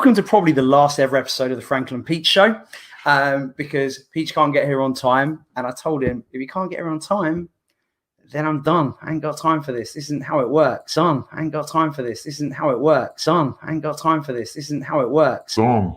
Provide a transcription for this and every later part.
welcome to probably the last ever episode of the Franklin Peach Show, because Peach can't get here on time. And I told him, if he can't get here on time, then I'm done. I ain't got time for this. This isn't how it works. Son, I ain't got time for this. This isn't how it works. Son, I ain't got time for this. This isn't how it works. Son.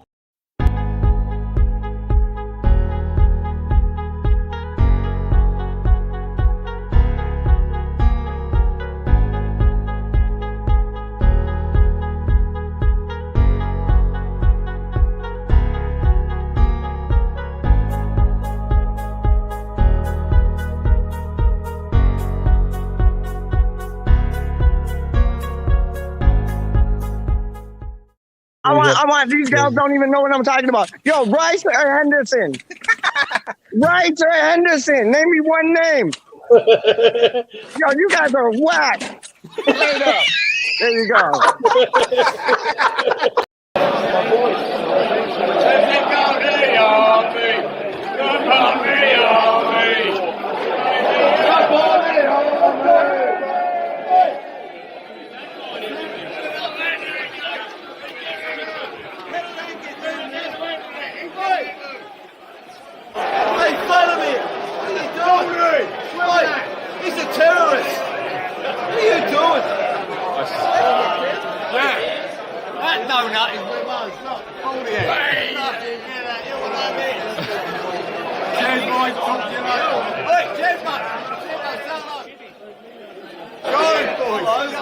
I want these guys don't even know what I'm talking about. Yo, Bryce or Henderson? Bryce or Henderson? Name me one name. Yo, you guys are whack. Straight up. There you go. He's a terrorist. What are you doing? That donut is with us. Look, hold it. Cheers, boys. Talk to you later. Hey, cheers, mate. Go, boys.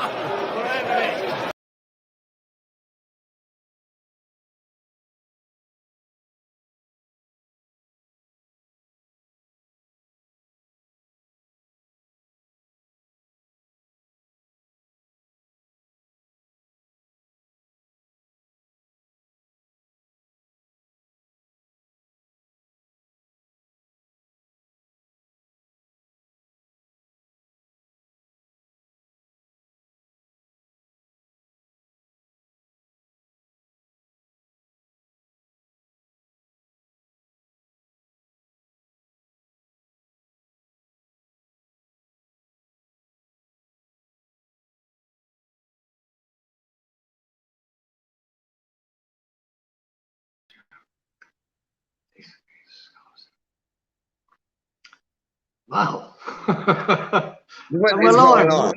Wow. What is going on?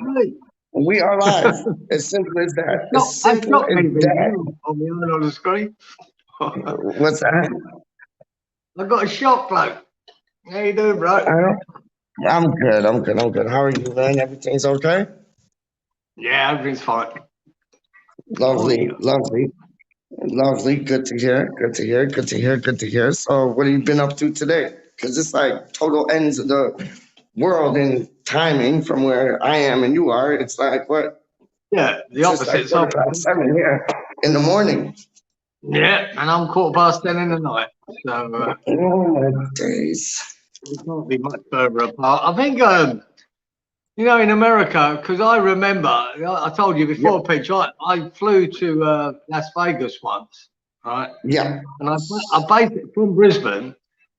We are live. As simple as that. As simple as that. On the screen. What's that? I got a shot, bloke. How you doing, bro? I'm good. How are you, man? Everything's okay? Yeah, everything's fine. Lovely. Good to hear. So what have you been up to today? Because it's like total ends of the world in timing from where I am and you are. It's like what? Yeah, the opposite. Like 7 here in the morning. Yeah, and I'm 10:15 in the night. So oh my days. We can't be much further apart. I think in America, because I remember I told you before, Peach, I flew to Las Vegas once, right? Yeah. And I basically from Brisbane.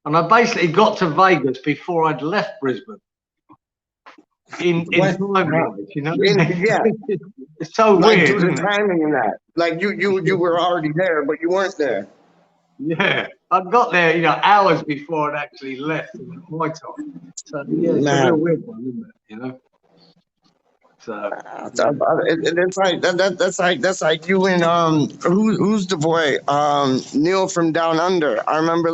And I basically got to Vegas before I'd left Brisbane. In time, you know? Yeah. It's so like weird. The timing in that. Like you were already there, but you weren't there. Yeah. I got there, hours before I'd actually left in my time. So yeah, it's a real weird one, isn't it? You know? So that's like you and who's the boy? Neil from Down Under. I remember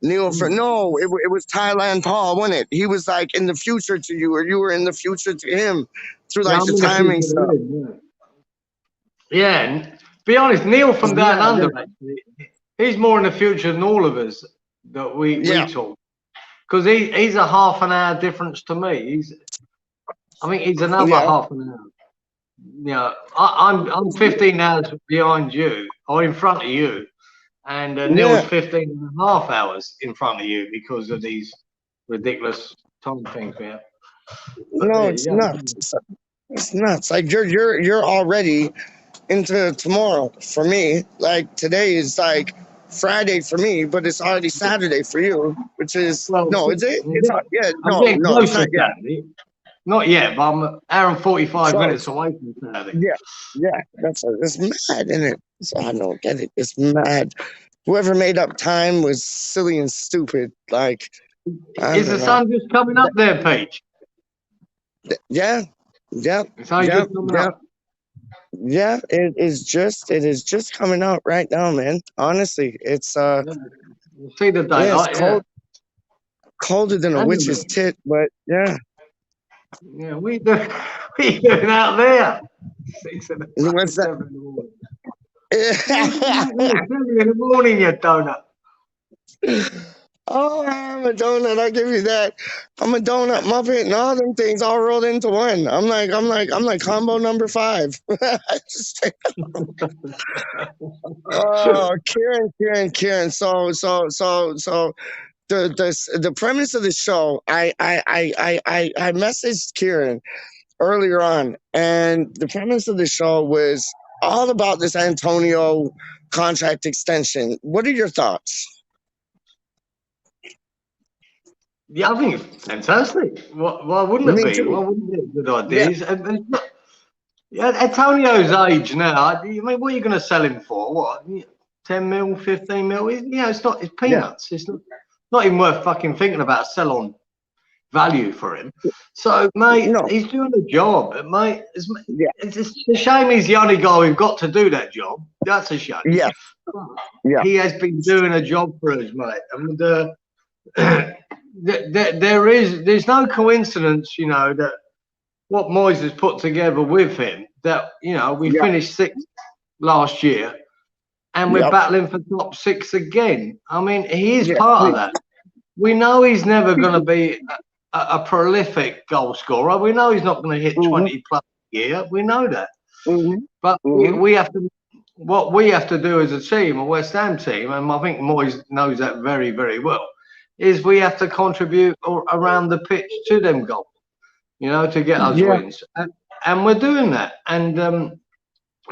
Neil it was Thailand Paul, wasn't it? He was like in the future to you, or you were in the future to him through the timing stuff. Yeah, and be honest, Neil from Down Under, actually, he's more in the future than all of us that we talk. Because he's a half an hour difference to me. I think he's another half an hour. Yeah, I'm 15 hours behind you, or in front of you. And Neil's 15 and a half hours in front of you because of these ridiculous time things we have. No, it's nuts. It's nuts. Like you're already into tomorrow for me. Like today is like Friday for me, but it's already Saturday for you, which is no, is it? It's not, yeah, no, it's not yet. Not yet, but I'm an hour and 45 minutes away from Saturday. Yeah, that's mad, isn't it? So I don't get it. It's mad. Whoever made up time was silly and stupid. Like, I Is the don't know. sun just coming up there, Peach? Yeah, yeah, It's only yeah, just coming yeah, up. yeah. It is just coming out right now, man. Honestly, it's Yeah. You see the yeah, it's daylight, cold, colder than a And the witch's moon. tit, but yeah. Yeah, we doing out there. 6 in the What's that? 7 in the morning. What are you doing out there? 7 in the morning, you donut. Oh, I'm a donut. I'll give you that. I'm a donut, muppet, and all them things all rolled into one. I'm like combo number 5. Just- oh, Kieran. So the premise of the show, I messaged Kieran earlier on, and the premise of the show was all about this Antonio contract extension. What are your thoughts? Yeah, I think it's fantastic. Why wouldn't it Me be? Why too. wouldn't it be a good Yeah, idea? Yeah, Antonio's age now. I mean, what are you going to sell him for? What, 10 mil, 15 mil? It's not. It's yeah. peanuts. It's not even worth fucking thinking about a sell-on value for him. So, mate, No. he's doing a job. Mate, Yeah. it's a shame he's the only guy we've got to do that job. That's a shame. Yeah. Yeah. He has been doing a job for us, mate. And there's no coincidence, you know, that what Moyes has put together with him, that, you know, we Yeah. finished 6th last year and we're Yep. battling for top 6 again. I mean, he is Yeah. part of that. We know he's never going to be a prolific goal scorer. We know he's not going to hit 20 plus a year. We know that. But we have to, what we have to do as a team, a West Ham team, and I think Moyes knows that very, very well, is we have to contribute around the pitch to them goals, you know, to get us wins. And we're doing that. And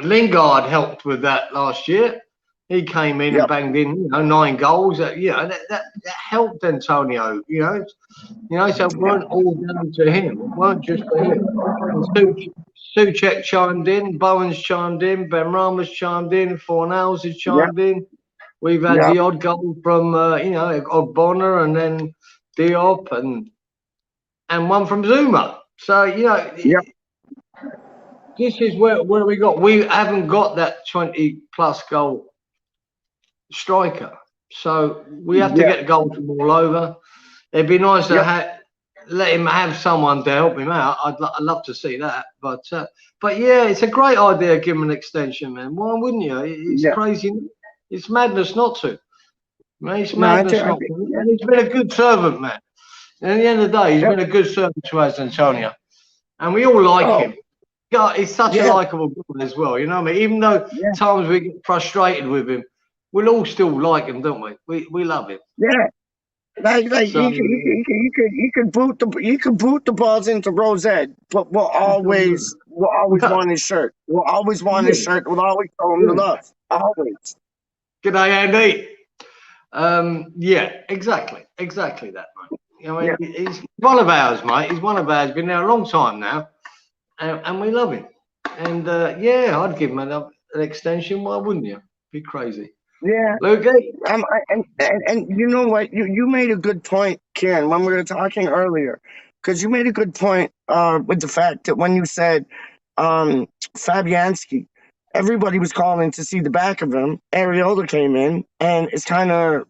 Lingard helped with that last year. He came in and banged in, you know, 9 goals. That helped Antonio, you know, so it weren't all down to him. It weren't just for him. Suchek chimed in, Bowen's chimed in, Ben Rama's chimed in, Fornals has chimed in. We've had the odd goal from, you know, Ogbonna and then Diop and one from Zuma. So, you know, this is where we got. We haven't got that 20 plus goal striker. So we have to get goals from all over. It'd be nice to let him have someone to help him out. I'd love to see that. But yeah, it's a great idea. Give him an extension, man. Why wouldn't you? It's crazy. It's madness not to. Man, it's madness not to. And he's been a good servant, man. And at the end of the day, he's been a good servant to us, Antonio. And we all like him. God, he's such a likable guy as well. You know what I mean? Even though times we get frustrated with him, we'll all still like him, don't we? We love him. Yeah. Like so, you can boot the balls into Rosette, but we'll always want his shirt. We'll always want his shirt. We'll always show him the love. Always. G'day, Andy. Yeah, exactly that, mate. You know, he's one of ours, mate. He's one of ours. Been there a long time now, and we love him. And I'd give him an extension. Why wouldn't you? Be crazy. Yeah, Luke. And you know what? You made a good point, Kieran, when we were talking earlier, because you made a good point with the fact that when you said Fabianski, everybody was calling to see the back of him. Areola came in and it's kind of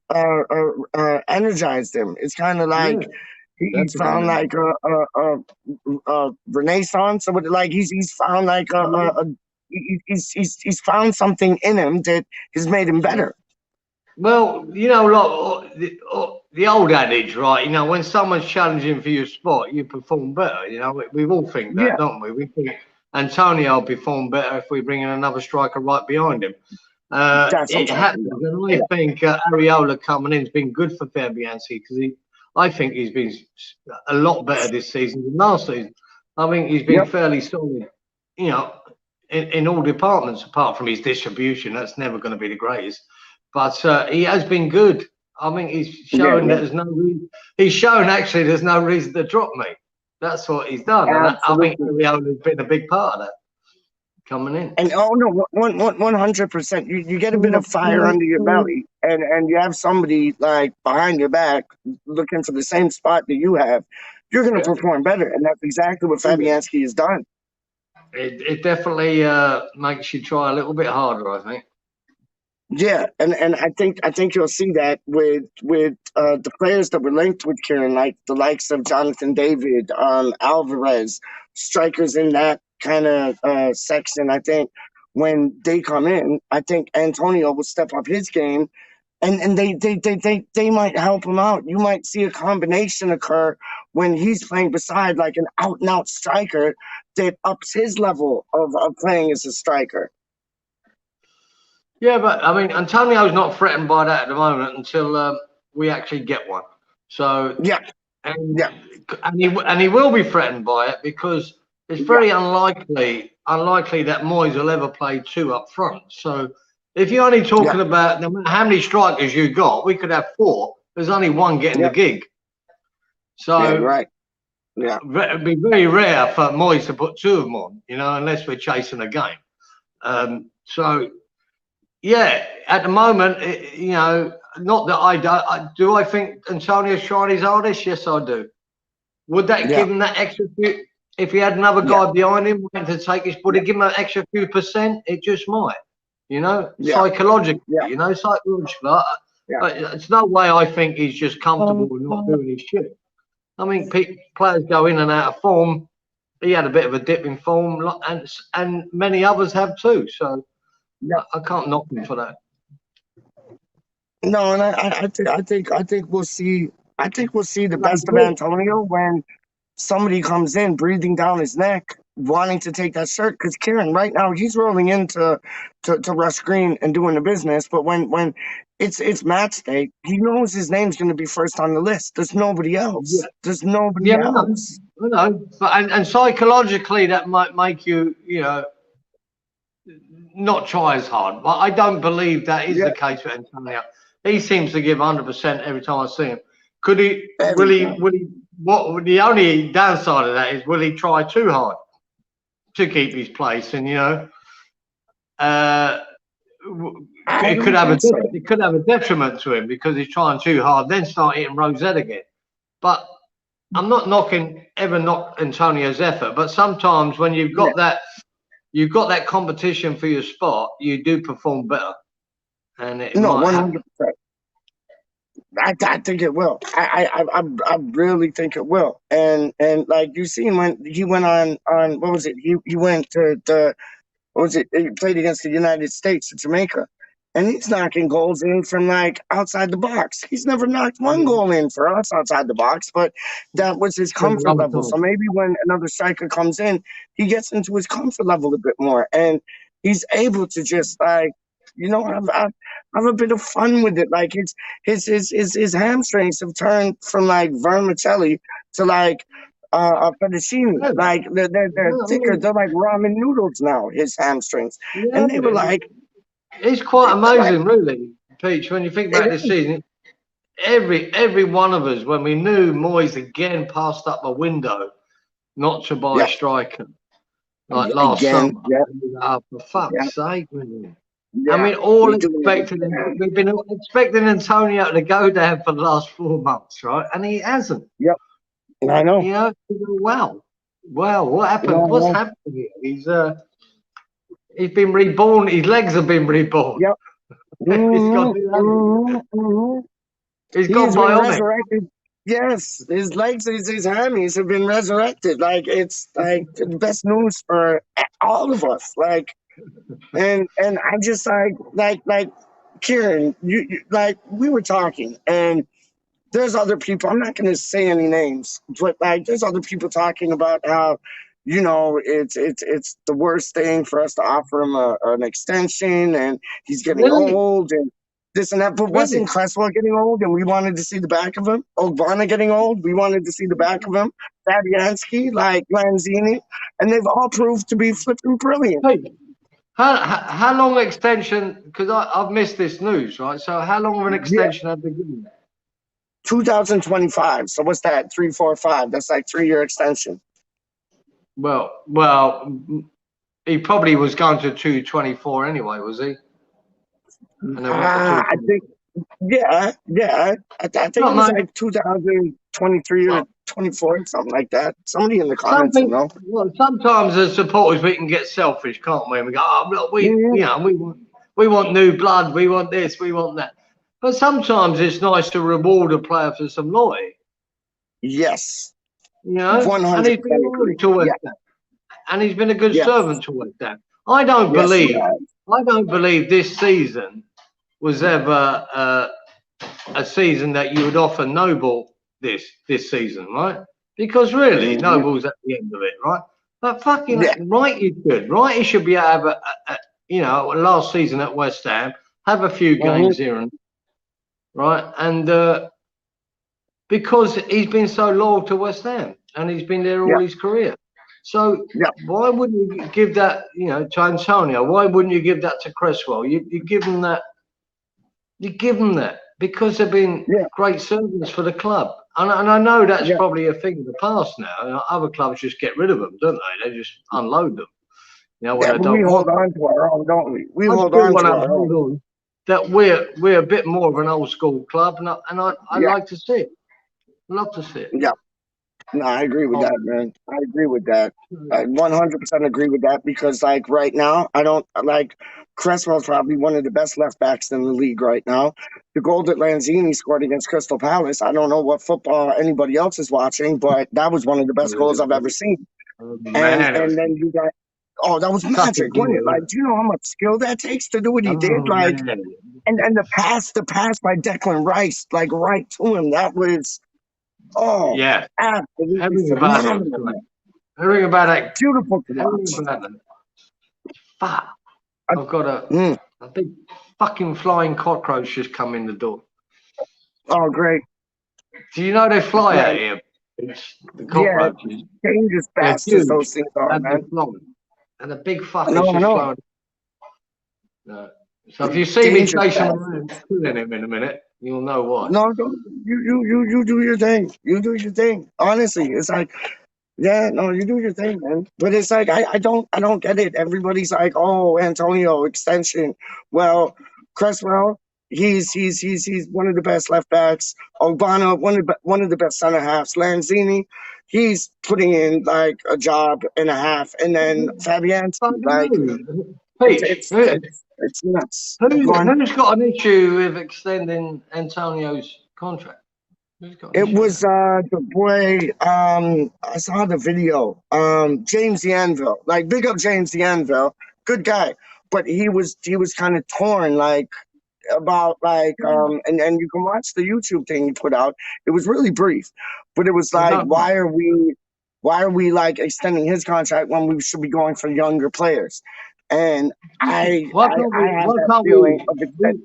energized him. It's kind of like he's found like a renaissance, or like he's found like he's found something in him that has made him better. Well, you know, like the old adage, right? You know, when someone's challenging for your spot, you perform better. You know, we all think that, don't we? We think Antonio will perform better if we bring in another striker right behind him. It happens, and I think Areola coming in has been good for Fabianski because I think he's been a lot better this season than last season. I think he's been fairly solid, you know, in all departments apart from his distribution. That's never going to be the greatest, but he has been good. I think he's shown that there's no reason. He's shown actually there's no reason to drop me. That's what he's done, and I think Areola has been a big part of that. coming in. And oh no, 100%. You get a bit of fire under your belly, and you have somebody like behind your back looking for the same spot that you have. You're going to perform better, and that's exactly what Fabianski has done. It definitely makes you try a little bit harder, I think. Yeah, and I think you'll see that with the players that were linked with Kieran, like the likes of Jonathan David, Alvarez, strikers in that kind of section. I think when they come in, I think Antonio will step up his game, and they might help him out. You might see a combination occur when he's playing beside like an out and out striker that ups his level of playing as a striker. Yeah, but I mean, Antonio's not threatened by that at the moment until we actually get one. So yeah, and he will be threatened by it because it's very unlikely that Moyes will ever play two up front. So if you're only talking about no matter how many strikers you got, we could have four. There's only one getting the gig. So right. Yeah, it'd be very rare for Moyes to put two of them on, you know, unless we're chasing a game. So. Yeah, at the moment, you know, not that I don't. Do I think Antonio's trying his hardest? Yes, I do. Would that give him that extra few? If he had another guy behind him wanting to take his, would it give him an extra few percent? It just might, you know, psychologically, you know, psychologically. But it's no way I think he's just comfortable with not doing his shit. I mean, players go in and out of form. He had a bit of a dip in form, and many others have too. So. I can't knock him for that. No, and I think we'll see. I think we'll see the best of Antonio when somebody comes in breathing down his neck, wanting to take that shirt. Because Kieran, right now, he's rolling into to Rush Green and doing the business. But when it's match day, he knows his name's going to be first on the list. There's nobody else. There's nobody else. I know. But and psychologically, that might make you, you know, not try as hard. But I don't believe that is the case for Antonio. He seems to give 100% every time I see him. Could he? Will he? What? The only downside of that is, will he try too hard to keep his place? And you know, it could have a detriment to him because he's trying too hard. Then start hitting Rosette again. But I'm not knocking Antonio's effort. But sometimes when you've got that. You've got that competition for your spot, you do perform better. And it 100%. I think it will. I really think it will. And like you seen when he went on what was it? He went to he played against the United States to Jamaica. And he's knocking goals in from like outside the box. He's never knocked one goal in for us outside the box, but that was his comfort level. So maybe when another striker comes in, he gets into his comfort level a bit more, and he's able to just like, you know, have a bit of fun with it. Like his hamstrings have turned from like vermicelli to like fettuccine. Like they're thicker. They're like ramen noodles now. His hamstrings, and they were like. It's quite amazing, really, Peach, when you think about this season. Every one of us, when we knew Moyes again passed up a window not to buy a striker, like last summer. Oh, for fuck's sake, man. I mean, we've been expecting Antonio to go down for the last 4 months, right? And he hasn't. Yep. I know. You know, well, what happened? What's happening here? He's been reborn. His legs have been reborn. Yep. He's got resurrected. Yes, his legs, his hammies have been resurrected. Like it's like the best news for all of us. Like, and I just like Kieran, you like we were talking, and there's other people. I'm not going to say any names, but like there's other people talking about how. You know, it's the worst thing for us to offer him an extension, and he's getting old, and this and that. But wasn't Cresswell getting old, and we wanted to see the back of him? Ogbonna getting old, we wanted to see the back of him. Fabianski, like Lanzini, and they've all proved to be flipping brilliant. Hey, how long extension? Because I've missed this news, right? So how long of an extension have they given? 2025. So what's that? 3, 4, 5. That's like 3-year extension. Well, he probably was going to 224 anyway, was he? And then went to I think, yeah. I think it Not was much. like 2023 or 24, something like that. Somebody in the comments will know. Well, sometimes as supporters we can get selfish, can't we? And we go, oh, look, we want new blood, we want this, we want that. But sometimes it's nice to reward a player for some loyalty. Yes. You know, 100% and he's been loyal to West Ham, and he's been a good servant to West Ham. I don't believe this season was ever a season that you would offer Noble this season, right? Because really, Noble's at the end of it, right? But fucking right, is good. Right, he should be able to have last season at West Ham, have a few games here and right, and because he's been so loyal to West Ham and he's been there all his career. So why wouldn't you give that, to Antonio? Why wouldn't you give that to Cresswell? You give them that. You give them that because they've been great servants for the club. And I know that's probably a thing of the past now. Other clubs just get rid of them, don't they? They just unload them. When they don't we hold on to our own, don't we? We hold on to our own. That we're a bit more of an old school club, and I like to see it. Love to see it. Yeah. No, I agree with that, man. I agree with that. I 100% agree with that because, like, right now, I don't like Cresswell's probably one of the best left backs in the league right now. The goal that Lanzini scored against Crystal Palace, I don't know what football anybody else is watching, but that was one of the best goals I've ever seen. And then you got, that was magic, wasn't it? Like, do you know how much skill that takes to do what he did? Like, and the pass by Declan Rice, like right to him, that was. Oh, yeah. Absolutely. Everything about that. Beautiful to watch. Fuck. I've got a big fucking flying cockroach just come in the door. Oh, great. Do you know they fly out here? The cockroaches. Dangerous bastards, those things are, man. And the big fuckers just flying. No. So if you see me chasing around, killing him in a minute, you'll know why. No, you do your thing. You do your thing. Honestly, it's like, you do your thing, man. But it's like I don't get it. Everybody's like, oh, Antonio extension. Well, Cresswell, he's one of the best left backs. Ogbonna, one of the best center halves. Lanzini, he's putting in like a job and a half, and then Fabianski, like. It's nuts. Who's got an issue with extending Antonio's contract? It was the boy. I saw the video. James the Anvil. Like, big up James the Anvil. Good guy, but he was kind of torn, like about like and you can watch the YouTube thing he put out. It was really brief, but it was like, why are we like extending his contract when we should be going for younger players? And I have that feeling of extent.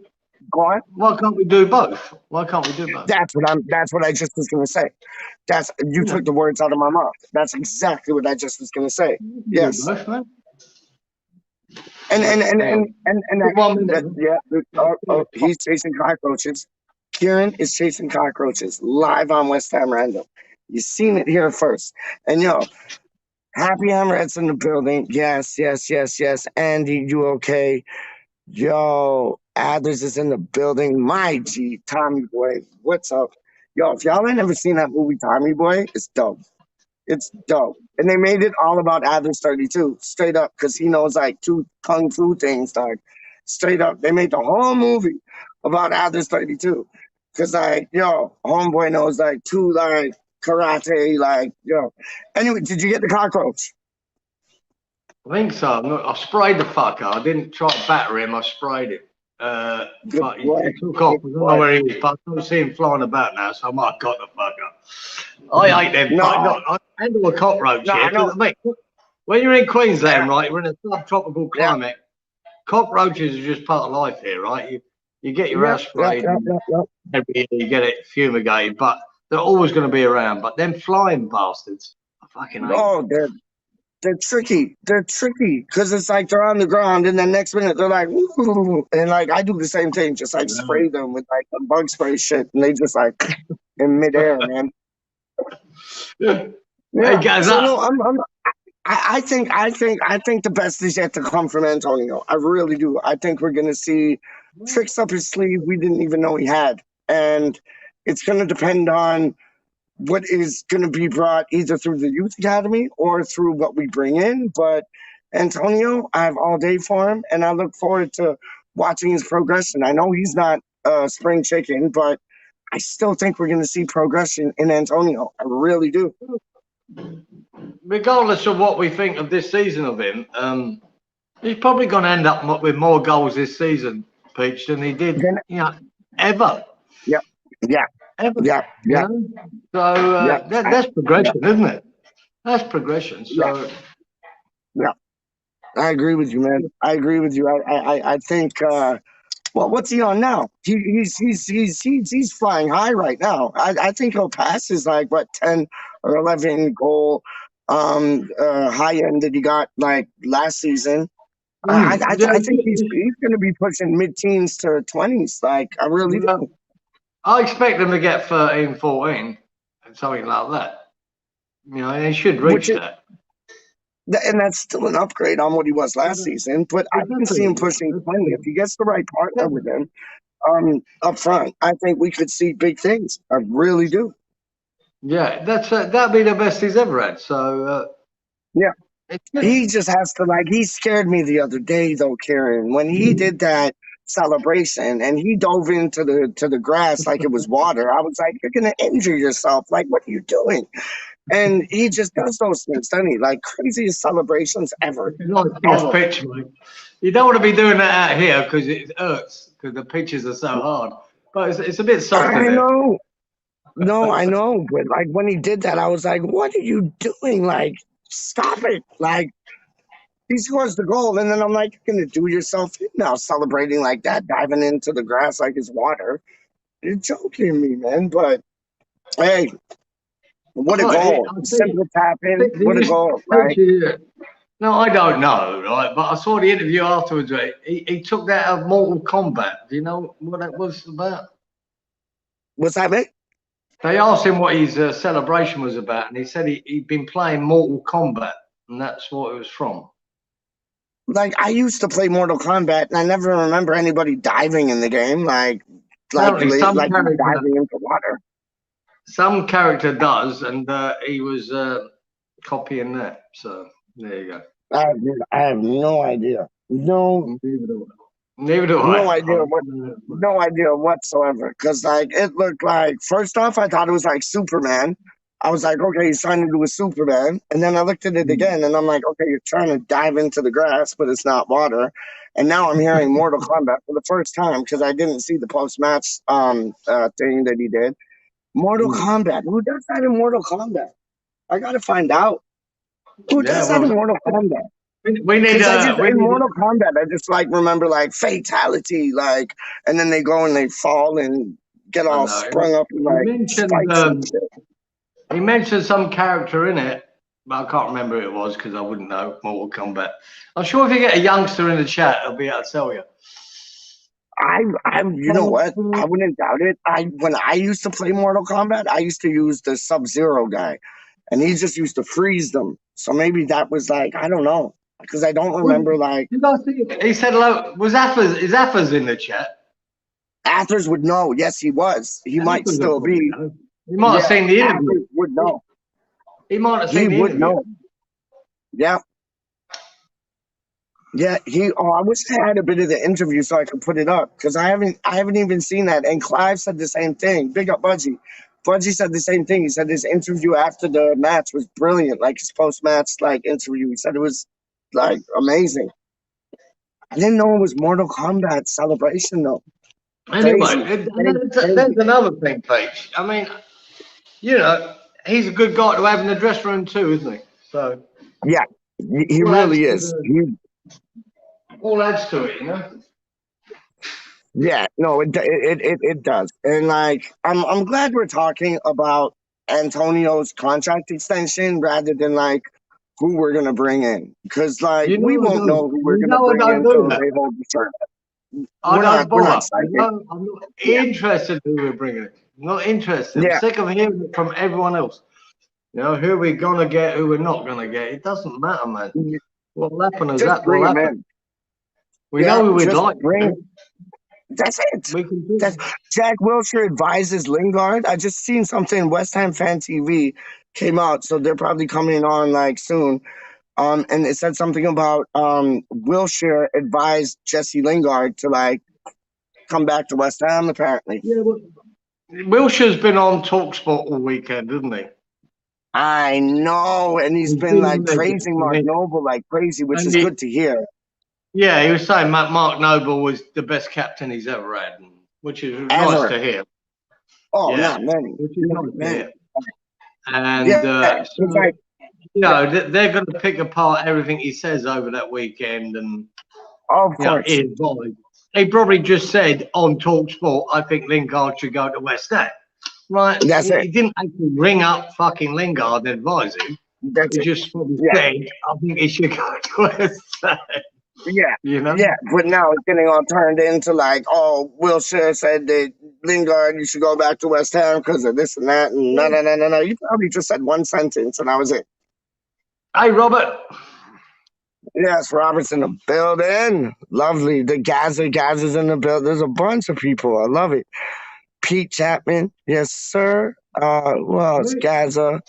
Go on. Why can't we do both? That's what I just was gonna say. You took the words out of my mouth. That's exactly what I just was gonna say. Yes. He's chasing cockroaches. Kieran is chasing cockroaches live on West Ham Random. You've seen it here first. And Happy Emirates in the building. Yes. Andy, you okay? Yo, Adlers is in the building. My G, Tommy Boy. What's up? Yo, if y'all ain't never seen that movie Tommy Boy, it's dope. It's dope. And they made it all about Adlers 32, straight up, because he knows like 2 kung fu things, dog. Straight up. They made the whole movie about Adlers 32. Because, like, homeboy knows like 2, like, karate, like, Anyway, did you get the cockroach? I think so. I sprayed the fucker. I didn't try to batter him. I sprayed it. But he took off. I don't know where he was, but I don't see him flying about now, so I might have got the fucker. I hate them. I handle a cockroach here. Mate, when you're in Queensland, right, you're in a subtropical climate. Cockroaches are just part of life here, right? You get your house sprayed. Every year you get it fumigated, but they're always going to be around. But them flying bastards, I fucking hate. They're tricky. They're tricky because it's like they're on the ground, and then next minute they're like, woo, and like I do the same thing, just like spray them with like a bug spray shit, and they just like in midair, man. Hey guys, so I think the best is yet to come from Antonio. I really do. I think we're gonna see tricks up his sleeve we didn't even know he had, and it's gonna depend on what is going to be brought either through the youth academy or through what we bring in. But Antonio, I have all day for him, and I look forward to watching his progression. I know he's not spring chicken, but I still think we're going to see progression in Antonio. I really do. Regardless of what we think of this season of him, he's probably going to end up with more goals this season, Peach, than he did, ever. Yeah, yeah. Ever, yeah. So that's progression, isn't it? That's progression. So yeah, I agree with you, man. I agree with you. I think. Well, what's he on now? He's flying high right now. I think he'll pass his like what 10 or 11 goal high end that he got like last season. I think he's going to be pushing mid-teens to 20s. Like I really do. I expect them to get 13, 14, and something like that. You know, they should reach that. And that's still an upgrade on what he was last season. But I can see him pushing 20 if he gets the right partner with him up front. I think we could see big things. I really do. Yeah, that'd be the best he's ever had. So yeah, he just has to he scared me the other day though, Karen, when he did that celebration and he dove into the grass like it was water. I was like, you're gonna injure yourself. Like, what are you doing? And he just does those things, doesn't he? Like craziest celebrations ever. Pitch, mate. You don't want to be doing that out here because it hurts because the pitches are so hard. But it's a bit soft. I know. No, I know. But like when he did that, I was like, what are you doing? Like, stop it. Like, he scores the goal, and then I'm like, you're gonna do yourself in now, celebrating like that, diving into the grass like it's water. You're joking me, man. But hey, what a goal! Simple tap in. What a goal, right? No, I don't know, right? But I saw the interview afterwards. Right? He took that out of Mortal Kombat. Do you know what that was about? What's that, mate? They asked him what his celebration was about, and he said he'd been playing Mortal Kombat, and that's what it was from. Like I used to play Mortal Kombat, and I never remember anybody diving in the game, like diving into water. Some character does, and he was copying that. So there you go. I have no idea. No, neither do I. No idea whatsoever. Because like it looked like, first off, I thought it was like Superman. I was like, okay, he's trying to do a Superman. And then I looked at it again and I'm like, okay, you're trying to dive into the grass, but it's not water. And now I'm hearing Mortal Kombat for the first time because I didn't see the post-match thing that he did. Mortal Kombat. Who does that in Mortal Kombat? I got to find out. Who does that in Mortal Kombat? We need in Mortal Kombat, I just like remember like fatality, like, and then they go and they fall and get all sprung up and like he mentioned some character in it, but I can't remember who it was because I wouldn't know Mortal Kombat. I'm sure if you get a youngster in the chat, he'll be able to tell you. You know what? I wouldn't doubt it. When I used to play Mortal Kombat, I used to use the Sub-Zero guy, and he just used to freeze them. So maybe that was like, I don't know, because I don't remember like. He said hello. Was Is Athers in the chat? Athers would know. Yes, he was. He might still be. He might have seen the interview. Would know. He might have seen the interview. Know. Yeah. Yeah, I wish I had a bit of the interview so I could put it up because I haven't even seen that. And Clive said the same thing. Big up Budgie. Budgie said the same thing. He said his interview after the match was brilliant, like his post-match like interview. He said it was like amazing. I didn't know it was Mortal Kombat celebration though. Anyway, there's another thing, Paige. I mean, you know, he's a good guy to have in the dressing room too, isn't he? So yeah, he really is. All adds to it, you know. Yeah, no, it does, and like I'm glad we're talking about Antonio's contract extension rather than like who we're gonna bring in, because like we won't know who we're gonna bring in until they hold the shirt. I'm not interested in who we're bringing in. I'm not interested. I'm sick of hearing it from everyone else. You know, who we're gonna get, who we're not gonna get. It doesn't matter, man. What'll happen is Just that will bring him happen. in. We know who we'd just like. bring. That's it. We can do That's Jack Wilshere advises Lingard. I just seen something. West Ham Fan TV came out, so they're probably coming on like soon. And it said something about Wilshere advised Jesse Lingard to like come back to West Ham. Apparently, Yeah, well, Wilshire's been on TalkSport all weekend, isn't he? I know, and he's been like praising Mark Noble like crazy, which is good to hear. Yeah, he was saying Mark Noble was the best captain he's ever had, which is nice to hear. Oh, yeah. Not many. Which is nice to hear. And so, like, you know, they're going to pick apart everything he says over that weekend, and of course, he probably just said on TalkSport, I think Lingard should go to West Ham. Right? That's it. He didn't actually ring up fucking Lingard and advise him. He just probably said, I think he should go to West Ham. Yeah, you know. Yeah, but now it's getting all turned into like, oh, Wilshere said that Lingard, you should go back to West Ham because of this and that, and no. You probably just said one sentence, and that was it. Hey, Robert. Yes, Robert's in the building. Lovely. The Gaza's in the building. There's a bunch of people. I love it. Pete Chapman, yes, sir. Well, it's Gaza.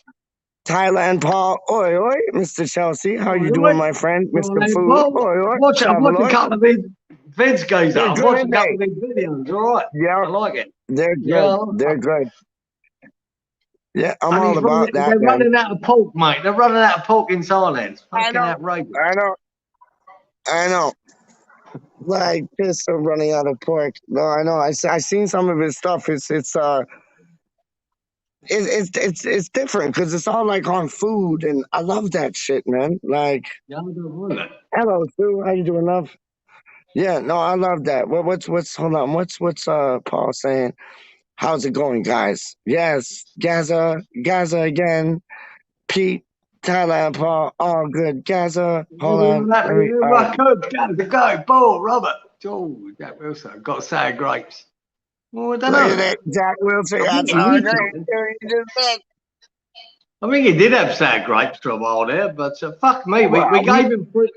Thailand, Paul. Oi, oi, Mr. Chelsea. How you doing, my friend? Mr. Food. Oi, oi. Watch a couple of these vids goes up. Good, watch a couple of these videos. All right. Yeah. I like it. They're good. Yeah. They're good. Yeah, I'm all about that. They're running out of pork, mate. They're running out of pork in Thailand. I know. Like this, I'm running out of pork. No, I know. I seen some of his stuff. It's different because it's all like on food, and I love that shit, man. Like, hello, Sue. How you doing, love? Yeah, no, I love that. What's hold on? What's Paul saying? How's it going, guys? Yes, Gaza again. Pete, Thailand, Paul, all good. Gaza, hold on. Go, Paul, Robert. Oh, Jack Wilson got sour grapes. Well, I don't know. Jack Wilson got sour grapes. I think he did have sour grapes for a while there, but fuck me, we gave him free.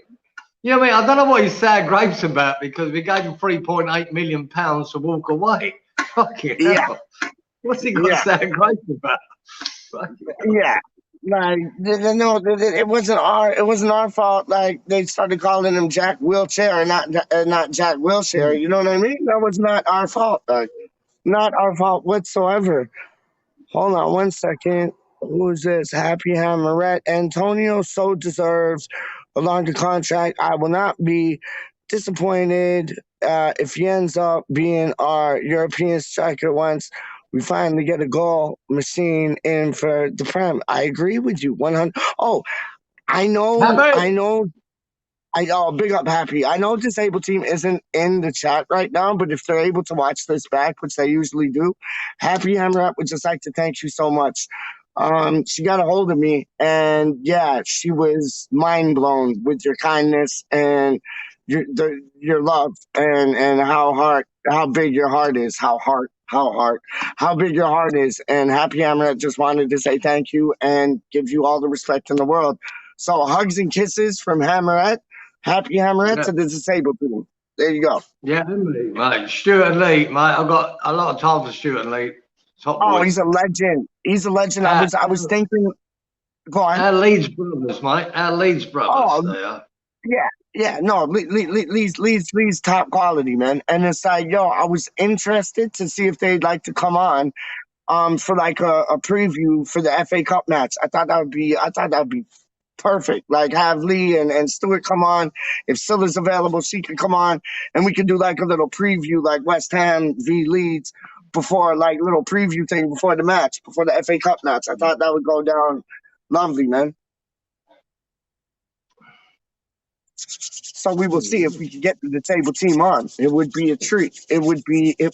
Yeah, I mean, I don't know what he's sour grapes about because we gave him £3.8 million to walk away. Fucking hell. What's he got sour grapes about? Yeah. Like, no, it wasn't our fault. Like, they started calling him Jack Wilshere and not Jack Wilshere. You know what I mean? That was not our fault. Like, not our fault whatsoever. Hold on 1 second. Who's this? Happy Hammerette. Antonio so deserves a longer contract. I will not be disappointed if he ends up being our European striker once we finally get a goal machine in for the Prem. I agree with you 100. Oh, I know. Big up Happy. I know Disabled Team isn't in the chat right now, but if they're able to watch this back, which they usually do, Happy Hammer would just like to thank you so much. She got a hold of me, and yeah, she was mind blown with your kindness and your love and how big your heart is, how big your heart is. And Happy Hammerette just wanted to say thank you and give you all the respect in the world. So hugs and kisses from Hammerette, Happy Hammerette to the Disabled Team. There you go. Yeah, mate. Stuart and Lee, mate. I've got a lot of time for Stuart and Lee. He's a legend. He's a legend. I was thinking. Go on. Our Leeds brothers, mate. Our Leeds brothers. They are. Yeah. No, Leeds top quality, man. And it's like, yo, I was interested to see if they'd like to come on, for like a preview for the FA Cup match. I thought that would be perfect. Like have Lee and Stuart come on. If Scylla's available, she can come on, and we can do like a little preview, like West Ham v Leeds. Before, like, little preview thing before the match, before the FA Cup match. I thought that would go down lovely, man. So we will see if we can get the Table Team on. It would be a treat. It would be a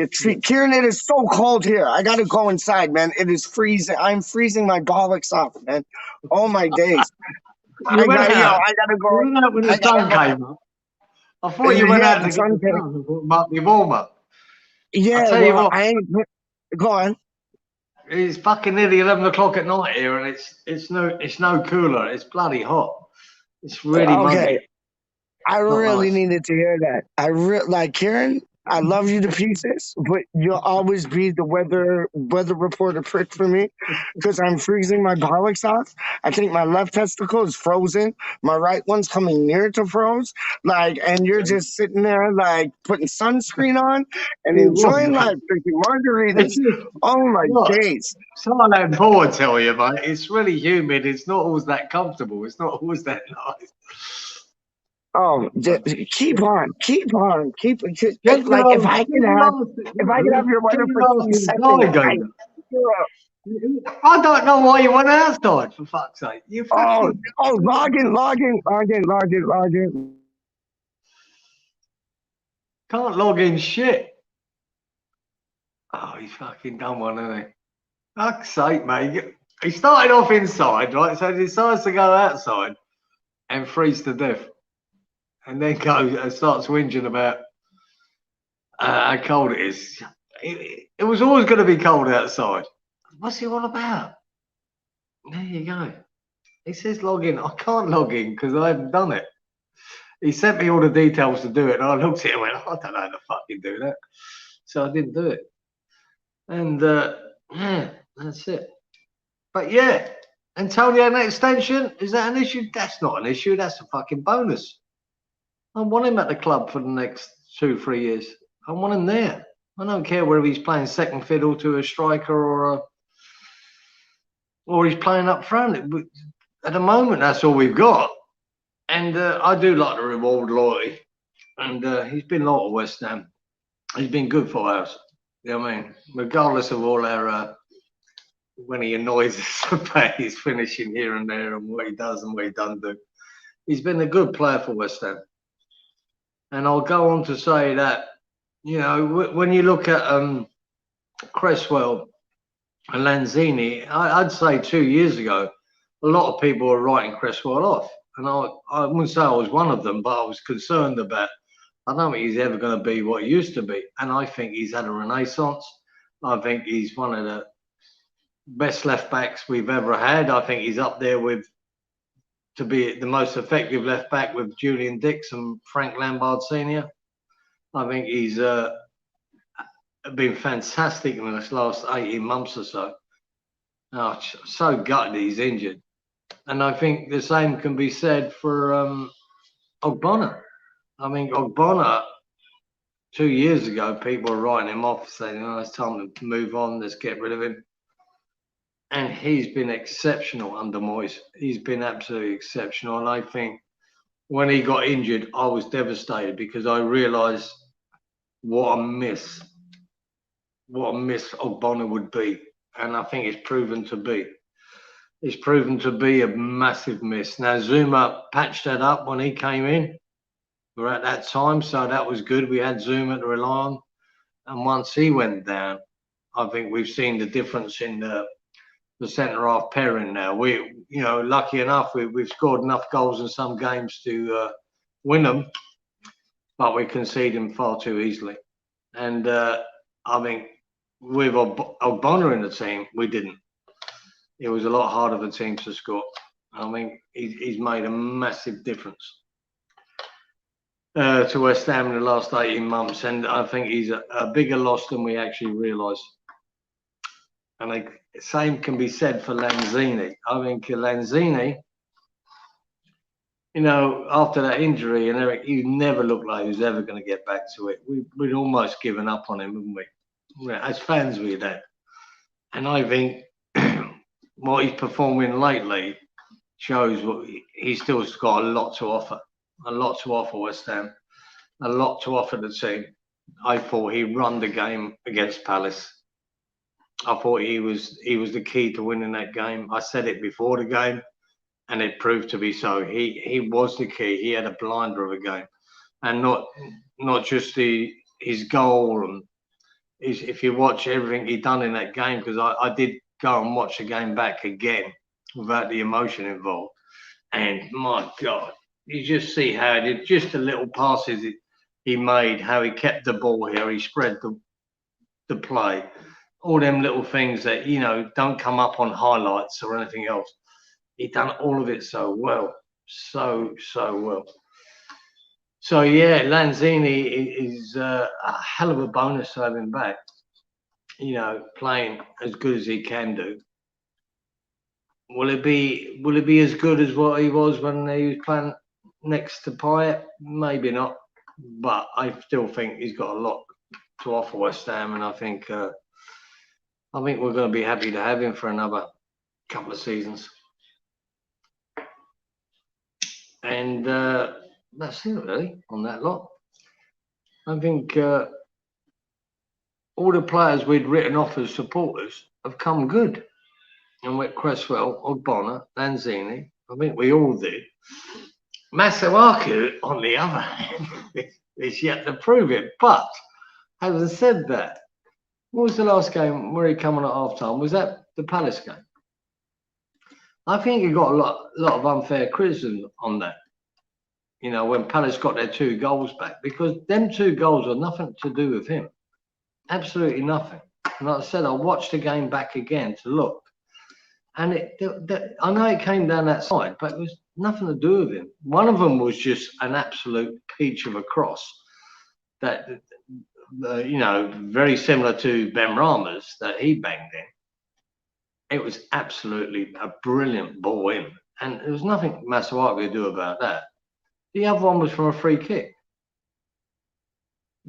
treat. Kieran, it is so cold here. I gotta go inside, man. It is freezing. I'm freezing my bollocks off, man. Oh my days. I gotta go. You went out when the sun came up. I thought you went out to get the sun. I thought it might be warmer. Yeah, I ain't. Go on. It's fucking nearly 11 o'clock at night here, and it's no cooler. It's bloody hot. It's really muggy. I really needed to hear that. Like Kieran, I love you to pieces, but you'll always be the weather reporter prick for me because I'm freezing my bollocks off. I think my left testicle is frozen. My right one's coming near to froze. Like, and you're just sitting there like putting sunscreen on and enjoying life, drinking margaritas. Oh my days. Some of that board tell you, mate. It's really humid. It's not always that comfortable. It's not always that nice. Oh, keep on. Like if I can have your weather for 2 seconds. I don't know why you went outside, for fuck's sake. You fucking... log in. Can't log in shit. Oh, he's fucking done one, hasn't he? Fuck's sake, mate. He started off inside, right? So he decides to go outside and freeze to death. And then goes and starts whinging about how cold it is. It was always going to be cold outside. What's he all about? There you go. He says log in. I can't log in because I haven't done it. He sent me all the details to do it, and I looked at it and went, I don't know how to fucking do that. So I didn't do it. And yeah, that's it. But yeah, Antonio, an extension, is that an issue? That's not an issue. That's a fucking bonus. I want him at the club for the next 2-3 years. I want him there. I don't care whether he's playing second fiddle to a striker or he's playing up front. At the moment, that's all we've got. And I do like the reward loyalty. And he's been loyal to West Ham. He's been good for us. You know what I mean? Regardless of all our when he annoys us about his finishing here and there and what he does and what he doesn't do. He's been a good player for West Ham. And I'll go on to say that, you know, when you look at Cresswell and Lanzini, I'd say 2 years ago, a lot of people were writing Cresswell off. And I wouldn't say I was one of them, but I was concerned about, I don't think he's ever going to be what he used to be. And I think he's had a renaissance. I think he's one of the best left backs we've ever had. I think he's up there with, to be the most effective left back with Julian Dix and Frank Lampard Sr. I think he's been fantastic in this last 18 months or so. Oh, so gutted he's injured. And I think the same can be said for Ogbonna. I mean, Ogbonna, 2 years ago, people were writing him off, saying, oh, it's time to move on, let's get rid of him. And he's been exceptional under Moyes. He's been absolutely exceptional. And I think when he got injured, I was devastated because I realised what a miss Ogbonna would be. And I think it's proven to be. It's proven to be a massive miss. Now, Zuma patched that up when he came in. We were at that time, so that was good. We had Zuma to rely on. And once he went down, I think we've seen the difference in the centre-half pairing now. We, you know, lucky enough, we've scored enough goals in some games to win them, but we concede them far too easily. And I think with Ogbonna in the team, we didn't. It was a lot harder for teams to score. I mean, he's made a massive difference to West Ham in the last 18 months, and I think he's a bigger loss than we actually realise. And the same can be said for Lanzini. I think Lanzini, you know, after that injury and everything, he never looked like he was ever going to get back to it. We'd almost given up on him, wouldn't we? As fans, we had. And I think what he's performing lately shows what he's still got a lot to offer. A lot to offer West Ham. A lot to offer the team. I thought he run the game against Palace. I thought he was the key to winning that game. I said it before the game, and it proved to be so. He was the key. He had a blinder of a game, and not just his goal. And if you watch everything he done in that game, because I did go and watch the game back again without the emotion involved, and my God, you just see how just the little passes he made, how he kept the ball here, he spread the play. all them little things that, you know, don't come up on highlights or anything else. He done all of it so well, so well. So yeah, Lanzini is a hell of a bonus to have him back. You know, playing as good as he can do. Will it be as good as what he was when he was playing next to Payet? Maybe not, but I still think he's got a lot to offer West Ham, and I think we're going to be happy to have him for another couple of seasons. And that's it really on that lot. I think all the players we'd written off as supporters have come good. And with Cresswell, Ogbonna, Lanzini, I think we all did. Masuaku, on the other hand, is yet to prove it. But having said that, what was the last game where he came on at half time? Was that the Palace game? I think he got a lot of unfair criticism on that. You know, when Palace got their 2 goals back, because them 2 goals are nothing to do with him. Absolutely nothing. And like I said, I watched the game back again to look. And I know it came down that side, but it was nothing to do with him. One of them was just an absolute peach of a cross that, you know, very similar to Ben Rama's that he banged in. It was absolutely a brilliant ball in. And there was nothing Masuaku could do about that. The other one was from a free kick.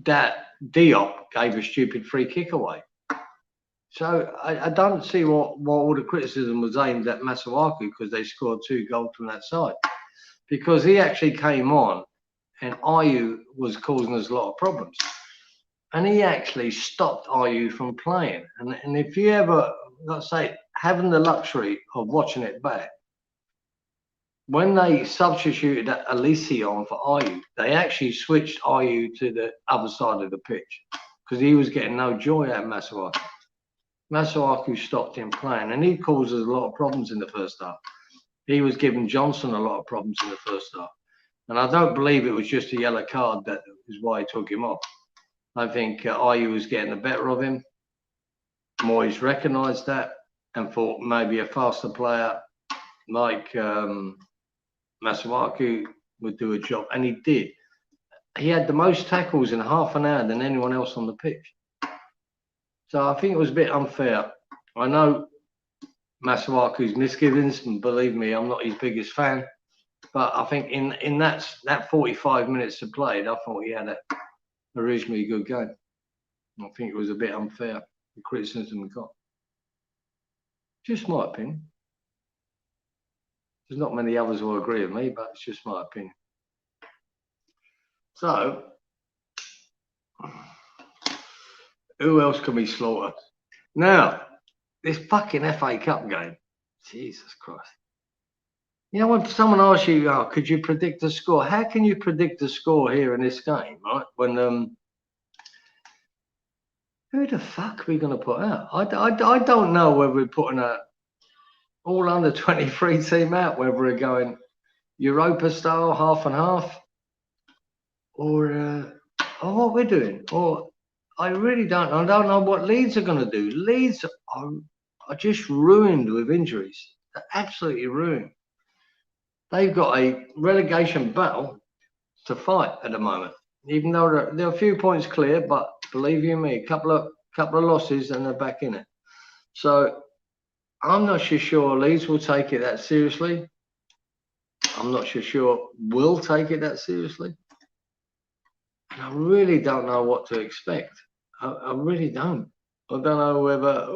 That Diop gave a stupid free kick away. So I don't see what all the criticism was aimed at Masuaku because they scored 2 goals from that side. Because he actually came on and Ayew was causing us a lot of problems. And he actually stopped Ayew from playing. And if you ever, let's say, having the luxury of watching it back, when they substituted Alisi on for Ayew, they actually switched Ayew to the other side of the pitch because he was getting no joy out of Masuaku. Masuaku stopped him playing, and he caused us a lot of problems in the first half. He was giving Johnson a lot of problems in the first half. And I don't believe it was just a yellow card that is why he took him off. I think Ayew was getting the better of him. Moyes recognised that and thought maybe a faster player like Masuaku would do a job, and he did. He had the most tackles in half an hour than anyone else on the pitch. So I think it was a bit unfair. I know Masuaku's misgivings, and believe me, I'm not his biggest fan. But I think in that 45 minutes of play, I thought he had a reasonably good game. I think it was a bit unfair, the criticism we got. Just my opinion. There's not many others who agree with me, but it's just my opinion. So, who else can be slaughtered? Now, this fucking FA Cup game. Jesus Christ. You know, when someone asks you, oh, could you predict the score? How can you predict the score here in this game, right? When, who the fuck are we going to put out? I don't know whether we're putting a all under 23 team out, whether we're going Europa style, half and half, or what we're doing. Or I really don't. I don't know what Leeds are going to do. Leeds are just ruined with injuries. They're absolutely ruined. They've got a relegation battle to fight at the moment, even though they're a few points clear. But believe you me, a couple of losses and they're back in it. So I'm not so sure Leeds will take it that seriously. I'm not so sure we'll take it that seriously. And I really don't know what to expect. I really don't. I don't know whether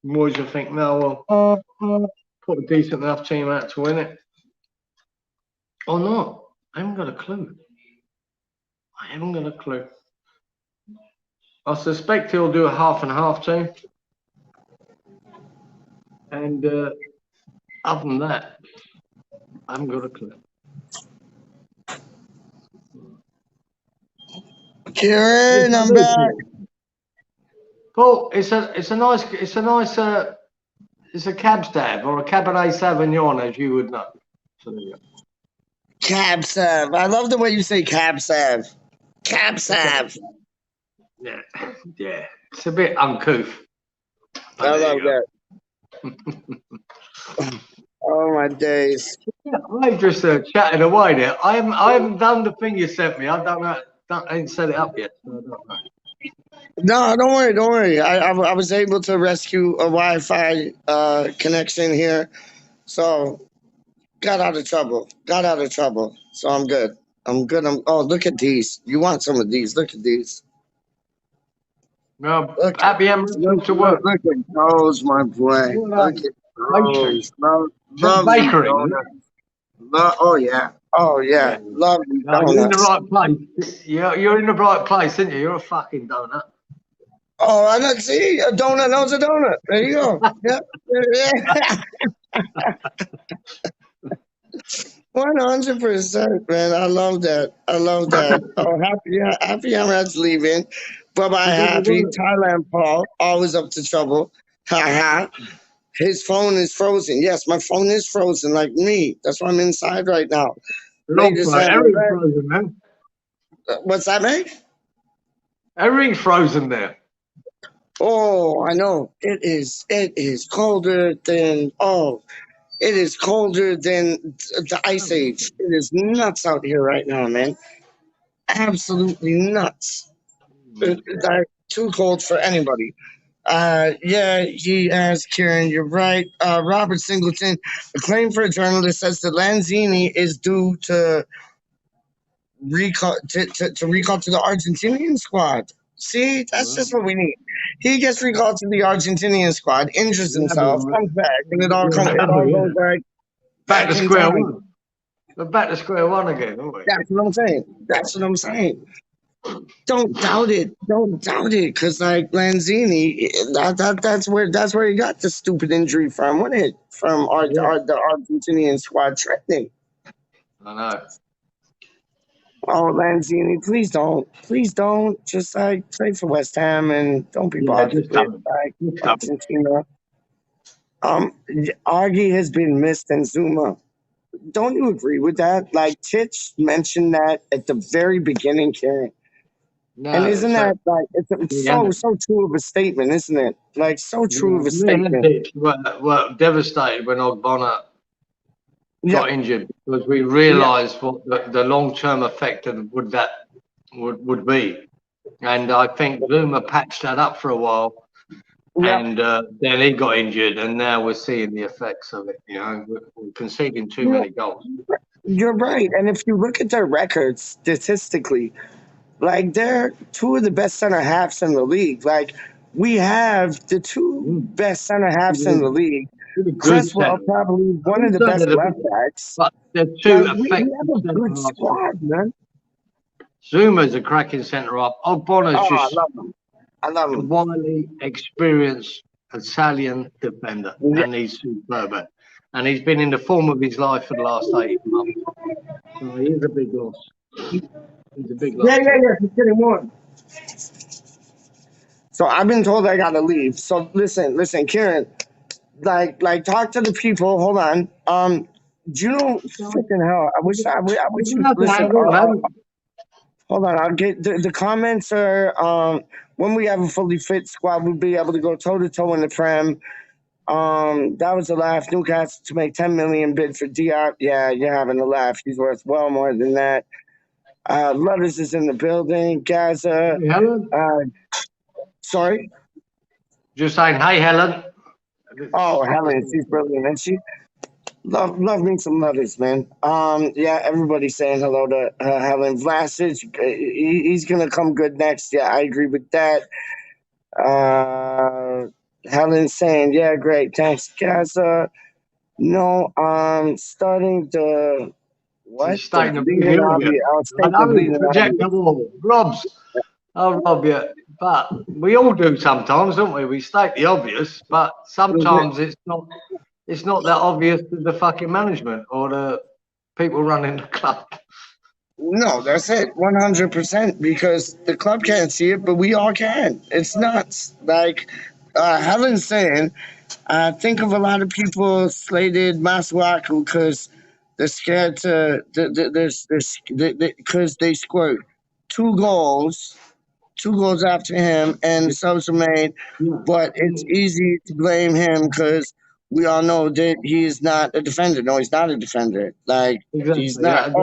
Moyes will think, no, we'll put a decent enough team out to win it or not. I haven't got a clue. I suspect he'll do a half and half team. And other than that, I haven't got a clue. Kieran, I'm back. Paul, it's a cab stab or a Cabernet Sauvignon, as you would know. So there you go. Cab Sav. I love the way you say Cab Sav. Cab Sav. Yeah. It's a bit uncouth. I love that. Oh my days. I just chatted away there. I haven't done the thing you sent me. I ain't set it up yet. So I don't know. No, don't worry, don't worry. I was able to rescue a Wi-Fi connection here, so got out of trouble. Got out of trouble, so I'm good. I'm good. Oh, look at these. You want some of these? Look at these. Well, Look, happy Emirates to work. look at those, my boy. Look at those. Love these Bakery. donuts. Oh yeah. Oh yeah. Love these donuts. You're in the right place. You're in the right place, aren't you? You're a fucking donut. Oh, I don't see a donut knows a donut. There you go. Yep. 100%, man. I love that. I love that. Oh, happy Emirates leaving. Bye bye, happy Thailand. Paul always up to trouble. Ha. His phone is frozen. Yes, my phone is frozen, like me. That's why I'm inside right now. Everything's frozen, man. What's that, mate? Everything's frozen there. Oh, I know. It is colder than it is colder than the Ice Age. It is nuts out here right now, man. Absolutely nuts. It's like too cold for anybody. Yeah, he asked Kieran, you're right. Robert Singleton, a claim for a journalist says that Lanzini is due to recall to the Argentinian squad. See, that's just what we need. He gets recalled to the Argentinian squad, injures himself, comes back, and it all goes back to square one. We're back to square one again, aren't we? That's what I'm saying. That's what I'm saying. Don't doubt it. Don't doubt it, because like Lanzini, that's where he got the stupid injury from, wasn't it? From the Argentinian squad training. I know. Oh, Lanzini, please don't. Just like play for West Ham and don't be bothered with like Argentina. Argy has been missed and Zuma. Don't you agree with that? Like Titch mentioned that at the very beginning, Karen. No, and isn't that like it's so true of a statement, isn't it? Like so true of a statement. We're devastated when Ogbonna got injured because we realised what the long-term effect would be, and I think Zuma patched that up for a while, and then he got injured, and now we're seeing the effects of it. You know, we're conceding too many goals. You're right, and if you look at their records statistically, like they're two of the best center halves in the league. Like we have the two best center halves in the league. Cresswell probably one of the best left backs. But they're two we have a good squad, man. Zuma's a cracking centre up. Ogbonna's just I love him. A wily, experienced Italian defender, and he's superb. And he's been in the form of his life for the last 8 months. So he's a big loss. He's a big loss. Yeah. He's getting one. So I've been told I gotta leave. So listen, Kieran. Like, talk to the people. Hold on. Do you know? Freaking hell! I wish you listen. Hold on. I'll get the comments are. When we have a fully fit squad, we'll be able to go toe to toe in the Prem. That was a laugh. Newcastle to make 10 million bid for Diop. Yeah, you're having a laugh. He's worth well more than that. Letters is in the building. Gaza. Sorry. Just saying, hey, Helen. Oh, Helen, she's brilliant, and she love me some letters, man. Yeah, everybody's saying hello to Helen. Vlasic, he's gonna come good next. Yeah, I agree with that. Helen's saying, yeah, great, thanks, Gaza. No, starting to what? Starting to bleed Rob's. Oh, Rob, yeah. But we all do sometimes, don't we? We state the obvious, but sometimes it's not that obvious to the fucking management or the people running the club. No, that's it, 100%, because the club can't see it, but we all can. It's nuts. Like Helen's saying, think of a lot of people slated Masuaku because they're scared to because they scored 2 goals 2 goals after him, and subs were made. But it's easy to blame him because we all know that he is not a defender. No, he's not a defender. Like, he's not.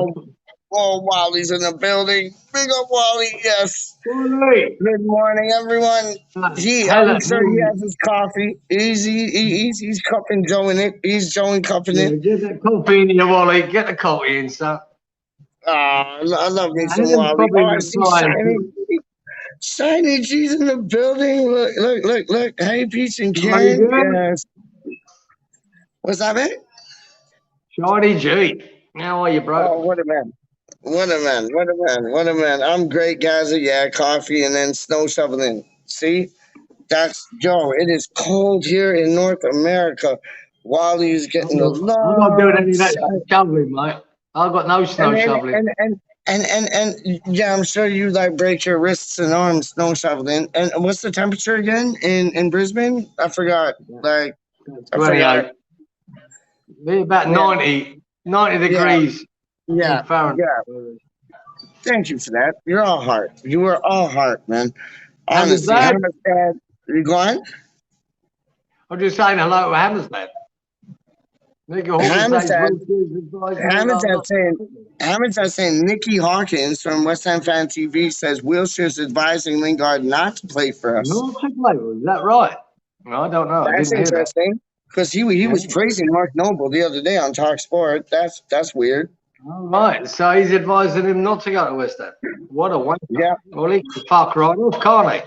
Oh, Wally's in the building. Big up, Wally. Yes. Wally. Good morning, everyone. I'm sure he has his coffee. He's cupping Joe in it. He's Joe and cupping it. Get that coffee in you, Wally. Get the coffee in, son. I love me some Wally. Oh, I see Shiny G's in the building. Look. Hey, Peach and Ken. Yes. What's that, man? Shiny G. How are you, bro? Oh, what a man. What a man. I'm great, guys. Yeah, coffee and then snow shoveling. See? That's Joe. It is cold here in North America. Wally's getting the love. I'm not doing any of that shoveling, mate. I've got no snow shoveling. And yeah, I'm sure you like break your wrists and arms snow shoveling. And what's the temperature again in Brisbane? I forgot. Like 28. Be about 90 degrees. Yeah. Thank you for that. You're all heart. You were all heart, man. Honestly, Hammerstead. You going? I'm just saying hello to Hammerstead. Hammerstead saying Nikki Hawkins from West Ham Fan TV says Wilshire's advising Lingard not to play for us. Not to play, is that right? No, I don't know. That's interesting because he was praising Mark Noble the other day on Talk Sport. That's weird. All right, so he's advising him not to go to West Ham. What a wanker! Yeah, well, he can fuck right off, can't he?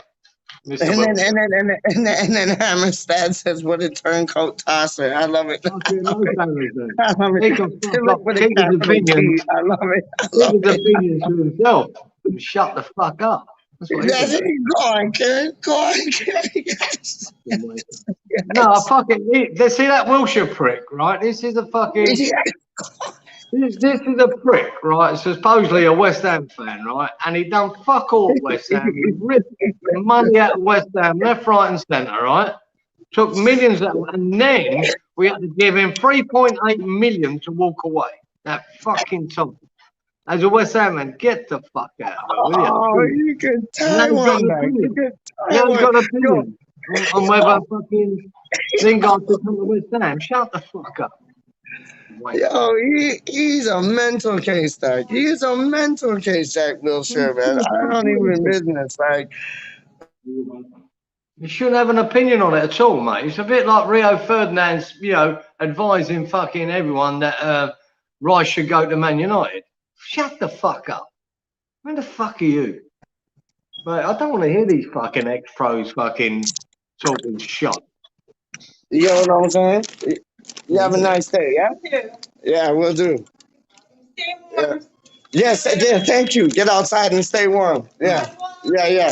And then Hammerstead says, "What a turncoat tosser!" I love it. I love it. He can keep his opinions. I love it. Keep his opinions to himself. And shut the fuck up. That's what Go on, Karen. No, I fucking. See that Wilshire prick, right? This is a fucking. This is a prick, right? Supposedly a West Ham fan, right? And he done fuck all at West Ham. He ripped the money out of West Ham, left, right, and centre, right? Took millions out, and then we had to give him 3.8 million to walk away. That fucking Tom. As a West Ham man, get the fuck out of here. Oh, you can tell one He hasn't got an opinion on whether fucking Lingard should come to West Ham. Shut the fuck up. Yo, he's a mental case, Jack. He's a mental case, Jack Wilshere, man. I don't even business. Like, you shouldn't have an opinion on it at all, mate. It's a bit like Rio Ferdinand's, advising fucking everyone that Rice should go to Man United. Shut the fuck up. Where the fuck are you? Mate, I don't want to hear these fucking ex-pros fucking talking shit. You know what I'm saying? You have a nice day, yeah? Yeah, we'll do. Yeah. Yes, yeah, thank you. Get outside and stay warm. Yeah. Yeah,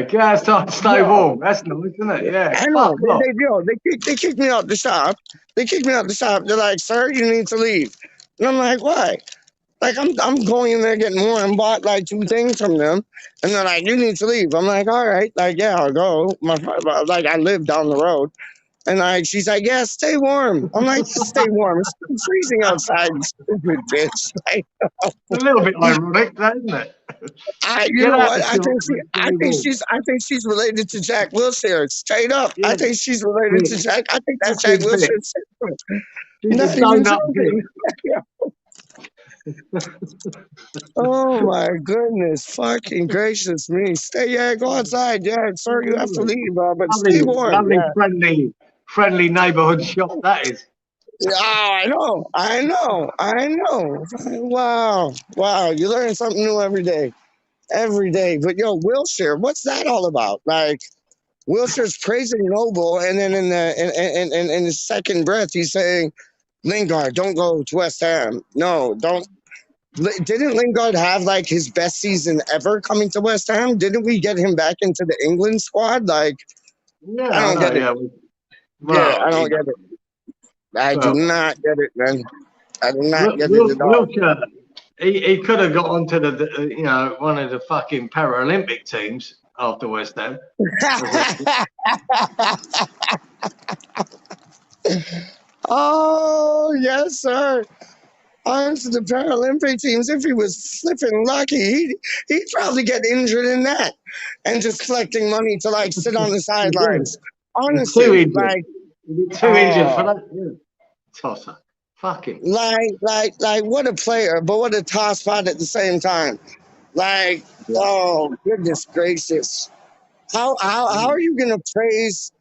get outside and stay warm. That's nice, isn't it? Yeah. I know. They kicked me out the shop. They're like, sir, you need to leave. And I'm like, why? Like, I'm going in there getting warm, bought like 2 things from them. And they're like, you need to leave. I'm like, all right. Like, yeah, I'll go. I live down the road. And like, she's like, yeah, stay warm. I'm like, stay warm. It's freezing outside, stupid bitch. Like, a little bit ironic, isn't it? You know what? I think she's related to Jack Wilshere. Straight up. Yeah. I think she's related to Jack. I think that's Jack Wilshere. Nothing even joking. Oh my goodness, fucking gracious me. Go outside. Yeah, sir, you have to leave, but stay warm. Lovely, friendly neighborhood shop, that is. Oh, I know. Wow. You learn something new every day. But yo, Wilshere, what's that all about? Like, Wilshere's praising Noble, and then in his second breath, he's saying, Lingard, don't go to West Ham. No, don't. Didn't Lingard have like his best season ever coming to West Ham? Didn't we get him back into the England squad? Like, yeah, I don't get it. Well, I don't get it. I do not get it, man. I do not get it at all. Look, he could have got onto the one of the fucking Paralympic teams after West Ham. Oh yes, sir. onto the Paralympic teams. If he was flipping lucky, he'd probably get injured in that, and just collecting money to like sit on the sidelines. Honestly, like too injured for that. Yeah. Tosser, fucking like what a player, but what a toss spot at the same time. Like, oh goodness gracious, how are you gonna praise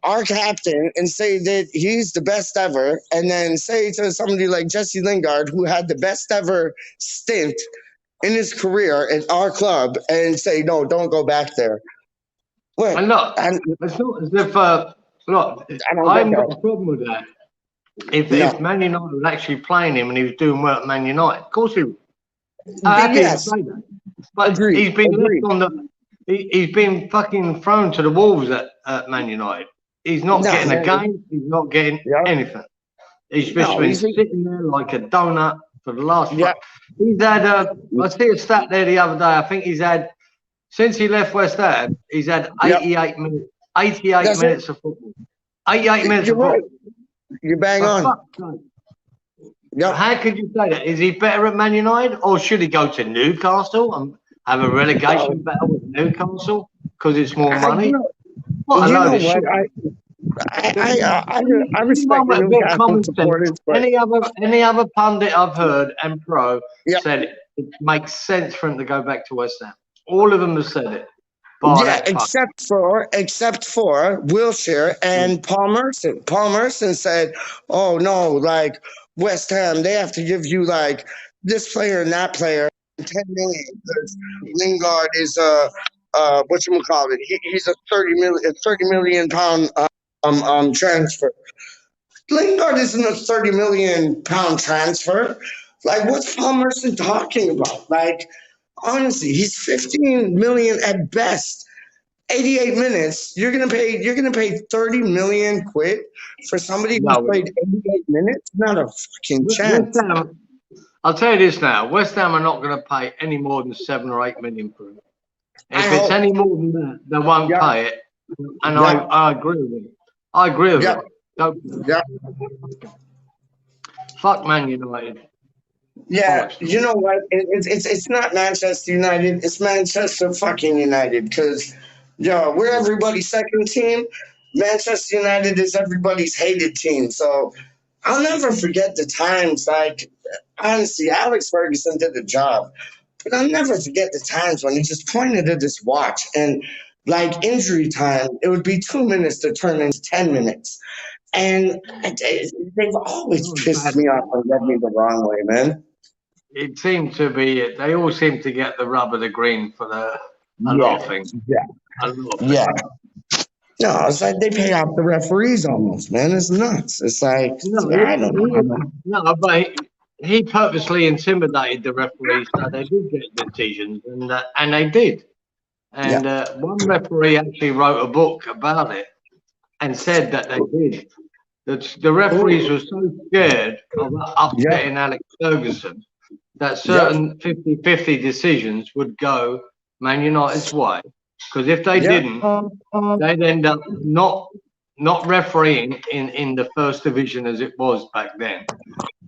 our captain and say that he's the best ever, and then say to somebody like Jesse Lingard, who had the best ever stint in his career at our club, and say, no, don't go back there? Well, and look, it's not as if, look, I'm not a problem with that. If Man United was actually playing him and he was doing well at Man United, of course he would. Yes. But he's been left on the, he's been fucking thrown to the wolves at Man United. He's not getting a game. He's not getting anything. He's just been sitting there like a donut for the last. He's had. I see a stat there the other day. I think he's had, since he left West Ham, he's had 88 minutes. 88 minutes of football. 88 minutes of football. You're bang on. How could you say that? Is he better at Man United, or should he go to Newcastle and have a relegation battle with Newcastle because it's more money? I respect the Newcastle supporters. Any other pundit I've heard and pro said it makes sense for him to go back to West Ham. All of them have said it. Except for Wilshere and Paul Merson. Paul Merson said, "Oh no, like West Ham, they have to give you like this player and that player 10 million because Lingard is whatchamacallit, he's a 30 million pound transfer. Lingard isn't a 30 million pound transfer. Like, what's Paul Merson talking about? Like, honestly, he's 15 million at best. 88 minutes. You're gonna pay 30 million quid for somebody who played 88 minutes? Not a fucking chance. I'll tell you this now. West Ham are not going to pay any more than 7 or 8 million for it. If it's any more than that, they won't pay it. And I agree with it. I agree with it. Fuck Man United. Yeah, you know what? It's not Manchester United. It's Manchester fucking United. Because, we're everybody's second team. Manchester United is everybody's hated team. So I'll never forget the times. Like, honestly, Alex Ferguson did the job. But I'll never forget the times when he just pointed at his watch and, like, injury time, it would be 2 minutes to turn into 10 minutes. And they've always pissed me off and led me the wrong way, man. It seemed to be, they all seem to get the rub of the green for a lot of things. Yeah. No, it's like they pay off the referees almost, man. It's nuts. It's like, I don't know. No, but he purposely intimidated the referees so they did get decisions, and they did. And one referee actually wrote a book about it and said that they did. The referees were so scared of upsetting Alex Ferguson that certain 50-50 decisions would go Man United's way. Because if they didn't, they'd end up not refereeing in the first division as it was back then.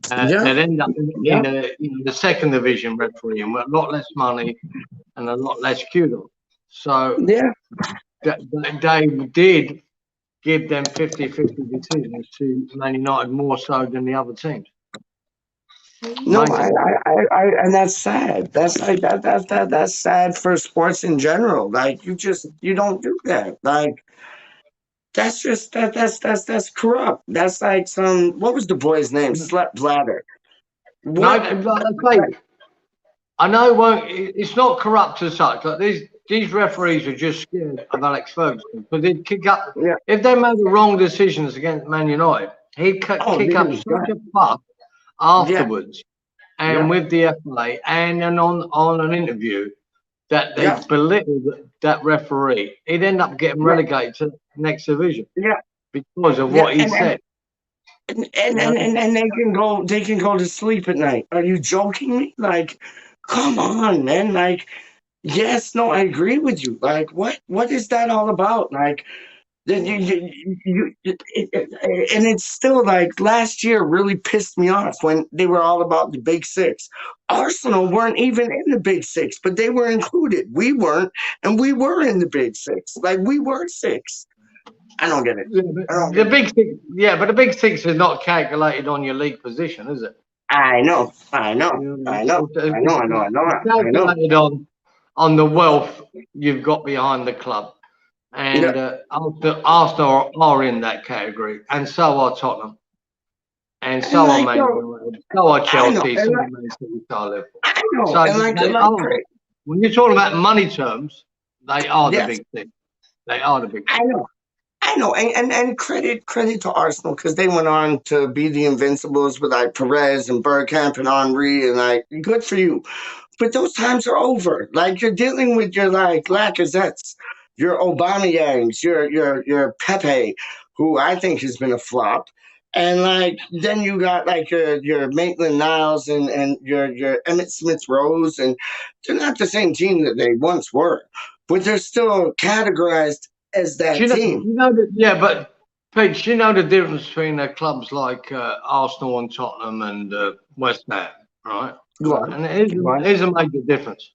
They'd end up in the second division refereeing with a lot less money and a lot less kudos. So they did give them 50-50 decisions to Man United more so than the other teams. No, I and that's sad. That's like that's sad for sports in general. Like you don't do that. Like that's just that's corrupt. That's like what was the boy's name? Slep Bladder. I know it's not corrupt as such. Like these referees are just scared of Alex Ferguson because they'd kick up if they made the wrong decisions against Man United. He'd kick up such a fuss afterwards and with the FA and on an interview that they belittled that referee. He'd end up getting relegated to the next division because of what he said. And they can go to sleep at night. Are you joking me? Like, come on, man. Like, yes, no, I agree with you. Like, what is that all about? Like, And it's still like last year really pissed me off when they were all about the Big Six. Arsenal weren't even in the Big Six, but they were included. We weren't, and we were in the Big Six. Like we were six. I don't get it. The Big Six, yeah, but the Big Six is not calculated on your league position, is it? I know. It's calculated on the wealth you've got behind the club. And Arsenal are in that category, and so are Tottenham, and so are Man United, so are Chelsea, so are Man City, so are Liverpool. I know. So when you're talking about money terms, they are the Big Six. They are the Big Six. I know, and credit to Arsenal because they went on to be the Invincibles with like Perez and Bergkamp and Henry, and like good for you. But those times are over. Like you're dealing with your like Lacazettes, your Aubameyangs, your Pepe, who I think has been a flop. And like then you got like your Maitland-Niles and your Emmett Smith-Rose, and they're not the same team that they once were, but they're still categorized as that team. But Pete, you know the difference between clubs like Arsenal and Tottenham and West Ham, right? And here's a major difference.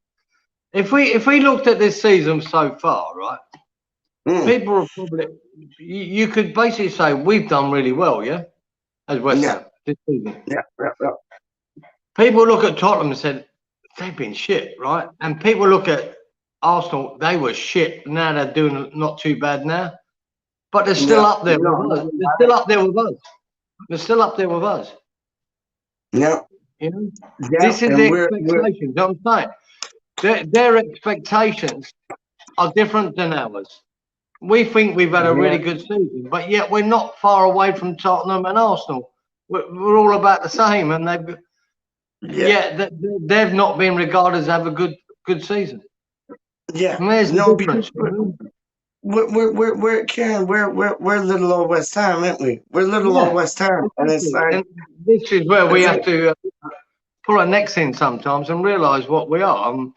If we looked at this season so far, right? People are probably, you could basically say we've done really well, yeah, as West Ham this season. Yeah. People look at Tottenham and said they've been shit, right? And people look at Arsenal, they were shit. Now they're doing not too bad now, but they're still up there with us. They're still up there with us. They're still up there with us. Yeah. You know, this is the expectations. You know what I'm saying? Their expectations are different than ours. We think we've had a really good season, but yet we're not far away from Tottenham and Arsenal. We're all about the same, and they've not been regarded as have a good season. Yeah, and there's no difference. We're little old West Ham, aren't we? We're little old West Ham, and it's like this is where we have to pull our necks in sometimes and realise what we are.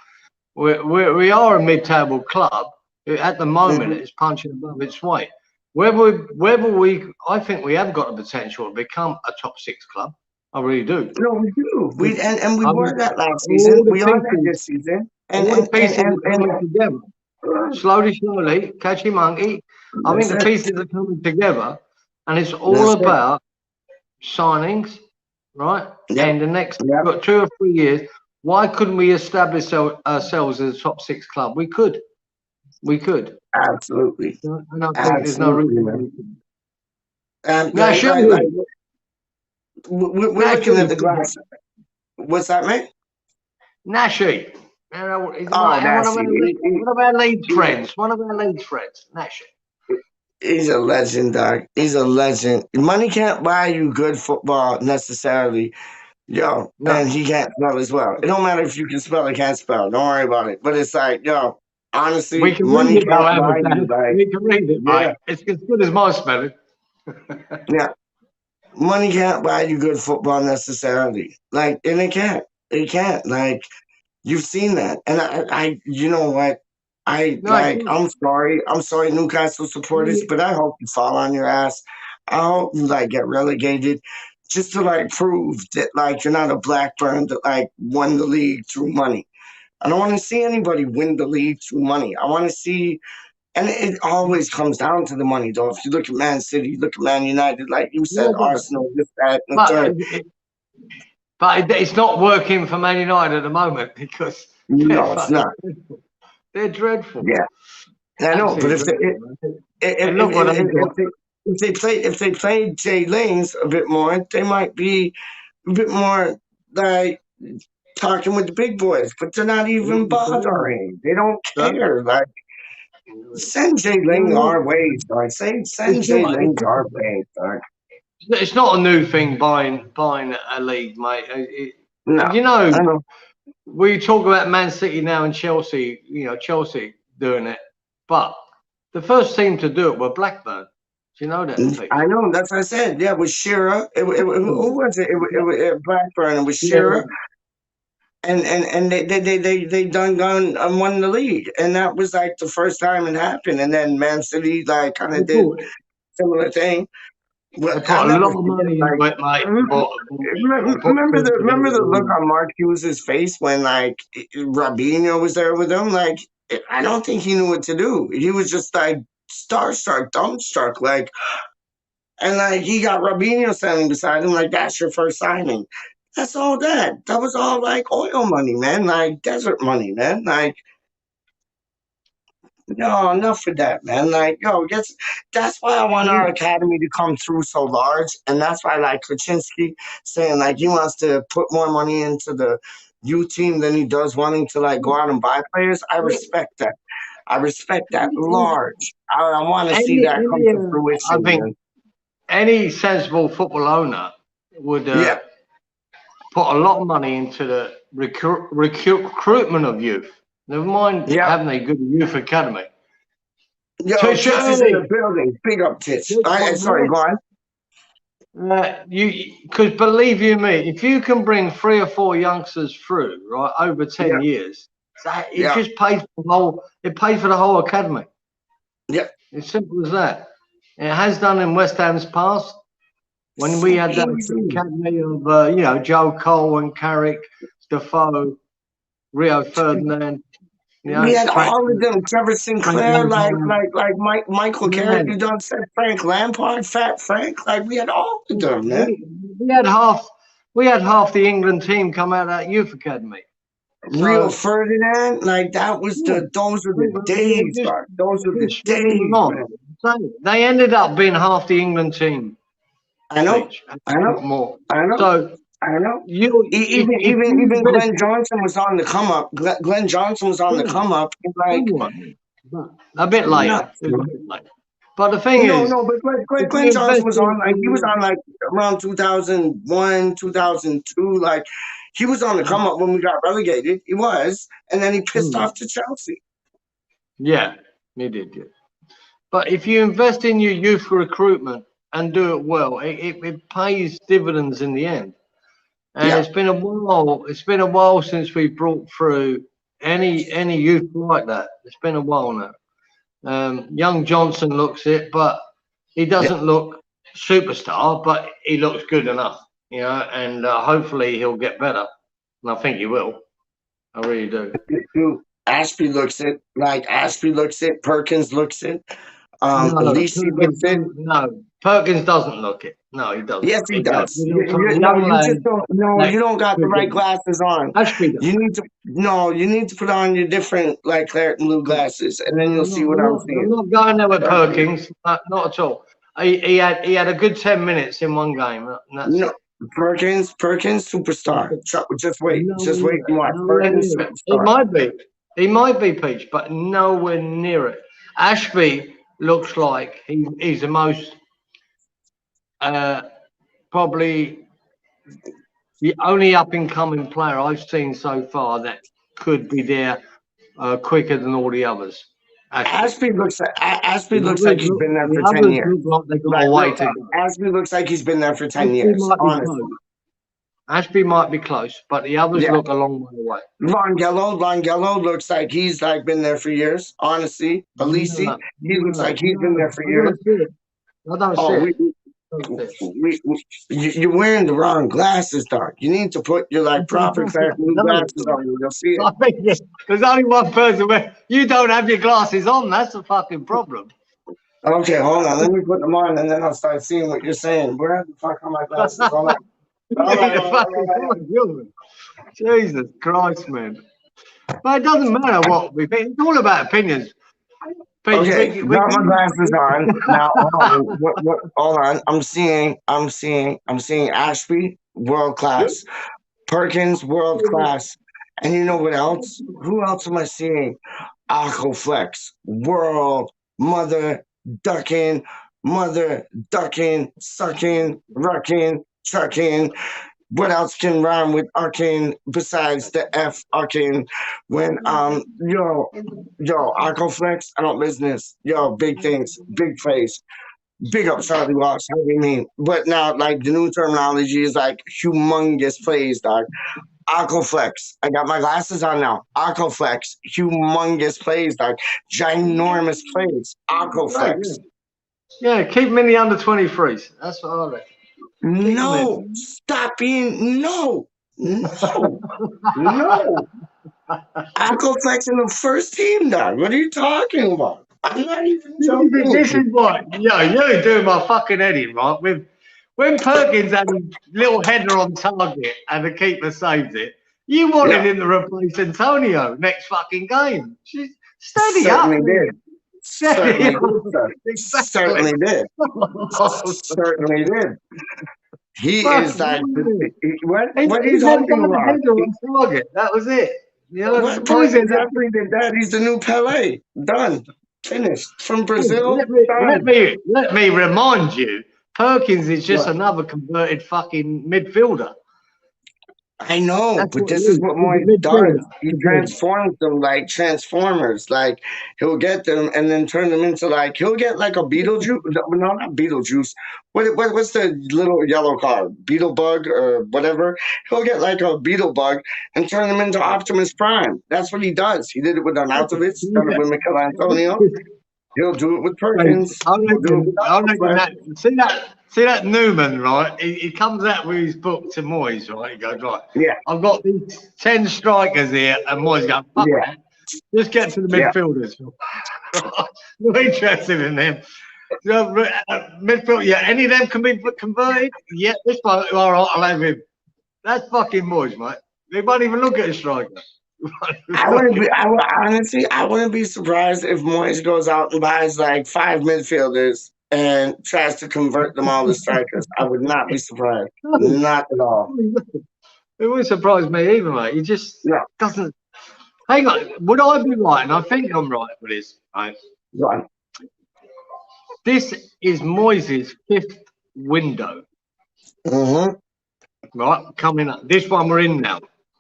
We are a mid-table club. At the moment, it's punching above its weight. I think we have got the potential to become a top six club. I really do. No, we do. We were that last season. We are that this season. And the pieces are coming together. Slowly, catchy monkey. I think the pieces are coming together, and it's all about signings, right? Yep. And the next 2 or 3 years, why couldn't we establish ourselves as a top six club? We could. Absolutely. And I think there's no reason. Now, surely. We're looking at the glass. What's that, mate? Nashi. One of our Leeds friends. Nashi. He's a legend, dog. He's a legend. Money can't buy you good football necessarily. And he can't spell as well. It don't matter if you can spell or can't spell. Don't worry about it. But it's like, honestly, money can't buy you. We can read it, mate. It's as good as my spelling. Yeah. Money can't buy you good football necessarily. Like, and it can't. It can't. Like, you've seen that. And I you know what? I'm sorry, Newcastle supporters, but I hope you fall on your ass. I hope you get relegated just to prove that you're not a Blackburn that won the league through money. I don't want to see anybody win the league through money. I want to see. And it always comes down to the money, though. If you look at Man City, you look at Man United, like you said, Arsenal, this, that, and the third. But it's not working for Man United at the moment because it's not. They're dreadful. Yeah, I know. But if they played Jay Lanes a bit more, they might be a bit more talking with the big boys. But they're not even bothering. They don't care. Send Jay Ling our ways, dog. Send Jay Ling our ways, dog. It's not a new thing buying a league, mate. No, we talk about Man City now and Chelsea. Chelsea doing it, but the first team to do it were Blackburn. Do you know that? Pete? I know. That's what I said. Yeah, it was Shearer. Who was it? It was Blackburn. It was Shearer. and they done gone and won the league, and that was like the first time it happened. And then Man City like kind They of did put, similar thing. they But put I'll a never lot of forget, money like, into it, mate. remember the look on Mark Hughes's face when Robinho was there with him. Like, I don't think he knew what to do. He was just like starstruck, dumbstruck, like, and like he got Robinho standing beside him, like that's your first signing. That's all that. That was all like oil money, man. Like desert money, man. Like, no, enough for that, man. Like, yo, that's why I want our academy to come through so large. And that's why, like, Krasinski saying, like, he wants to put more money into the U team than he does wanting to, like, go out and buy players. I respect that. I respect that large. I want to see that come to I fruition, think man. any sensible football owner would Yeah. put a lot of money into the recruitment of youth. Never mind Yeah. having a good youth academy. Yo, Tits is in the building. Big up, Tits. Sorry, go on. Because believe you me, if you can bring 3 or 4 youngsters through, right, over 10 years, it just pays for the whole. It pays for the whole academy. Yeah, it's simple as that. It has done in West Ham's past when we had that academy of Joe Cole and Carrick, Defoe, Rio Ferdinand. We had all of them. Trevor Sinclair, Michael Carrick. You done said Frank Lampard, Fat Frank. Like we had all of them, man. We had half the England team come out of that youth academy. Rio Ferdinand, like that was those were the days, man. Those were the days, man. They ended up being half the England team. I know. More. I know. So I know. Even Glenn Johnson was on the come up. Glenn Johnson was on the come up. Like a bit later. But the thing is, but Glenn Johnson was on he was on like around 2001, 2002. Like he was on the come up when we got relegated. He was, and then he pissed off to Chelsea. Yeah, he did. Yeah. But if you invest in your youth recruitment and do it well, it pays dividends in the end. And it's been a while. It's been a while since we brought through any youth like that. It's been a while now. Young Johnson looks it, but he doesn't look superstar, but he looks good enough, and hopefully he'll get better. And I think he will. I really do. Ashby looks it. Perkins looks it. Lisi looks it. No, Perkins doesn't look it. No, he doesn't. Yes, he does. You don't got the right glasses on. You need to put on your different claret and blue glasses, and then you'll see what I'm seeing. I'm not going there with Perkins. Not at all. He had a good 10 minutes in one game. No, Perkins, superstar. Just wait and watch. Perkins, superstar. He might be Peach, but nowhere near it. Ashby looks like he's the most. Probably the only up-and-coming player I've seen so far that could be there quicker than all the others. Ashby looks like he's been there for 10 years. Ashby looks like he's been there for 10 years, honestly. Ashby might be close, but the others look a long way away. Longello looks like he's been there for years, honestly. Alisi, he looks like he's been there for years. I don't see it. You're wearing the wrong glasses, dog. You need to put your proper new glasses on. You'll see it. I think there's only one person where you don't have your glasses on. That's the fucking problem. Okay, hold on. Let me put them on, and then I'll start seeing what you're saying. Where the fuck are my glasses? Hold on. Jesus Christ, man. But it doesn't matter what we think. It's all about opinions. Okay, got my glasses on. Now, hold on. I'm seeing Ashby, world class. Perkins, world class. And you know what else? Who else am I seeing? Aquaflex, world, mother ducking, sucking, rucking, chucking. What else can rhyme with arcane besides the F arcane? When Aquaflex, I don't business. Big things, big face. Big up Charlie Watts, how do you mean? But now the new terminology is humongous plays, dog. Aquaflex. I got my glasses on now. Aquaflex. Humongous plays, dog. Ginormous plays. Right, Aquaflex. yeah, keep them in the under 23s. That's what I reckon. Keep them No. in. Stop being. No. No. No. Aquaflex in the first team, dog. What are you talking about? I'm not even joking with This you. is what, you're doing my fucking head in, right? When Perkins had his little header on target and the keeper saved it, you wanted him to replace Antonio next fucking game. Steady Certainly up, did. man. Steady Certainly up. did, sir. Exactly. Certainly did. Certainly did. He is like, what He are you never talking got a about? header on target. That was it. You know, What boys Perkins actually did that? He's the new Pele. Done. Finished. From Brazil. let Done. me remind you, Perkins is just What? another converted fucking midfielder. I know, That's but what he this is is. what He's a Moyes midfielder. does. He transforms them like Transformers. Like he'll get them and then turn them into like he'll get like a Beetlejuice. No, not Beetlejuice. What's the little yellow car? Beetlebug or whatever. He'll get like a Beetlebug and turn them into Optimus Prime. That's what he does. He did it with Arnautovic, done it with Mikel Antonio. He'll do it with Perkins. I He'll do it reckon with that. See that Newman, right? He comes out with his book to Moyes, right? He goes, right, yeah, I've got these 10 strikers here, and Moyes goes, fuck yeah, that. Just get to the yeah. midfielders. Not interested in them. So, midfield, yeah, any of them can be converted? Yeah, this one, all right, I'll have him. That's fucking Moyes, mate. They won't even look at a striker. Honestly, I wouldn't be surprised if Moyes goes out and buys like 5 midfielders and tries to convert them all to strikers. I would not be surprised. Not at all. It wouldn't surprise me either, mate. He just No. doesn't. Hang on, would I be right? And I think I'm right with this. Right? Right. This is Moyes' 5th window. Right, coming up. This one we're in now.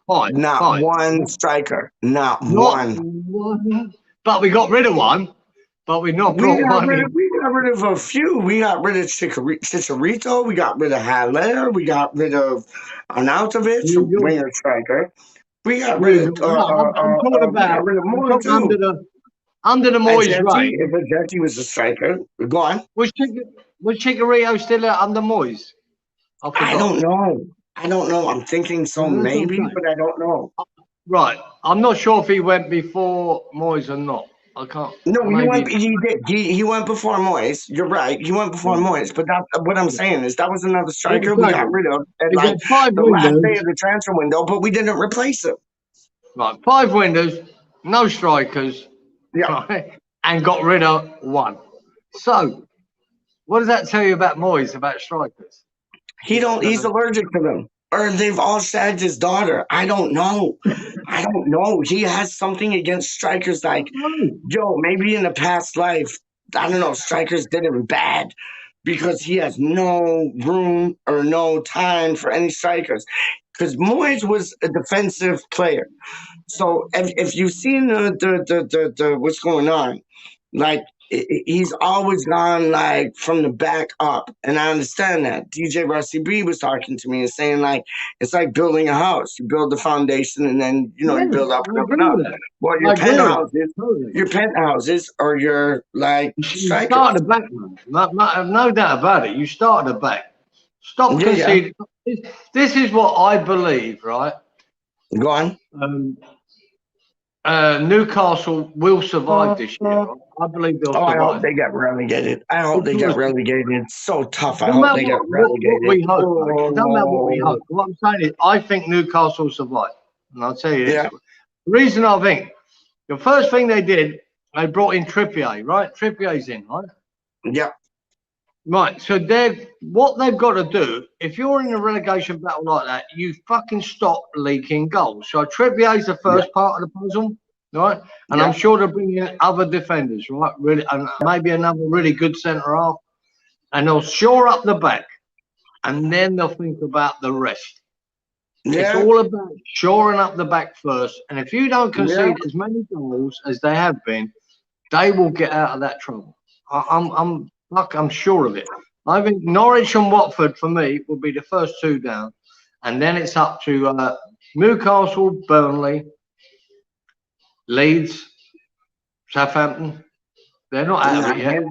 Not one striker. Not one. But we got rid of one. But we've not brought one in. We got rid of a few. We got rid of Chicharito. We got rid of Haller. We got rid of Arnautovic, winger striker. We got rid of. I'm talking about under the Moyes reign. If YeT was a striker, go on. Was Chicharito still under Moyes? I don't know. I'm thinking so, maybe, but I don't know. Right. I'm not sure if he went before Moyes or not. I can't. No, he did. He went before Moyes. You're right. He went before Moyes. But what I'm saying is that was another striker we got rid of at like the last day of the transfer window, but we didn't replace him. Right. 5 windows, no strikers. Yeah. Right, and got rid of one. So, what does that tell you about Moyes, about strikers? He's allergic to them. Or they've all shagged his daughter. I don't know. He has something against strikers like, maybe in a past life, I don't know, strikers did him bad because he has no room or no time for any strikers. Because Moyes was a defensive player. So if you've seen the what's going on, like, he's always gone like from the back up, and I understand that. DJ Rusty B was talking to me and saying like it's like building a house. You build the foundation, and then you build up and up and up. Well, your penthouses are your like strikers. You start at the back, man. No doubt about it. You start at the back. Stop conceding. This is what I believe, right? Go on. Newcastle will survive this year. Right? I believe they'll survive. I hope they get relegated. It's so tough. I hope they get relegated. What we hope. It doesn't matter what we hope. What I'm saying is, I think Newcastle will survive. And I'll tell you this. The reason I think, the first thing they did, they brought in Trippier, right? Trippier's in, right? Yeah. Right, so what they've got to do, if you're in a relegation battle like that, you fucking stop leaking goals. So Trippier's the first part of the puzzle, right? And I'm sure they'll bring in other defenders, right? Really, and maybe another really good centre half, and they'll shore up the back, and then they'll think about the rest. It's all about shoring up the back first, and if you don't concede as many goals as they have been, they will get out of that trouble. I'm sure of it. I think Norwich and Watford, for me, will be the first 2 down. And then it's up to Newcastle, Burnley, Leeds, Southampton. They're not out of it yet.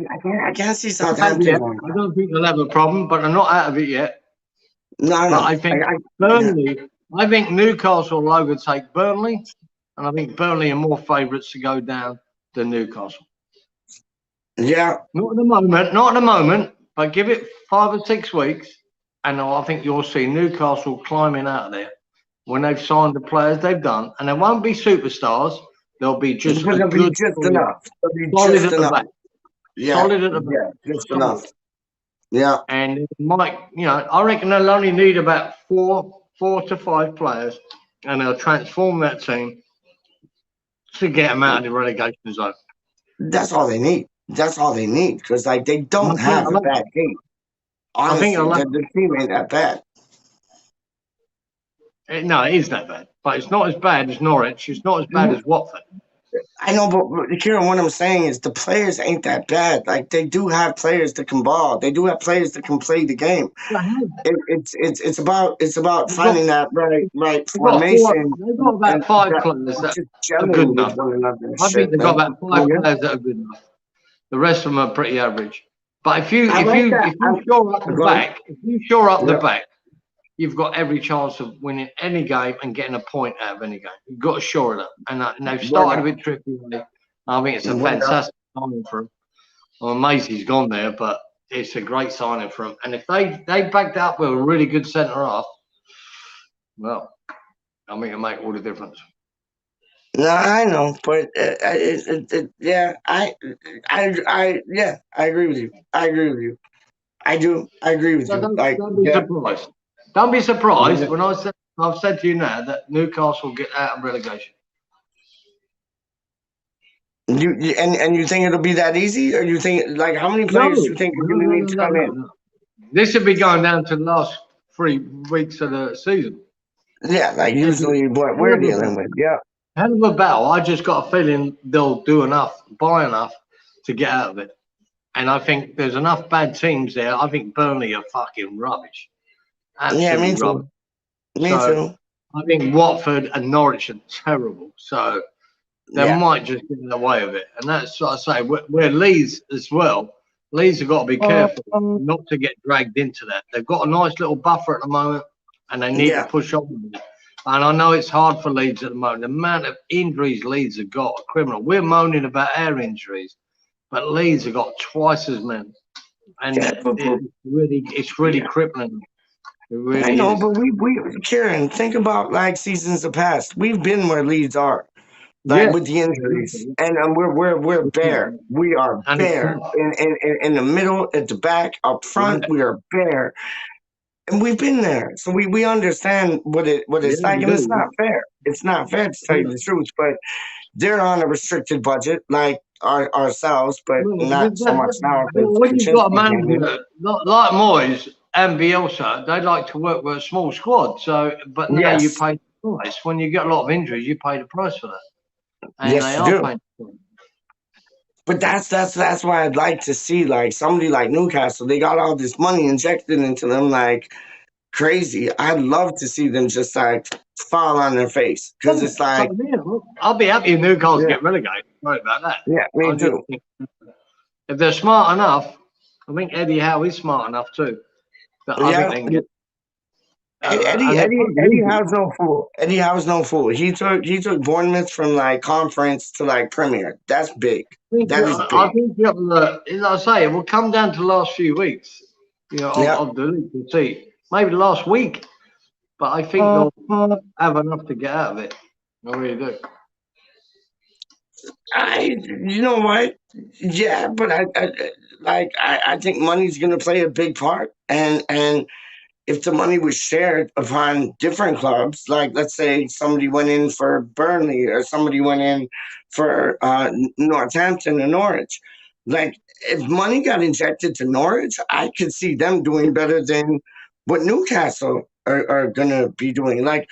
I can't see Not out of it Southampton yet. going. I don't think they'll have a problem, but they're not out of it yet. No, But I think Burnley, I think Newcastle will overtake Burnley, and I think Burnley are more favourites to go down than Newcastle. Yeah. Not at the moment, but give it 5 or 6 weeks, and I think you'll see Newcastle climbing out of there when they've signed the players they've done, and they won't be superstars. They'll be just But they'll be just enough. They'll be solid just at the enough. back. Yeah. Solid at the back. Yeah, just enough. Yeah. And it might, I reckon they'll only need about 4 to 5 players, and they'll transform that team to get them out of the relegation zone. That's all they need. That's all they need, because like they don't have a bad team. Honestly, the team ain't that bad. No, it is that bad, but it's not as bad as Norwich. It's not as bad as Watford. I know, but Kieran, what I'm saying is the players ain't that bad. Like they do have players that can ball. They do have players that can play the game. It's about finding that right formation. They've got about 5 players that are good enough. I think they've got about 5 players that are good enough. The rest of them are pretty average. But if you shore up the back, you've got every chance of winning any game and getting a point out of any game. You've got to shore it up. And they've started with Trippier. I think it's a fantastic signing for them. Well, Macy's gone there, but it's a great signing for them. And if they backed up with a really good centre half, well, I think it'll make all the difference. No, I know, but I agree with you. I agree with you. I do. I agree with you. Don't be surprised. Don't be surprised when I've said to you now that Newcastle get out of relegation. You think it'll be that easy, or you think like how many players do you think are going to need to come in? This should be going down to the last 3 weeks of the season. Yeah, like usually what we're dealing with. Yeah. Hell of a battle. I just got a feeling they'll do enough, buy enough to get out of it. And I think there's enough bad teams there. I think Burnley are fucking rubbish. Absolutely me too. rubbish. Me too. I think Watford and Norwich are terrible. So they might just get in the way of it. And that's what I say. We're Leeds as well. Leeds have got to be careful not to get dragged into that. They've got a nice little buffer at the moment, and they need to push on with it. And I know it's hard for Leeds at the moment. The amount of injuries Leeds have got are criminal. We're moaning about our injuries, but Leeds have got twice as many. And it's really crippling. It really I know, is. but we Kieran, think about like seasons of past. We've been where Leeds are, like with the injuries, and we're bare. We are bare in the middle, at the back, up front. We are bare. And we've been there, so we understand what it's like, and it's not fair. It's not fair to tell you the truth, but they're on a restricted budget like ourselves, but not so much now. When you've got a manager like Moyes and Bielsa, they like to work with a small squad. So, but now you pay the price. When you get a lot of injuries, you pay the price for that. And they are paying the price. But that's why I'd like to see like somebody like Newcastle. They got all this money injected into them like crazy. I'd love to see them just like fall on their face, because it's like I'll be happy if Newcastle get relegated. Sorry about that. Yeah, me too. If they're smart enough, I think Eddie Howe is smart enough too. That I think they can get. Eddie Howe's no fool. Eddie Howe's no fool. He took Bournemouth from like conference to like Premier. That's big. That is big. I think, as I say, it will come down to the last few weeks. Of the league to see. Maybe the last week, but I think they'll have enough to get out of it. I really do. You know what? Yeah, but I think money's gonna play a big part, and if the money was shared upon different clubs, like let's say somebody went in for Burnley or somebody went in for Northampton and Norwich, like if money got injected to Norwich, I could see them doing better than what Newcastle are gonna be doing. Like,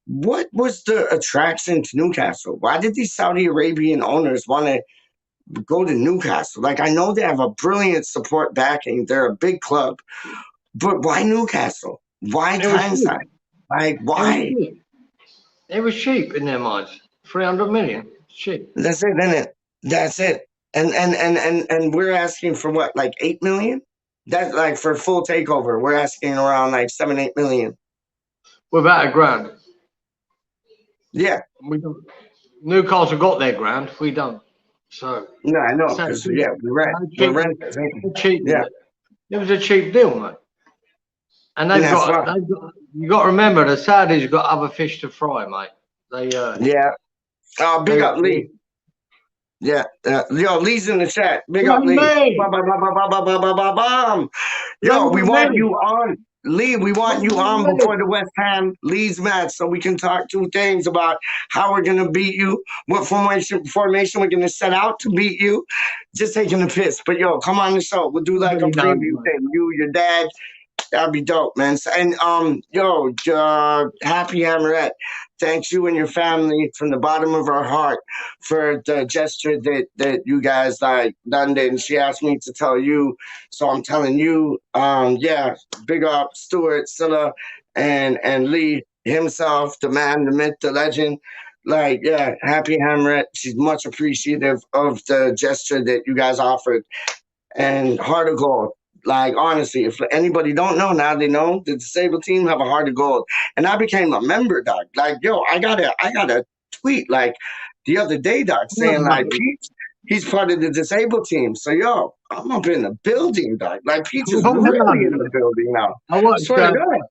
what was the attraction to Newcastle? Why did these Saudi Arabian owners want to go to Newcastle? Like, I know they have a brilliant support backing. They're a big club. But why Newcastle? Why Tyneside? Like, why? It was cheap in their minds. 300 million. It's cheap. That's it, isn't it? That's it. And we're asking for what, like 8 million? That's like for full takeover. We're asking around like 7-8 million. Without a grand. Yeah. We don't. Newcastle got their grand. We don't. So. No, I know, So because yeah, we're cheap. Yeah. It was a cheap deal, mate. And They've got, you got to remember, the Saudis got other fish to fry, mate. They yeah. Big up Lee. Yeah, yo, Lee's in the chat. Big up Lee. Yo, we want you on. Lee, we want you on before the West Ham Leeds match so we can talk 2 things about how we're going to beat you, what formation we're going to set out to beat you. Just taking a piss. But, yo, come on the show. We'll do like a preview thing. You, your dad. That'd be dope, man. And happy Hammerette. Thanks you and your family from the bottom of our heart for the gesture that you guys like done. And she asked me to tell you, so I'm telling you. Yeah, big up Stuart, Scylla, and Lee himself, the man, the myth, the legend. Like, yeah, happy Hammerette. She's much appreciative of the gesture that you guys offered. And heart of gold. Like, honestly, if anybody don't know, now they know. The disabled team have a heart of gold. And I became a member, dog. Like, yo, I got a tweet, like, the other day, dog, saying, like, Pete, he's part of the disabled team. So, yo, I'm up in the building, dog. Like, Pete's is really in the building now. I swear to God.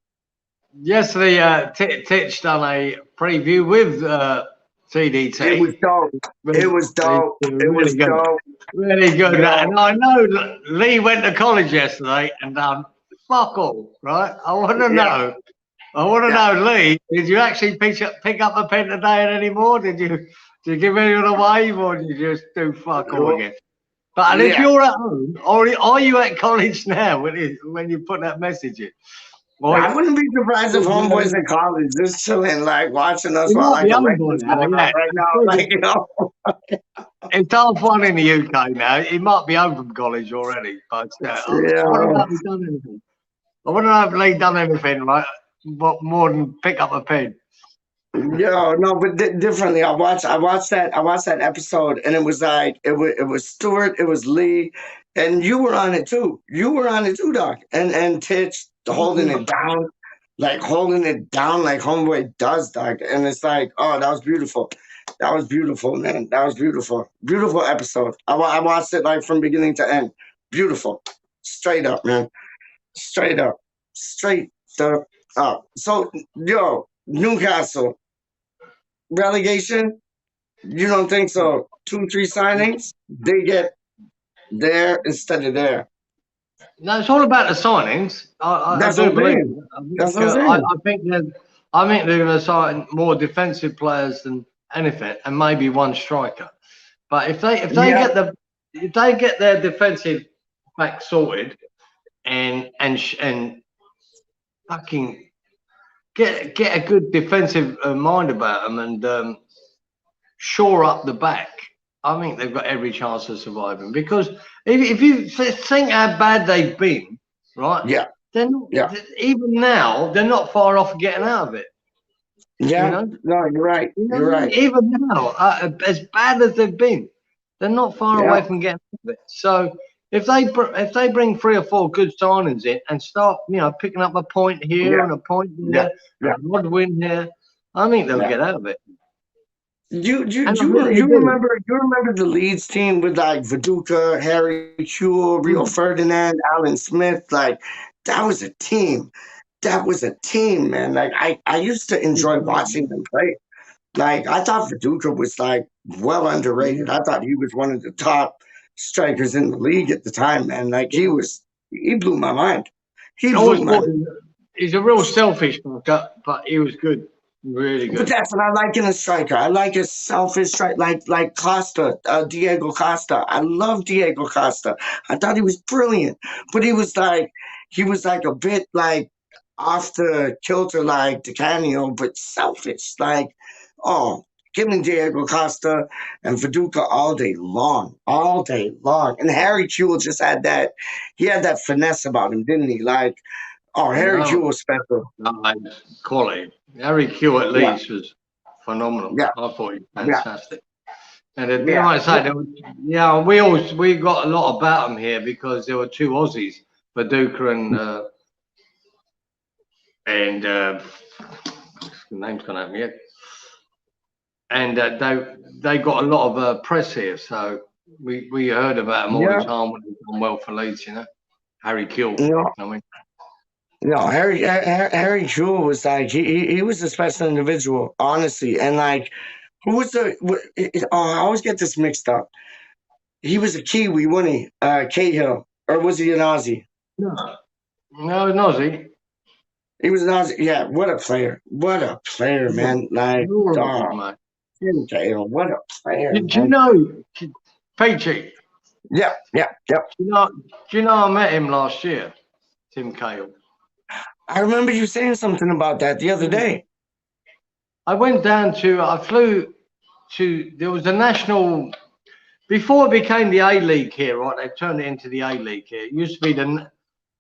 Yesterday, tHa done a preview with TDT. It was dope. It was dope. It was dope. Really good. Yeah. And I know Lee went to college yesterday and done fuck all, right? I want to know. I want to know, Lee, did you actually pick up a pen today anymore? Did you give anyone a wave or did you just do fuck all again? But if you're at home, or are you at college now when you put that message in? Well, I wouldn't be surprised if homeboys in college just chilling, like watching us while like elections going on right now. Like, you know, it's half one in the UK now. It might be over from college already, but I wonder if he's done anything. I wonder if Lee done anything like more than pick up a pen. Yo, no, but differently. I watched that episode, and it was like it was Stuart, it was Lee, and you were on it too. You were on it too, Doc, and tHa holding it down like homeboy does, Doc. And it's like, oh, that was beautiful. That was beautiful, man. That was beautiful. Beautiful episode. I watched it like from beginning to end. Beautiful. Straight up, man. Straight up. Straight the up. So, yo, Newcastle. Relegation? You don't think so? 2-3 signings? They get there instead of there. No, it's all about the signings. I do believe. I think they're going to sign more defensive players than anything, and maybe one striker. But if they get their defensive back sorted, and fucking get a good defensive mind about them and shore up the back, I think they've got every chance of surviving. Because if you think how bad they've been, right? Yeah. They're not, even now, they're not far off getting out of it. Yeah. You know? No, you're right. You're right. Even now, as bad as they've been, they're not far away from getting out of it. So if they bring 3 or 4 good signings in and start, picking up a point here and a point there, an odd win here, I think they'll get out of it. You remember the Leeds team with like Viduka, Harry Kewell, Rio Ferdinand, Alan Smith? Like that was a team. That was a team, man. Like I used to enjoy watching them play. Like I thought Viduka was like well underrated. I thought he was one of the top strikers in the league at the time, man. Like he blew my mind. He's a real selfish fucker, but he was good. Really good. But that's what I like in a striker. I like a selfish striker, like Costa, Diego Costa. I love Diego Costa. I thought he was brilliant, but he was like a bit like off the kilter, like Di Canio, but selfish. Like, oh, give me Diego Costa and Viduka all day long. And Harry Kewell just had that. He had that finesse about him, didn't he? Like, oh, Harry Kewell was special. Quality. Harry Kewell at least was phenomenal. Yeah. I thought he was Yeah. fantastic. And like I say, we got a lot about him here because there were two Aussies, Paducah and the name's gone out of my head. And they got a lot of press here, so we heard about them all the time when they done well for Leeds, you know. Harry Kill, I mean. No, Harry Jewell was like he was a special individual, honestly, and like who was I always get this mixed up. He was a Kiwi, wasn't he? Cahill, or was he an Aussie? No, an Aussie. He was an Aussie. Yeah, what a player! What a player, man! Like, Tim Cahill, what a player! Do you know Peachy? Yeah. Do you know I met him last year, Tim Cahill? I remember you saying something about that the other day. I flew to, there was a national, before it became the A-League here, right? They turned it into the A-League here. It used to be the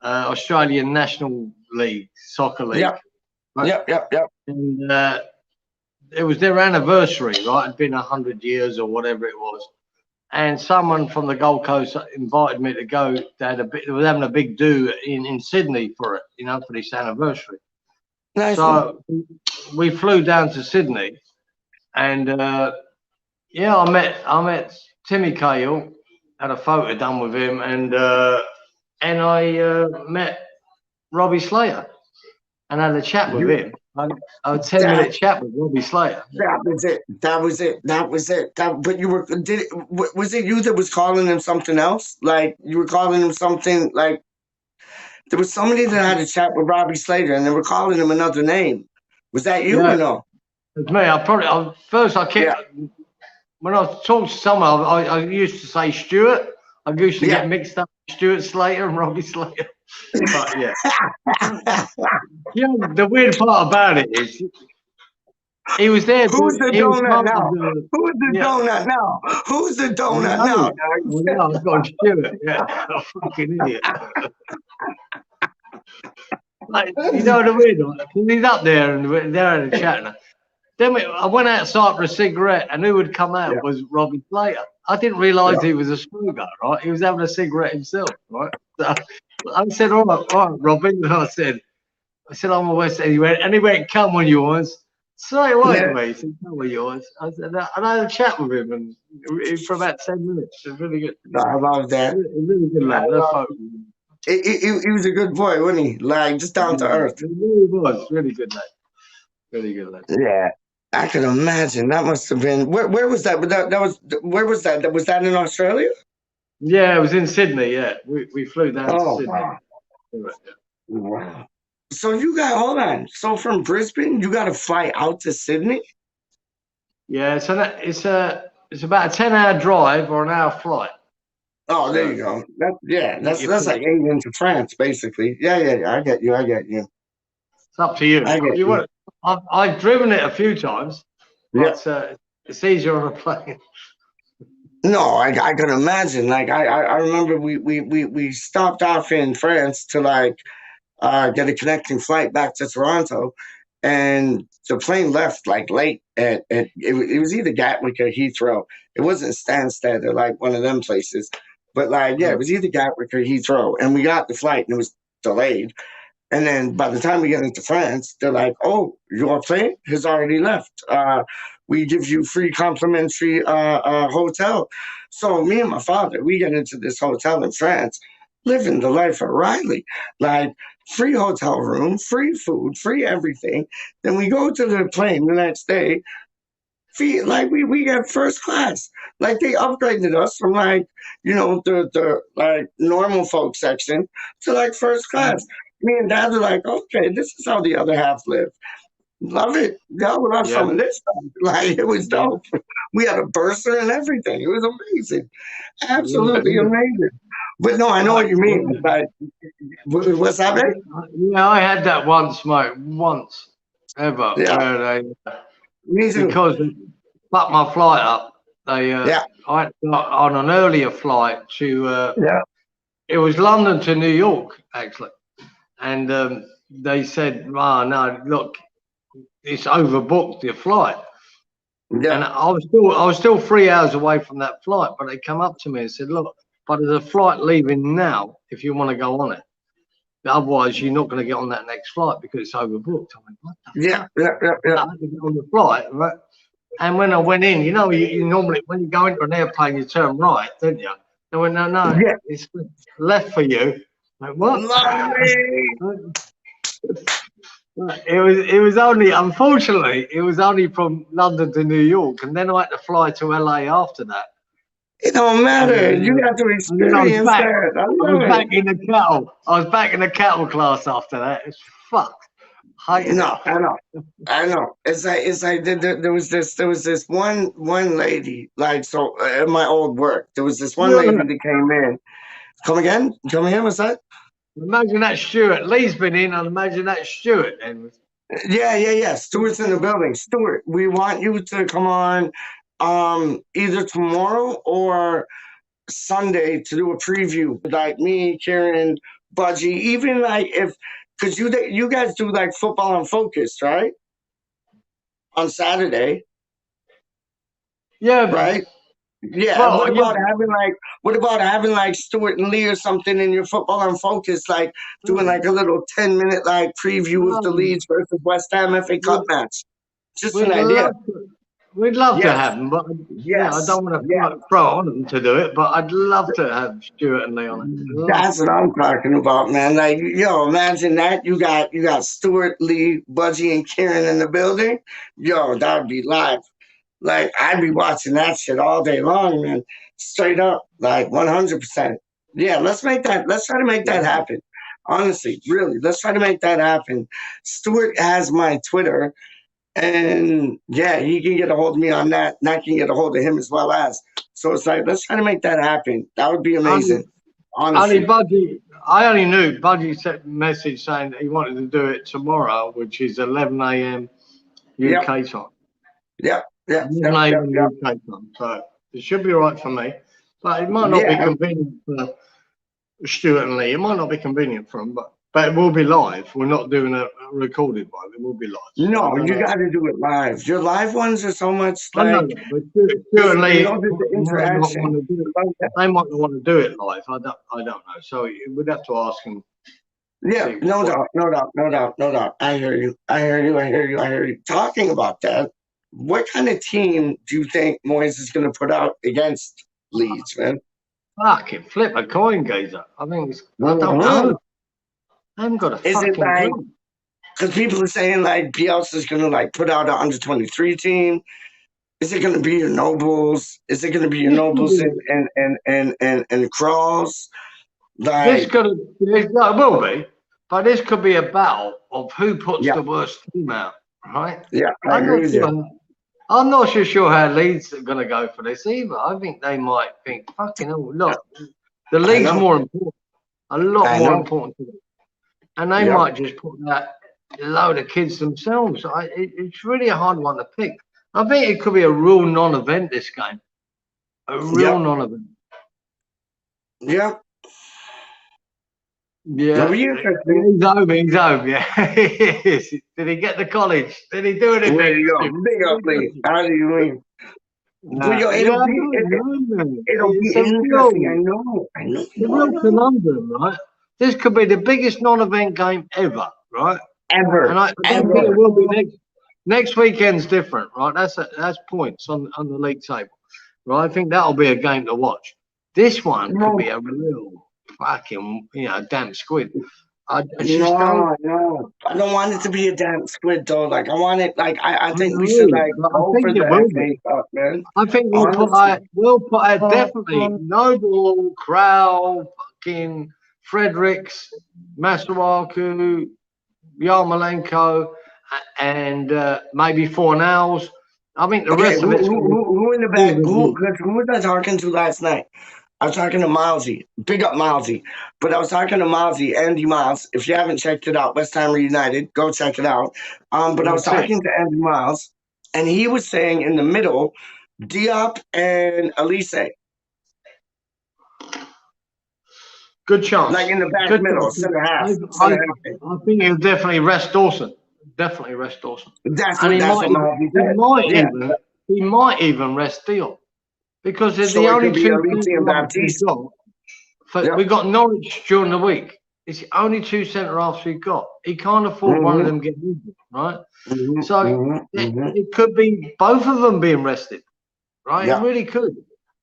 Australian National League, Soccer League. Yep. Right? Yep. And it was their anniversary, right? It'd been 100 years or whatever it was. And someone from the Gold Coast invited me to go. They were having a big do in Sydney for it, you know, for this anniversary. Nice. So we flew down to Sydney, and I met Timmy Cahill, had a photo done with him, and I met Robbie Slater and had a chat with him. A 10-minute chat with Robbie Slater. That was it. But you were was it you that was calling him something else? Like you were calling him something like there was somebody that had a chat with Robbie Slater and they were calling him another name. Was that you or no? It's me. When I talked to someone, I used to say Stuart. I used to get mixed up with Stuart Slater and Robbie Slater. But yeah. You know, the weird part about it is he was there. Who's the donut now? Who's the donut now? Who's the donut now? Well, I've got Stuart. Yeah, I'm a fucking idiot. Like, you know the weird one? He's up there and they're having a chat. Then I went outside for a cigarette, and who would come out was Robbie Slater. I didn't realise he was a smoker, right? He was having a cigarette himself, right? So I said, all right, Robbie. And I said, I'm a West End. And he went, come on, yours. Straight away to me. He said, come on, yours. I said, and I had a chat with him and for about 10 minutes. It was really good. I love that. Really good lad. He was a good boy, wasn't he? Like, just down to earth. He really was. Really good lad. Really good lad. Yeah. I can imagine. That must have been where was that? Where was that? Was that in Australia? Yeah, it was in Sydney. Yeah, we flew down to Sydney. Wow. So you got hold on. So from Brisbane, you got to fly out to Sydney? Yeah, so it's about a 10-hour drive or an hour flight. Oh, there you go. That's like England to France, basically. Yeah. I get you. It's up to you. I've driven it a few times, but it's easier on a plane. No, I can imagine. Like I remember we stopped off in France to like get a connecting flight back to Toronto, and the plane left like late at it was either Gatwick or Heathrow. It wasn't Stansted or like one of them places, but like it was either Gatwick or Heathrow, and we got the flight and it was delayed. And then by the time we get into France, they're like, oh, your plane has already left. We give you free complimentary hotel. So me and my father, we get into this hotel in France, living the life of Riley. Like free hotel room, free food, free everything. Then we go to the plane the next day. Like we get first class. Like they upgraded us from like, the like normal folk section to like first class. Me and Dad are like, okay, this is how the other half live. Love it. Yeah, we love some of this stuff. Like it was dope. We had a bursar and everything. It was amazing. Absolutely amazing. But no, I know what you mean. Like, what's happening? Yeah, I had that once, mate. Once ever. Yeah. Because they fucked my flight up. I got on an earlier flight to it was London to New York, actually. And they said, no, look, it's overbooked, your flight. Yeah. And I was still 3 hours away from that flight, but they come up to me and said, "Look, but there's a flight leaving now if you want to go on it. Otherwise, you're not going to get on that next flight because it's overbooked." I went, "What the fuck?" I had to get on the flight, right? And when I went in, you know, you normally, when you go into an airplane, you turn right, don't you? They went, "No, Yeah. it's left for you." Like, what? Lovely. It was only, unfortunately, it was only from London to New York, and then I had to fly to LA after that. It don't matter. And You got to then I was experience back. that. I was back in the cattle. I was back in the cattle class after that. It's fucked. No, I know. It's like there was this one lady, like, so at my old work, there was this one lady that came in. Come again? What's that? Imagine that Stuart. Lee's been in. I'd imagine that Stuart then. Yeah. Stuart's in the building. Stuart, we want you to come on either tomorrow or Sunday to do a preview. Like me, Karen, Budgie, even like because you guys do like football and focus, right? On Saturday. Yeah. Right? Yeah. Well, what about having like Stuart and Lee or something in your football and focus, like doing like a little 10-minute like preview of the Leeds versus West Ham FA Cup match? Just an idea. We'd love to have them, but yeah, I don't want to throw on them to do it, but I'd love to have Stuart and Lee on it. That's what I'm talking about, man. Like, yo, imagine that. You got Stuart, Lee, Budgie, and Kieran in the building. Yo, that would be live. Like, I'd be watching that shit all day long, man. Straight up, like 100%. Yeah, let's try to make that happen. Honestly, really, let's try to make that happen. Stuart has my Twitter. And yeah, he can get a hold of me on that, and I can get a hold of him as well as. So it's like, let's try to make that happen. That would be amazing. Honestly. I only knew Budgie sent a message saying that he wanted to do it tomorrow, which is 11 a.m. UK time. Yeah. 11 a.m. UK time. So it should be all right for me. But it might not be convenient for Stuart and Lee. It might not be convenient for them, but it will be live. We're not doing a recorded one. It will be live. No, you got to do it live. Your live ones are so much like. I know, but Stuart and Lee, they might not want to do it live. I don't know. So we'd have to ask them. Yeah, no doubt. I hear you. Talking about that, what kind of team do you think Moyes is going to put out against Leeds, man? Fucking flip a coin, Gazer. I think I don't know. I haven't got a fucking clue. Because people are saying like Bielsa's going to like put out an under-23 team. Is it going to be your Nobles? Is it going to be your Nobles and Crawls? Like, it will be, but this could be a battle of who puts the worst team out, right? Yeah, I agree with you. I'm not so sure how Leeds are going to go for this either. I think they might think, fucking hell, look, the league's more important, a lot more important to them. And they might just put that load of kids themselves. It's really a hard one to pick. I think it could be a real non-event, this game. A real non-event. Yeah. Yeah. He's home, yeah. Did he get to college? Did he do anything? There you go. Big up, Lee. How do you mean? It'll be interesting. I know. It's a real conundrum, right? This could be the biggest non-event game ever, right? Ever. And I think it will be next weekend's different, right? That's points on the league table, right? I think that'll be a game to watch. This one could be a real fucking, damn squid. I don't want it to be a damn squid though. Like I want it. Like I think we should like go for the FA Cup, man. I think we'll put out definitely Noble, Crowell, fucking Fredericks, Masuaku, Yarmolenko, and maybe Fornals. I think the rest of it. Who in the back? Who was I talking to last night? I was talking to Milesy. Big up Milesy. But I was talking to Milesy, Andy Miles. If you haven't checked it out, West Ham Reunited, go check it out. But I was talking to Andy Miles, and he was saying in the middle, Diop and Elise. Good chance. Like in the back middle, center half. I think he'll definitely rest Dawson. Definitely rest Dawson. That's what Milesy said. he might even rest Diop because they're So the it only could be two Elise and centre-halves we've Baptiste. got. Yep. We've got Norwich during the week. It's the only two centre-halves we've got. He can't afford one of them getting injured, right? So it could be both of them being rested, right? It really could.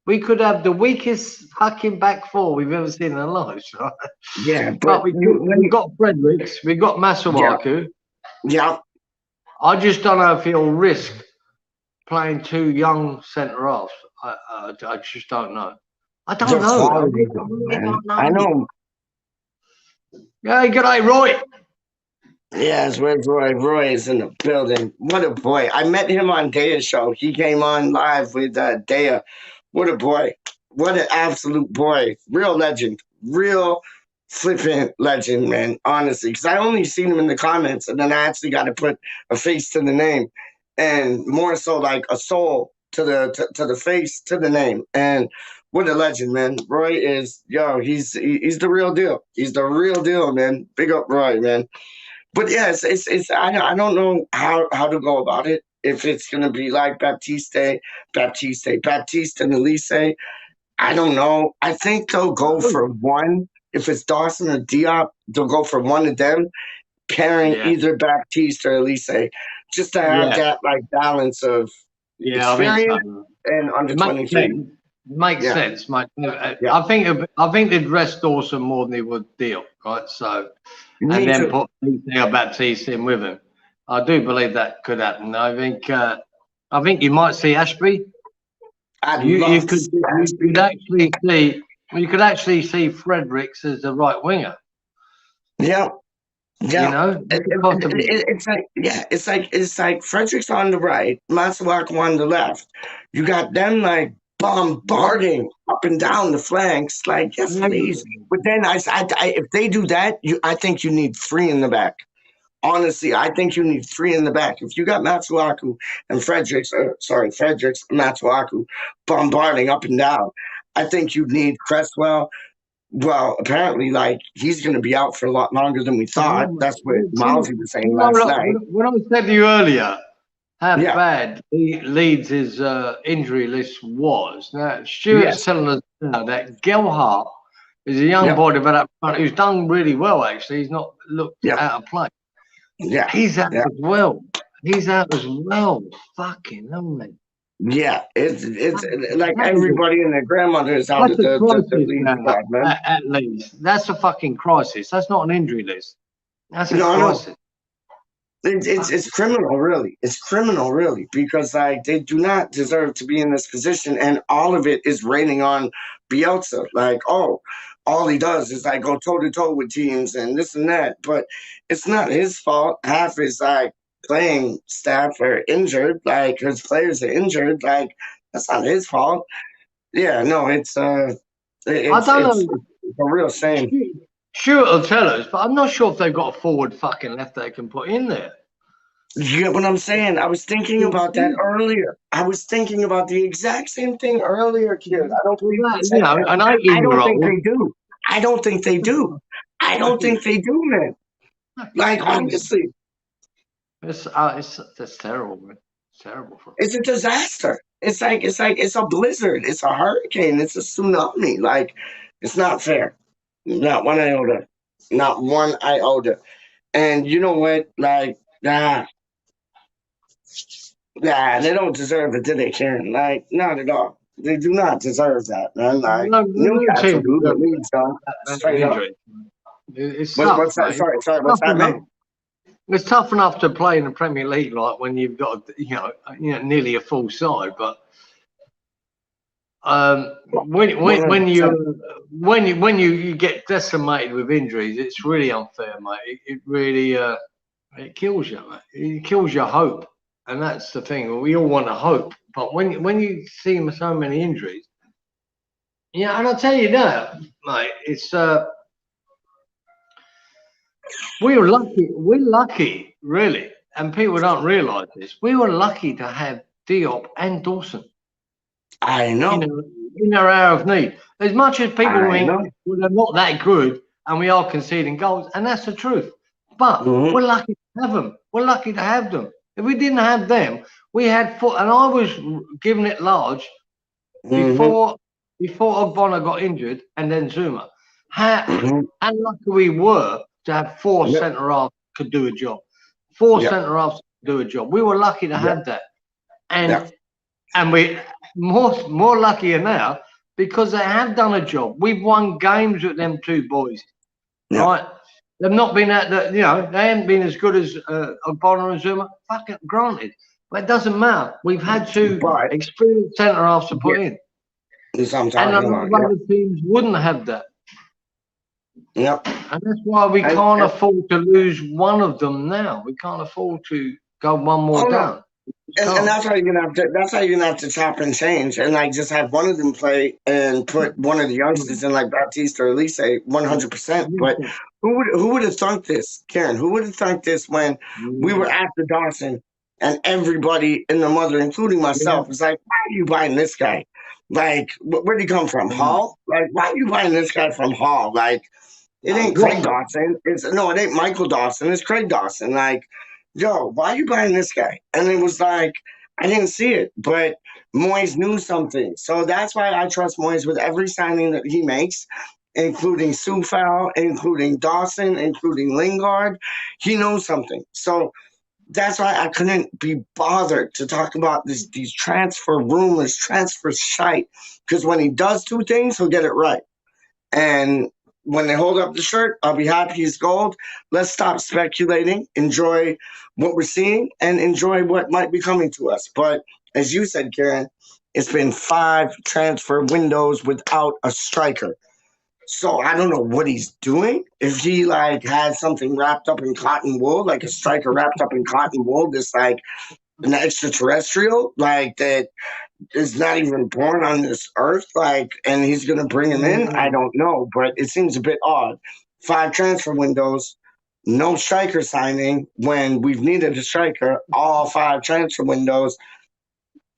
We could have the weakest fucking back four we've ever seen in our lives, right? Yeah, but we've got Fredericks, we've got Masuaku. Yeah. I just don't know if he'll risk playing two young centre halves. I just don't know. I don't know. Quality, man. I know. Yeah, good day, Roy. Yes, where's Roy? Roy is in the building. What a boy. I met him on tHa's show. He came on live with tHa. What a boy. What an absolute boy. Real legend. Real flippant legend, man. Honestly. Because I only seen him in the comments, and then I actually got to put a face to the name. And more so like a soul to the face, to the name. And what a legend, man. Roy is, he's the real deal. He's the real deal, man. Big up Roy, man. But yes, it's I don't know how to go about it. If it's gonna be like Baptiste and Elise, I don't know. I think they'll go for one. If it's Dawson or Diop, they'll go for one of them, pairing either Baptiste or Elise, just to have that like balance of experience and under 23. Makes sense, mate. I think they'd rest Dawson more than they would Diop, right? So. And then put Baptiste in with him. I do believe that could happen. I think you might see Ashby. You could actually see Fredericks as the right winger. Yeah. Yeah, you know, it's like Fredericks on the right, Masuaku on the left. You got them like bombarding up and down the flanks, like yes, please. But then if they do that, I think you need three in the back. Honestly, I think you need three in the back. If you got Masuaku and Fredericks, Masuaku bombarding up and down, I think you need Cresswell. Well, apparently, like, he's going to be out for a lot longer than we thought. That's what Milesy was saying last night. When I said to you earlier how bad Leeds' injury list was, now Stuart's telling us now that Gelhardt is a young boy developed who's done really well, actually. He's not looked out of place. Yeah. He's out as well. He's out as well. Fucking hell, man. Yeah, it's like everybody and their grandmother is out of the league squad, man. At least that's a fucking crisis. That's not an injury list. That's a crisis. It's criminal, really. It's criminal, really, because like they do not deserve to be in this position, and all of it is raining on Bielsa. Like, all he does is like go toe to toe with teams and this and that, but it's not his fault. Half is like playing staff are injured, like his players are injured, like that's not his fault. Yeah, no, it's a real shame. Sure, it'll tell us, but I'm not sure if they've got a forward fucking left they can put in there. You get what I'm saying? I was thinking about that earlier. I was thinking about the exact same thing earlier, kid. I don't believe I don't think they do. I don't think they do. I don't think they do, man. Like, honestly. That's terrible, man. It's terrible for It's a disaster. It's a blizzard. It's a hurricane. It's a tsunami. Like, it's not fair. Not one iota. Not one iota. And you know what? Like, they don't deserve it, do they, Karen? Like, not at all. They do not deserve that, man. Like, Newcastle do, the league's done. Straight up. It's tough, what's that? Sorry, what's that, man? It's tough enough to play in the Premier League, like when you've got, nearly a full side. But when you get decimated with injuries, it's really unfair, mate. It really it kills you, mate. It kills your hope, and that's the thing. We all want to hope, but when you see so many injuries, and I'll tell you that, mate, it's. We're lucky, really, and people don't realise this. We were lucky to have Diop and Dawson. I know. In our hour of need. As much as people think they're not that good and we are conceding goals, and that's the truth. But we're lucky to have them. We're lucky to have them. If we didn't have them, We had four, and I was giving it large before Ogbonna got injured, and then Zuma. How unlucky we were to have four centre halves could do a job. Four centre halves could do a job. We were lucky to have that, and we more luckier now because they have done a job. We've won games with them two boys, right? They've not been at the, they haven't been as good as Ogbonna and Zuma. Fucking granted, but it doesn't matter. We've had two experienced centre halves to put in. That's what I'm And a talking lot about. of other teams wouldn't have that. Yep. And that's why we can't afford to lose one of them now. We can't afford to go one more down. And that's how you're gonna have to. That's how you're gonna have to chop and change, and like just have one of them play and put one of the youngsters in, like Baptiste or Elise, 100%. But who would have thunk this, Karen? Who would have thunk this when we were after Dawson and everybody and the mother, including myself, was like, "Why are you buying this guy? Like, where'd he come from? Hall? Like, why are you buying this guy from Hall? Like, it ain't Craig Dawson. It ain't Michael Dawson. It's Craig Dawson. Like." Yo, why are you buying this guy? And it was like, I didn't see it, but Moyes knew something. So that's why I trust Moyes with every signing that he makes, including Sufal, including Dawson, including Lingard. He knows something. So that's why I couldn't be bothered to talk about these transfer rumors, transfer shite, because when he does two things, he'll get it right. And when they hold up the shirt, I'll be happy as gold. Let's stop speculating, enjoy what we're seeing, and enjoy what might be coming to us. But as you said, Karen, it's been 5 transfer windows without a striker. So I don't know what he's doing. If he like had something wrapped up in cotton wool, like a striker wrapped up in cotton wool, just like an extraterrestrial, like that is not even born on this earth, like, and he's going to bring him in. I don't know, but it seems a bit odd. 5 transfer windows, no striker signing when we've needed a striker. All 5 transfer windows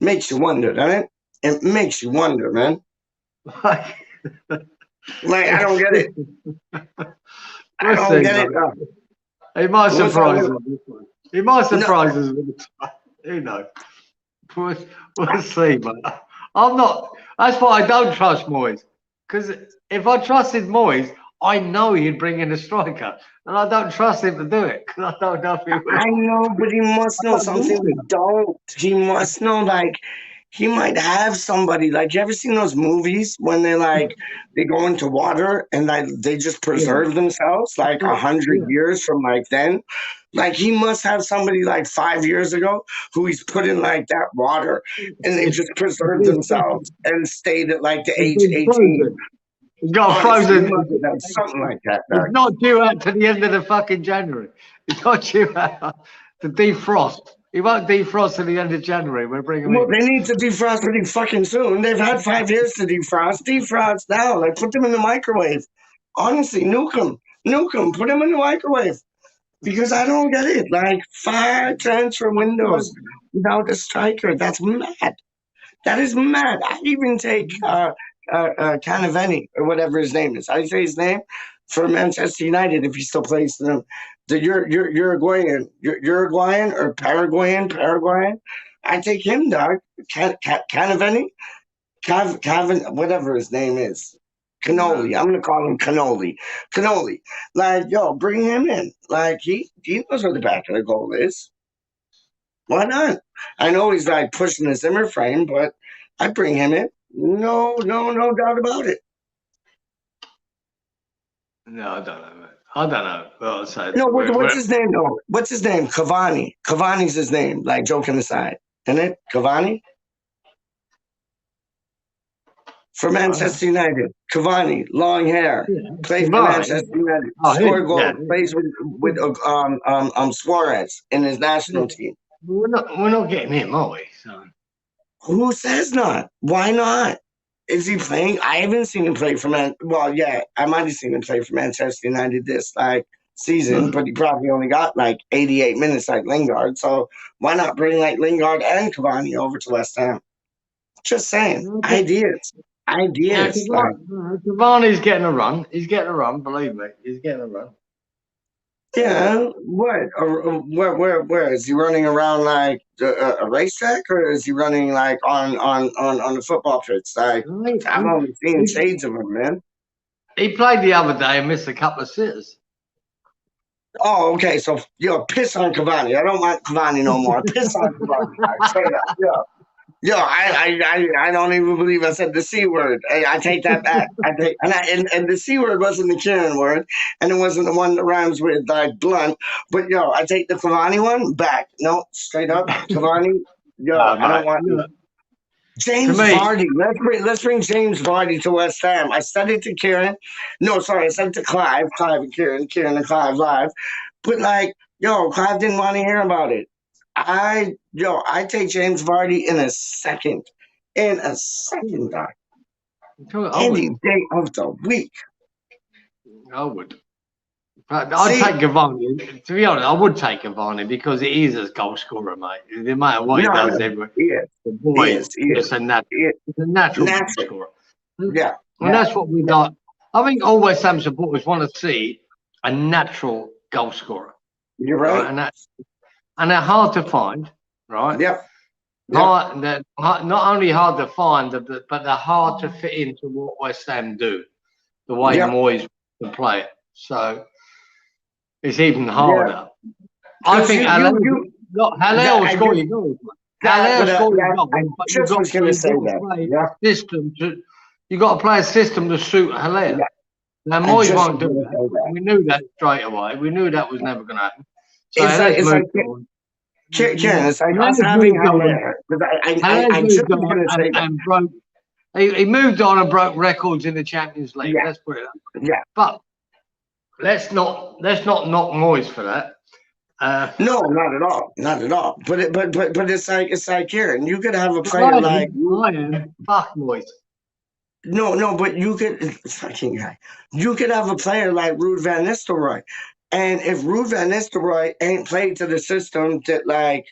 makes you wonder, doesn't it? It makes you wonder, man. Like, I don't get it. I don't get it. He might surprise us. He might surprise us. Who knows? We'll see, man. I'm not. That's why I don't trust Moyes. Because if I trusted Moyes, I know he'd bring in a striker, and I don't trust him to do it because I don't know if he will. I know, but he must know something we don't. He must know, like, he might have somebody. Like, you ever seen those movies when they go into water and they just preserve themselves like 100 years from like then? Like, he must have somebody like 5 years ago who he's put in like that water and they just preserved themselves and stayed at like the age 18. Got frozen. Something like that. It's not due out to the end of the fucking January. It's not due out to defrost. He won't defrost at the end of January. We're bringing him in. They need to defrost pretty fucking soon. They've had 5 years to defrost. Defrost now. Like, put them in the microwave. Honestly, nuke them. Nuke them. Put them in the microwave. Because I don't get it. Like, 5 transfer windows without a striker. That's mad. That is mad. I'd even take Canaveni or whatever his name is. I say his name for Manchester United if he still plays for them. The Uruguayan or Paraguayan. I take him, dog. Canaveni, whatever his name is. Cannoli. I'm gonna call him Cannoli. Cannoli. Like, yo, bring him in. Like, he knows where the back of the goal is. Why not? I know he's like pushing the Zimmer frame, but I bring him in. No doubt about it. No, I don't know, man. I don't know. Well, so no, what's his name though? What's his name? Cavani. Cavani's his name. Like, joking aside, isn't it? Cavani for Manchester United. Cavani, long hair, plays for Manchester United. Score goal. Plays with Suarez in his national team. We're not getting him, are we? So. Who says not? Why not? Is he playing? I haven't seen him play for Well, yeah, I might have seen him play for Manchester United this season, but he probably only got like 88 minutes like Lingard. So why not bring like Lingard and Cavani over to West Ham? Just saying, ideas. Yeah, Cavani's getting a run. He's getting a run. Believe me, he's getting a run. Yeah, what? Where is he running around like a racetrack, or is he running like on the football pitch? Like I've only seen shades of him, man. He played the other day and missed a couple of sitters. Oh, okay. So piss on Cavani. I don't want Cavani no more. Piss on Cavani. I say that. Yeah. Yo, I don't even believe I said the C word. I take that back. And the C word wasn't the Karen word, and it wasn't the one that rhymes with like blunt. But yo, I take the Cavani one back. No, straight up Cavani. Yo, I don't want you. James Vardy. Let's bring James Vardy to West Ham. I said it to Kieran. No, sorry, I said it to Clive. Clive and Kieran. Kieran and Clive live. But like, yo, Clive didn't want to hear about it. I take James Vardy in a second. In a second, Doc. Any day of the week. I would. I'd take Cavani. To be honest, I would take Cavani because he is a goal scorer, mate. No matter what he does everywhere. The boy is a natural goal scorer. Yeah. And that's what we got. I think all West Ham supporters want to see a natural goal scorer. You're right. And they're hard to find, right? Yep. They're not only hard to find, but they're hard to fit into what West Ham do, the way Moyes to play it. So it's even harder. I think Haller will score your goals. Haller will score your goals. But you've got to play a system you've got to play a system to suit Haller. Yeah. Now Moyes won't do that. We knew that straight away. We knew that was never going to happen. So it's like Karen, it's like us having Haller. He moved on and broke records in the Champions League. Let's put it up. Yeah. But let's not knock Moyes for that. No, not at all. Not at all. But it's like Kieran, you could have a player like fuck Moyes. No, but you could fucking guy. You could have a player like Ruud van Nistelrooy. And if Ruud van Nistelrooy ain't played to the system that like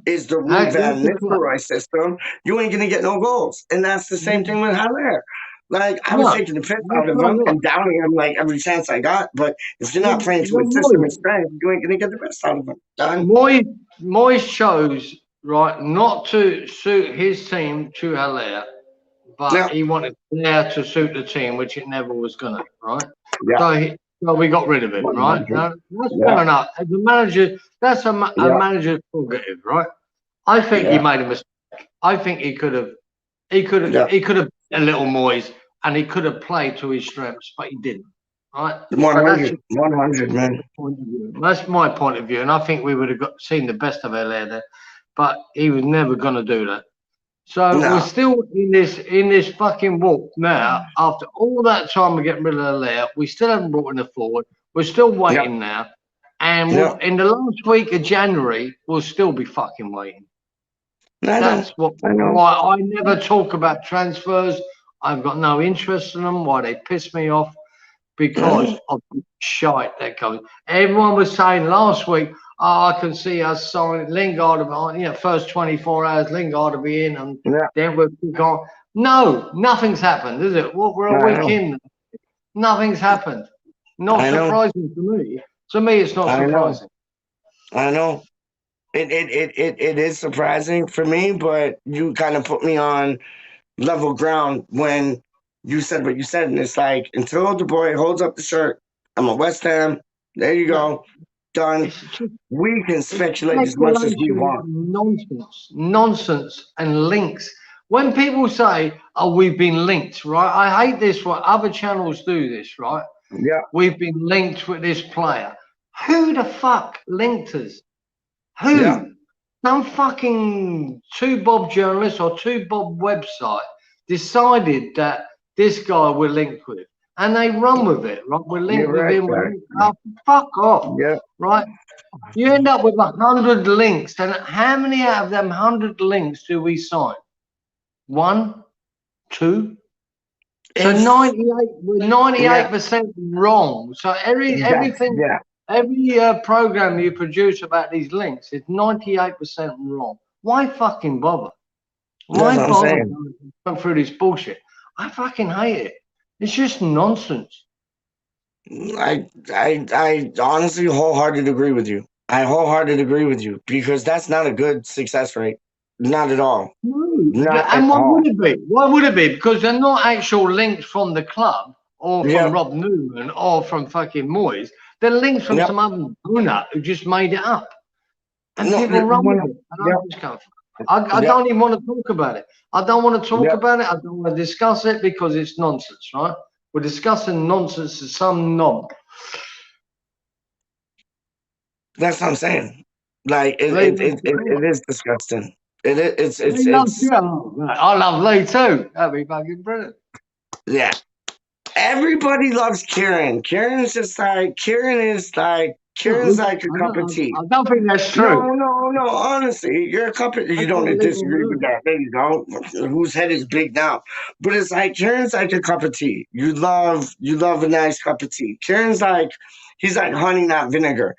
is the Ruud van Nistelrooy system, you ain't gonna get no goals. And that's the same thing with Haller. Like I was taking the piss out of him and downing him like every chance I got. But if you're not playing to his system and strength, you ain't gonna get the best out of him. Done. Moyes chose not to suit his team to Haller, but he wanted Haller to suit the team, which it never was gonna, right? Yeah. So we got rid of it, right? Now, that's fair enough. As a manager, that's a manager's prerogative, right? I think he made a mistake. I think he could have a little Moyes, and he could have played to his strengths, but he didn't. Right? 100, man. That's my point of view, and I think we would have seen the best of Haller there, but he was never going to do that. So we're still in this fucking walk now. After all that time of getting rid of Haller, we still haven't brought in forward. We're still waiting now, and in the last week of January, we'll still be fucking waiting. That's why I never talk about transfers. I've got no interest in them. Why they piss me off? Because of the shite that comes. Everyone was saying last week, I can see us signing Lingard. First 24 hours, Lingard will be in, and then we'll kick on. No, nothing's happened, is it? Well, we're a week in. Nothing's happened. Not surprising to me. To me, it's not surprising. I know. It is surprising for me, but you kind of put me on level ground when you said what you said, and it's like until the boy holds up the shirt, I'm a West Ham. There you go, done. We can speculate as much as we want. Nonsense, and links. When people say, "Oh, we've been linked," right? I hate this. What other channels do this, right? Yeah, we've been linked with this player. Who the fuck linked us? Who? Yeah. Some fucking 2Bob journalist or 2Bob website decided that this guy we're linked with, and they run with it, right? We're linked with him. Oh, fuck off, right? You end up with 100 links, and how many out of them 100 links do we sign? 1, 2? So 98, we're 98% wrong. So everything. Every program you produce about these links is 98% wrong. Why fucking bother? Why bother going through this bullshit? I fucking hate it. It's just nonsense. I honestly wholeheartedly agree with you. I wholeheartedly agree with you because that's not a good success rate. Not at all. No. Not at And why all. would it be? Why would it be? Because they're not actual links from the club or from Yep. Rob Newman or from fucking Moyes. They're links from Yep. some other donut who just made it up. And No. people run with it. And I Yep. just go, I Yep. don't even want to talk about it. I don't want to talk Yep. about it. I don't want to discuss it because it's nonsense, right? We're discussing nonsense to some knob. That's what I'm saying. Like it is disgusting. It's I love Lee too. That'd be fucking brilliant. yeah. Everybody loves Kieran. Kieran's like a cup of tea. I don't think that's true. No. Honestly, you're a cup of. You don't disagree with that. There you go. Whose head is big now? But it's like Kieran's like a cup of tea. You love a nice cup of tea. Kieran's like he's like honey, not vinegar.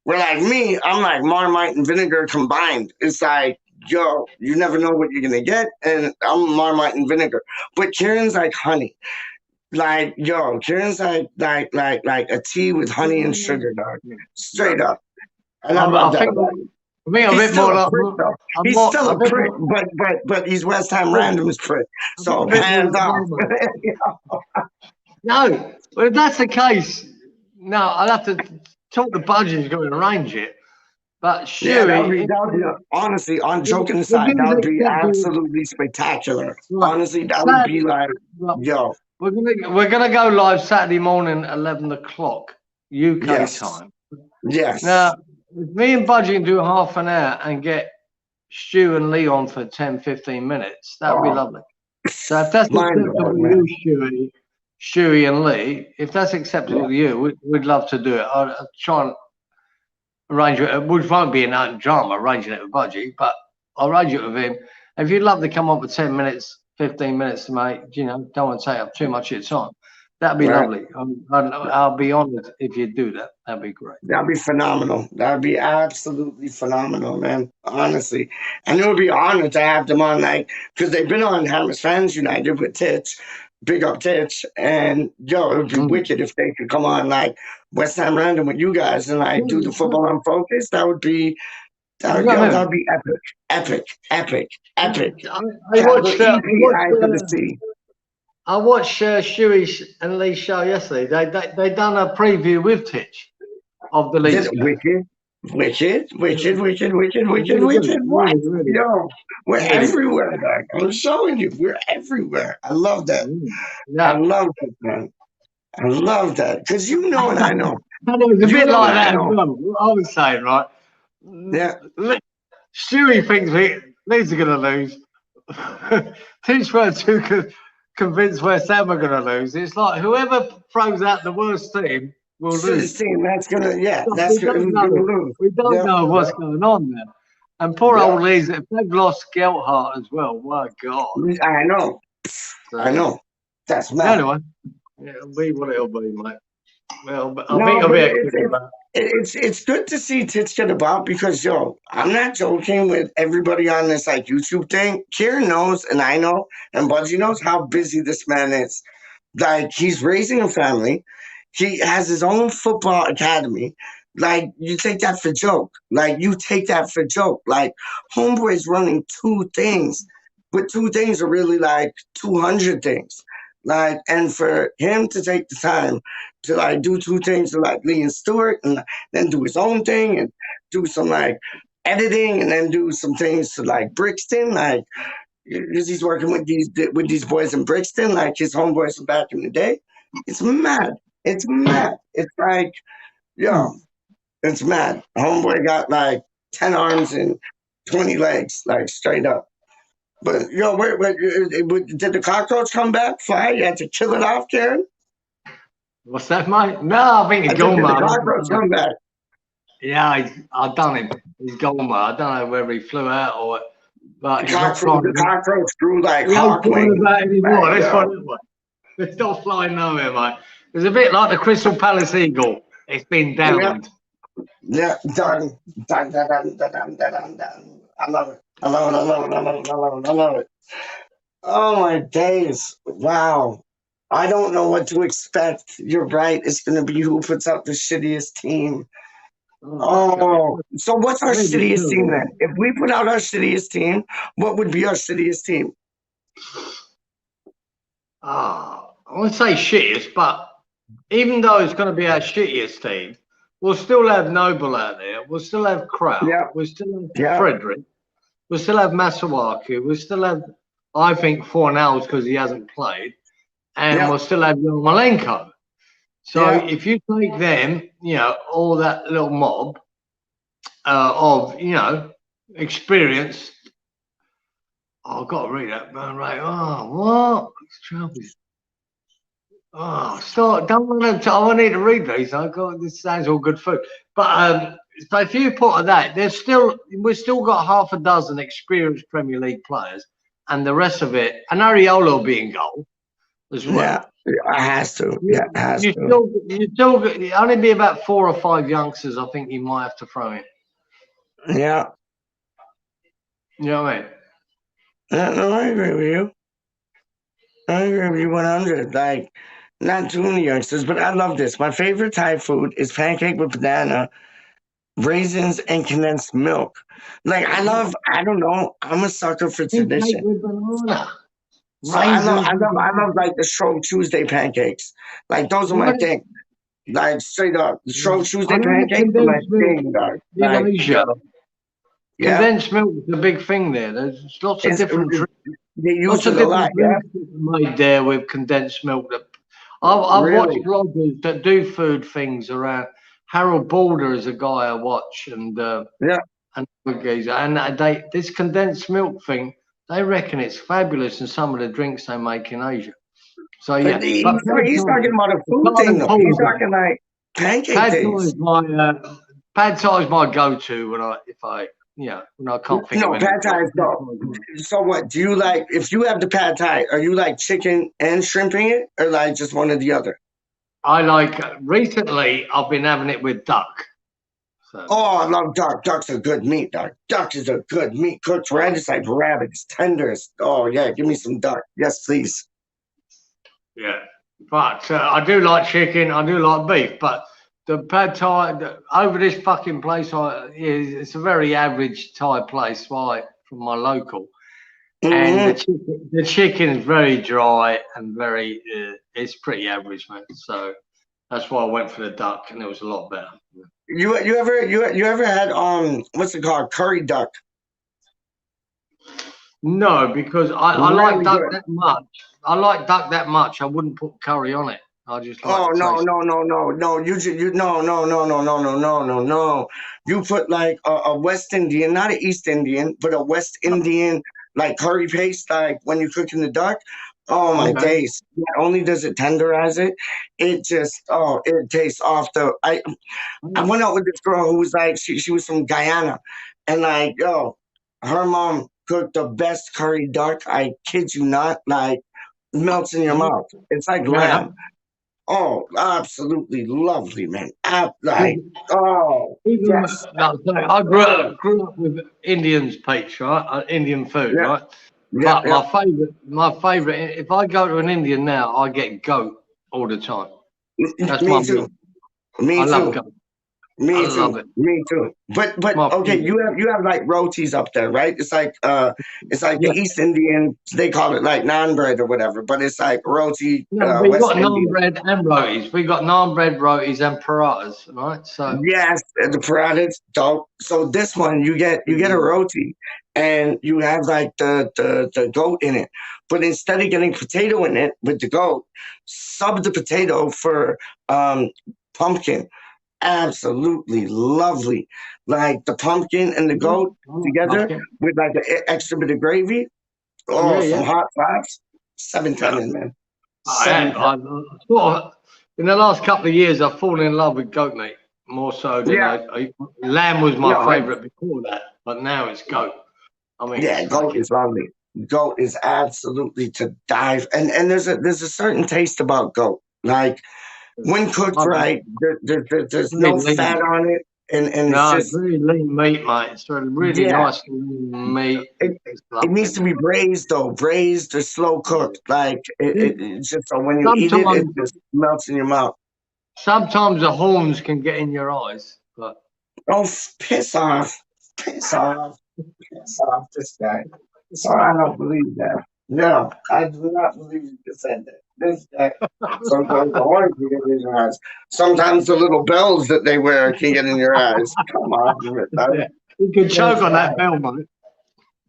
Where like me, I'm like Marmite and vinegar combined. It's like, yo, you never know what you're gonna get, and I'm Marmite and vinegar. But Kieran's like honey. Like, yo, Kieran's like a tea with honey and sugar, dog. Straight up. And I love I that think about him. a bit He's still more a like prick, though. He's still a prick, but he's West Ham Random's prick. So hands off. No, but if that's the case, no, I'll have to talk to Budgie who's going to arrange it. But Yeah, that would Shuey, be honestly, on joking aside, that would be absolutely spectacular. Honestly, that would be like, yo. We're gonna go live Saturday morning, 11 o'clock UK time. Yes. Now, if me and Budgie can do half an hour and get Stu and Lee on for 10, 15 minutes, that would be lovely. So if that's acceptable to you, Stewie and Lee, if that's acceptable to you, we'd love to do it. I'll try and arrange it, which won't be an drama arranging it with Budgie, but I'll arrange it with him. If you'd love to come up for 10 minutes, 15 minutes, mate, you know, don't want to take up too much of your time. That'd be lovely. I'll be honored if you do that. That'd be great. That'd be phenomenal. That'd be absolutely phenomenal, man. Honestly. And it would be an honor to have them on, like, because they've been on Hammers Fans United with tHa. Big up tHa. And, yo, it would be wicked if they could come on, like, West Ham Random with you guys and, like, do the football unfocused. That would be epic. I watched Stewie and Lee's show yesterday. They done a preview with tHa of the league. Wicked. What? Yo, we're everywhere, dog. I'm showing you, we're everywhere. I love that. I love that, man. I love that because you know and I know. It's a bit like that. What I was saying, right? Yeah. Stewie thinks Leeds are going to lose. tHa were too convinced West Ham are going to lose. It's like whoever throws out the worst team will lose. That's going to lose. We don't know what's going on there. And poor old Leeds, if they've lost Gelhardt as well, my God. I know. That's mad. Anyway, it'll be what it'll be, mate. Well, I think I'll be it's good to see tHa get about because, yo, I'm not joking with everybody on this like YouTube thing. Kieran knows, and I know, and Budgie knows how busy this man is. Like, he's raising a family. He has his own football academy. Like, you take that for joke. Like, Homeboy's running 2 things, but 2 things are really like 200 things. Like, and for him to take the time to like do 2 things to like Lee and Stewart and then do his own thing and do some like editing and then do some things to like Brixton, like he's working with these boys in Brixton, like his homeboys from back in the day. It's mad. It's like, yo, it's mad. Homeboy got like 10 arms and 20 legs, like straight up. But, yo, wait, did the cockroach come back, fly? You had to kill it off, Karen? What's that, mate? No, I think he's gone, man. Did the cockroach come back? Yeah, I've done him. He's gone, mate. I don't know whether he flew out or what. But the cockroach grew like hawk wings. It's not flying nowhere, mate. It's a bit like the Crystal Palace Eagle. It's been downed. Yeah, done. I love it. I love it. Oh my days. Wow. I don't know what to expect. You're right. It's going to be who puts out the shittiest team. Oh, so what's our shittiest team then? If we put out our shittiest team, what would be our shittiest team? I wouldn't say shittiest, but even though it's going to be our shittiest team, we'll still have Noble out there. We'll still have Kraut. Yeah. We'll still have Frederick. We'll still have Masawaki. We'll still have, I think, Fornals because he hasn't played. And we'll still have Malenko. So if you take them, you know, all that little mob of, you know, experienced. Oh, I've got to read that, man. Right. Oh, what? Oh, stop. Don't want to. I need to read these. I got this. Sounds all good food. But so if you put that, we've still got half a dozen experienced Premier League players, and the rest of it, and Areola will be in goal as well. Yeah, it has to. Yeah, it has to. You still only be about 4 or 5 youngsters. I think you might have to throw in. Yeah. You know what I mean? Yeah, no, I agree with you. I agree with you 100. Like, not too many youngsters, but I love this. My favorite Thai food is pancake with banana, raisins, and condensed milk. Like, I don't know. I'm a sucker for tradition. Pancake with banana. So I love like the Shrove Tuesday pancakes. Like, those are my thing. Like, straight up. The Shrove Tuesday pancakes are my thing, dog. Like, Asia. Condensed milk is a big thing there. There's lots of different they use it a lot, made there with condensed milk. I've watched bloggers that do food things around. Harold Balder is a guy I watch, and this condensed milk thing, they reckon it's fabulous in some of the drinks they make in Asia. So yeah, he's talking about a food thing though. He's talking like pancake things. Pad Thai is my go-to when I can't think of it. No, Pad Thai is no. So what, do you like, if you have the Pad Thai, are you like chicken and shrimping it, or like just one or the other? I like, recently I've been having it with duck. So. Oh, I love duck. Duck's a good meat, duck. Duck is a good meat. Cooked right, it's like rabbit. It's tender. Oh yeah, give me some duck. Yes, please. Yeah, but I do like chicken. I do like beef, but the Pad Thai over this fucking place, it's a very average Thai place, right, from my local, and the chicken is very dry and very, it's pretty average, man. So that's why I went for the duck, and it was a lot better. You ever had what's it called, curry duck? No, because I like duck that much. I like duck that much. I wouldn't put curry on it. I just like no. You put like a West Indian, not an East Indian, but a West Indian like curry paste, like when you're cooking the duck. Oh my days! Not only does it tenderize it, it just it tastes off the. I went out with this girl who was like she was from Guyana, and like her mom cooked the best curry duck. I kid you not, like melts in your mouth. It's like lamb. Oh, absolutely lovely, man. Yes. I grew up with Indians, Peach, right? Indian food, right? But my favorite, if I go to an Indian now, I get goat all the time. That's Me too. I love goat. Me too. But okay, you have like rotis up there, right? It's like the East Indian, they call it like naan bread or whatever, but it's like roti. No, we've got naan bread and rotis. We've got naan bread, rotis, and parathas, right? So yes, the parathas, dope. So this one you get a roti and you have like the goat in it. But instead of getting potato in it with the goat, sub the potato for pumpkin. Absolutely lovely, like the pumpkin and the goat together with like an extra bit of gravy. Some hot fries. 7-10, man. In the last couple of years, I've fallen in love with goat meat more so than lamb was my favorite before that, but now it's goat. I mean, goat is lovely. Goat is absolutely to die. And there's a certain taste about goat, like. When cooked right, there's no fat on it. and it's No, just it's really lean meat, mate. It's really nice lean meat. it needs to be braised though, braised or slow cooked. Like it's just so when you eat it, it Sometimes, just melts in your mouth. sometimes the horns can get in your eyes, but Oh, piss off, piss off, piss off this guy. So I don't believe that. No, I do not believe you said that. This guy. Sometimes the horns can get in your eyes. Sometimes the little bells that they wear can get in your eyes. Come on, yeah, you can choke on that bell, mate.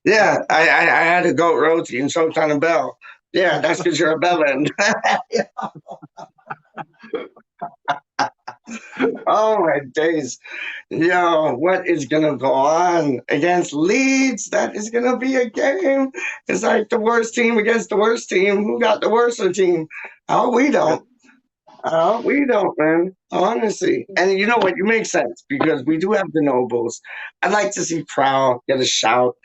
yeah, I had a goat roti and choked on a bell. Yeah, that's because you're a bellend. Oh my days. Yo, what is gonna go on against Leeds? That is gonna be a game. It's like the worst team against the worst team. Who got the worser team? Oh, we don't. Oh, we don't, man. Honestly. And you know what? You make sense because we do have the nobles. I'd like to see Prowl get a shout.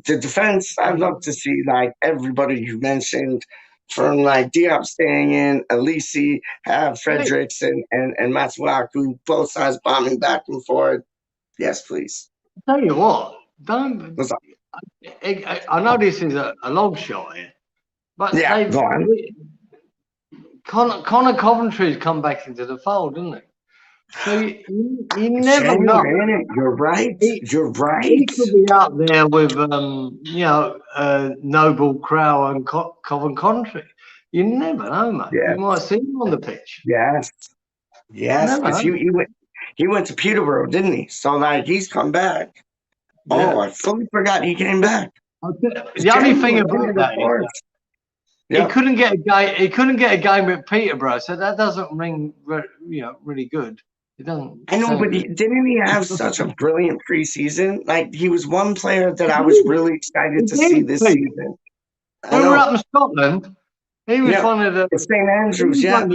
The defense, I'd love to see like everybody you mentioned, from like Diop staying in, Alisi, have Fredericks and Matsuaku, both sides bombing back and forth. Yes, please. Tell you what, don't. What's up? I know this is a long shot here, but Yeah, they've go on. Connor Coventry's come back into the fold, didn't he? So you never know. You're right. You're right. He could be out there with Noble, Crow, and Coventry. You never know, mate. Yeah. You might see him on the pitch. Yes. Yes. Because he went to Peterborough, didn't he? So like he's come back. Yeah. Oh, I fully forgot he came back. The only thing about that is he couldn't get a game. He couldn't get a game at Peterborough, so that doesn't ring, really good. It doesn't. I know, but didn't he have such a brilliant preseason? Like he was one player that I was really excited to see this season. When we were up in Scotland, he was one of the St Andrews. I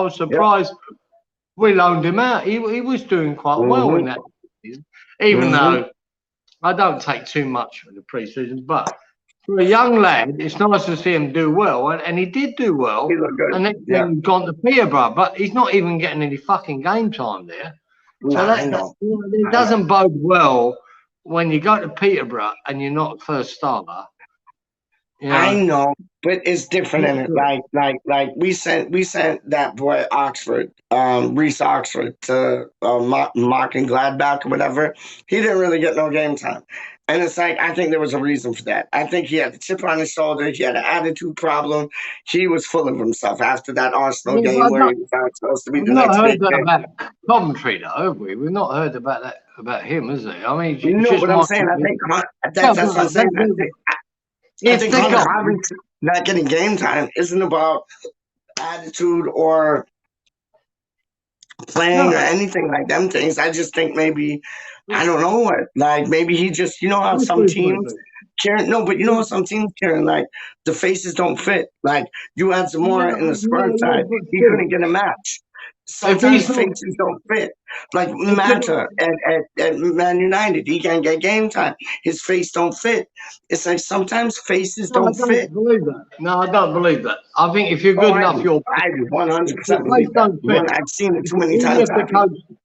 was surprised we loaned him out. He was doing quite well in that season, even though I don't take too much from the preseason, but for a young lad, it's nice to see him do well, and he did do well. He looked good. And then gone to Peterborough, but he's not even getting any fucking game time there. So it doesn't bode well when you go to Peterborough and you're not first starter. I know, but it's different in it. Like we sent that boy Oxford, Reese Oxford to Mock and Gladbach or whatever. He didn't really get no game time. And it's like, I think there was a reason for that. I think he had a chip on his shoulder. He had an attitude problem. He was full of himself after that Arsenal game where he was supposed to be the next big thing. About Coventry, though, have we? We've not heard about that about him, is it? I mean, you know what I'm saying? I think that's what I'm saying. I think Connor not getting game time isn't about attitude or playing or anything like them things. I just think maybe, I don't know what, like maybe he just, you know how some teams, Karen, no, but you know how some teams, Karen, like the faces don't fit. Like you had some more in the Spurs side, he couldn't get a match. Sometimes faces don't fit. Like Mata at Man United, he can't get game time. His face don't fit. It's like sometimes faces don't fit. Believe that. No, I don't believe that. I think if you're good enough, I 100% believe that. I've seen it too many times.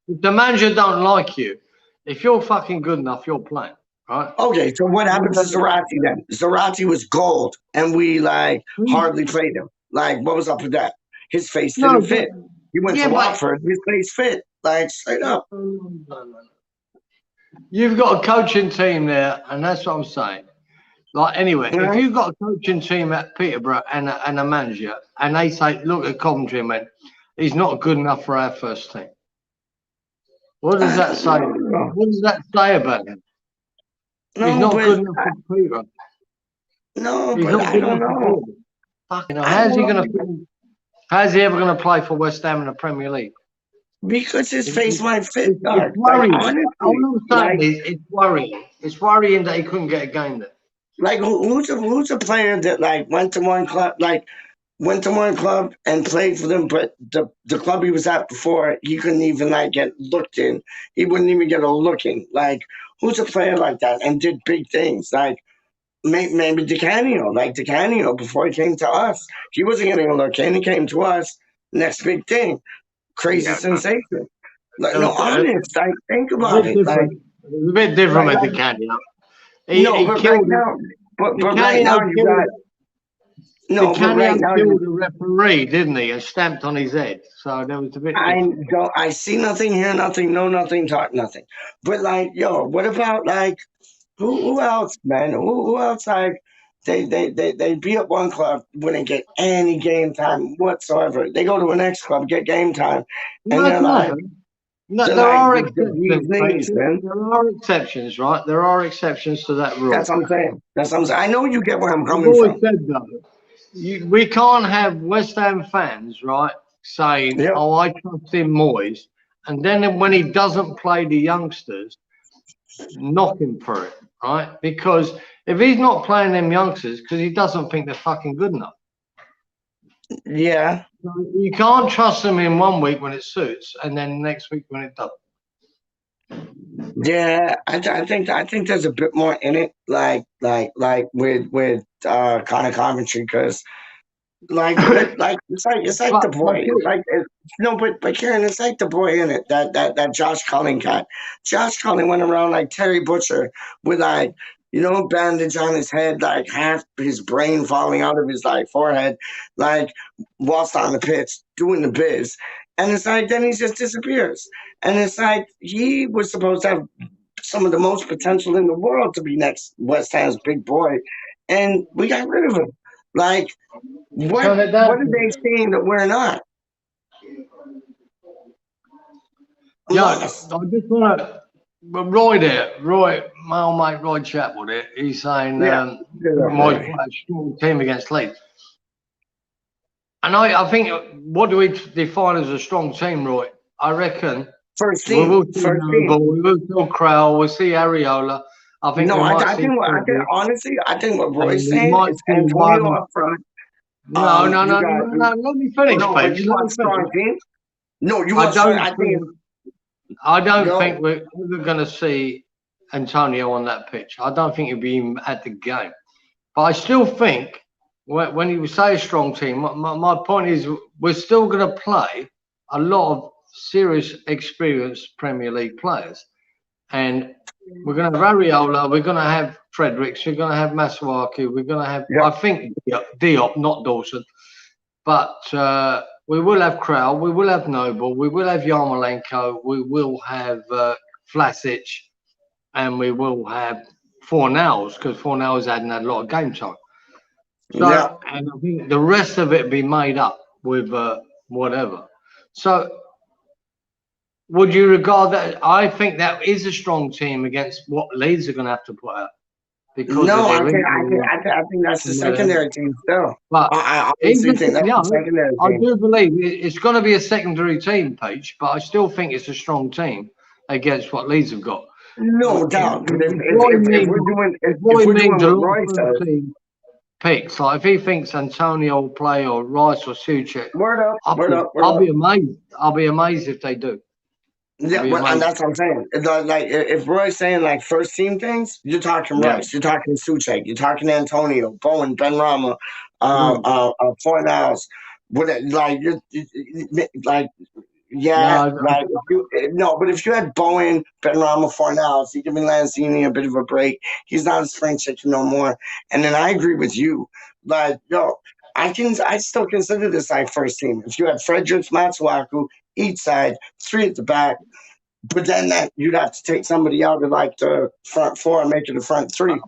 If the manager don't like you, if you're fucking good enough, you're playing. Right? Okay, so what happened to Zarate then? Zarate was gold, and we like hardly played him. Like, what was up with that? His face didn't fit. He went to Watford. His face fit, like straight up. You've got a coaching team there, and that's what I'm saying. Like anyway, if you've got a coaching team at Peterborough and a manager, and they say, "Look at Coventry, man, he's not good enough for our first team." What does that say? What does that say about him? No, he's not good enough for Peterborough. No, but I don't know. Fucking hell, how's he ever gonna play for West Ham in the Premier League? Because his face might fit. It's worrying. All I'm saying is it's worrying. It's worrying that he couldn't get a game there. Like who's a player that like went to one club and played for them, but the club he was at before, he couldn't even like get looked in. He wouldn't even get a look in. Like who's a player like that and did big things? Like maybe DiCanio. Like DiCanio before he came to us, he wasn't getting a look in. He came to us. Next big thing, crazy sensation. Like, no, honest. Like, think about it. Like, it's a bit different with Di Canio. No, He but killed right now, but Di right now Canio you got no, Di but Canio right now killed the referee, didn't he, and stamped on his head. So there was a bit different. I see nothing, hear nothing, know nothing, talk nothing. But like, yo, what about like who else, man? Who else like they beat up one club, wouldn't get any game time whatsoever. They go to an next club, get game time, and That's nothing. No, there are exceptions, knees, man. There are exceptions, right? There are exceptions to that rule. That's what I'm saying. That's what I'm saying. I know you get where I'm I've coming always from. said though, we can't have West Ham fans, right, saying, Yep. "Oh, I trust in Moyes," and then when he doesn't play the youngsters, knock him for it, right? Because if he's not playing them youngsters, because he doesn't think they're fucking good enough. Yeah. You can't trust them in 1 week when it suits, and then next week when it doesn't. Yeah, I think there's a bit more in it, like with Connor Coventry, because like it's like the boy, but Karen, it's like the boy in it, that Josh Cullen cat. Josh Cullen went around like Terry Butcher with like bandage on his head, like half his brain falling out of his like forehead, like whilst on the pitch doing the biz, and it's like then he just disappears, and it's like he was supposed to have some of the most potential in the world to be next West Ham's big boy, and we got rid of him. Like, what are they saying that we're not? Yeah, I just want to. Roy there, my old mate Roy Chapel there, he's saying my strong team against Leeds. And I think, what do we define as a strong team, Roy? I reckon first team. We will see Crowell, we'll see Areola. I think I think what Roy's saying is Antonio up front. No, let me finish, please. You want strong team? No, you want I don't think we're going to see Antonio on that pitch. I don't think he'll be at the game. But I still think when you say a strong team, my point is we're still going to play a lot of serious, experienced Premier League players. And we're going to have Areola, we're going to have Fredericks, we're going to have Masuaku, we're going to have, I think, Diop, not Dawson. But we will have Crowell, we will have Noble, we will have Yarmolenko, we will have Vlasic, and we will have Fornals, because Fornals hadn't had a lot of game time. So, and I think the rest of it will be made up with whatever. So, would you regard that? I think that is a strong team against what Leeds are going to have to put out. Because I think that's the secondary team still. But I think that's the secondary team. I do believe it's going to be a secondary team, Peach, but I still think it's a strong team against what Leeds have got. No doubt. But if we're doing what Roy says, picks, like if he thinks Antonio will play or Rice or Suchek, I'll be amazed. I'll be amazed if they do. Yeah, and that's what I'm saying. Like if Roy's saying like first team things, you're talking Rice, you're talking Suchek, you're talking Antonio, Bowen, Ben Rama, Fornals. But if you had Bowen, Ben Rama, Fornals, you give me Lanzini a bit of a break. He's not a spring chicken no more. And then I agree with you. Like, I still consider this like first team. If you had Fredericks, Matsuaku, each side, 3 at the back, but then that you'd have to take somebody out of like the front 4 and make it the front 3.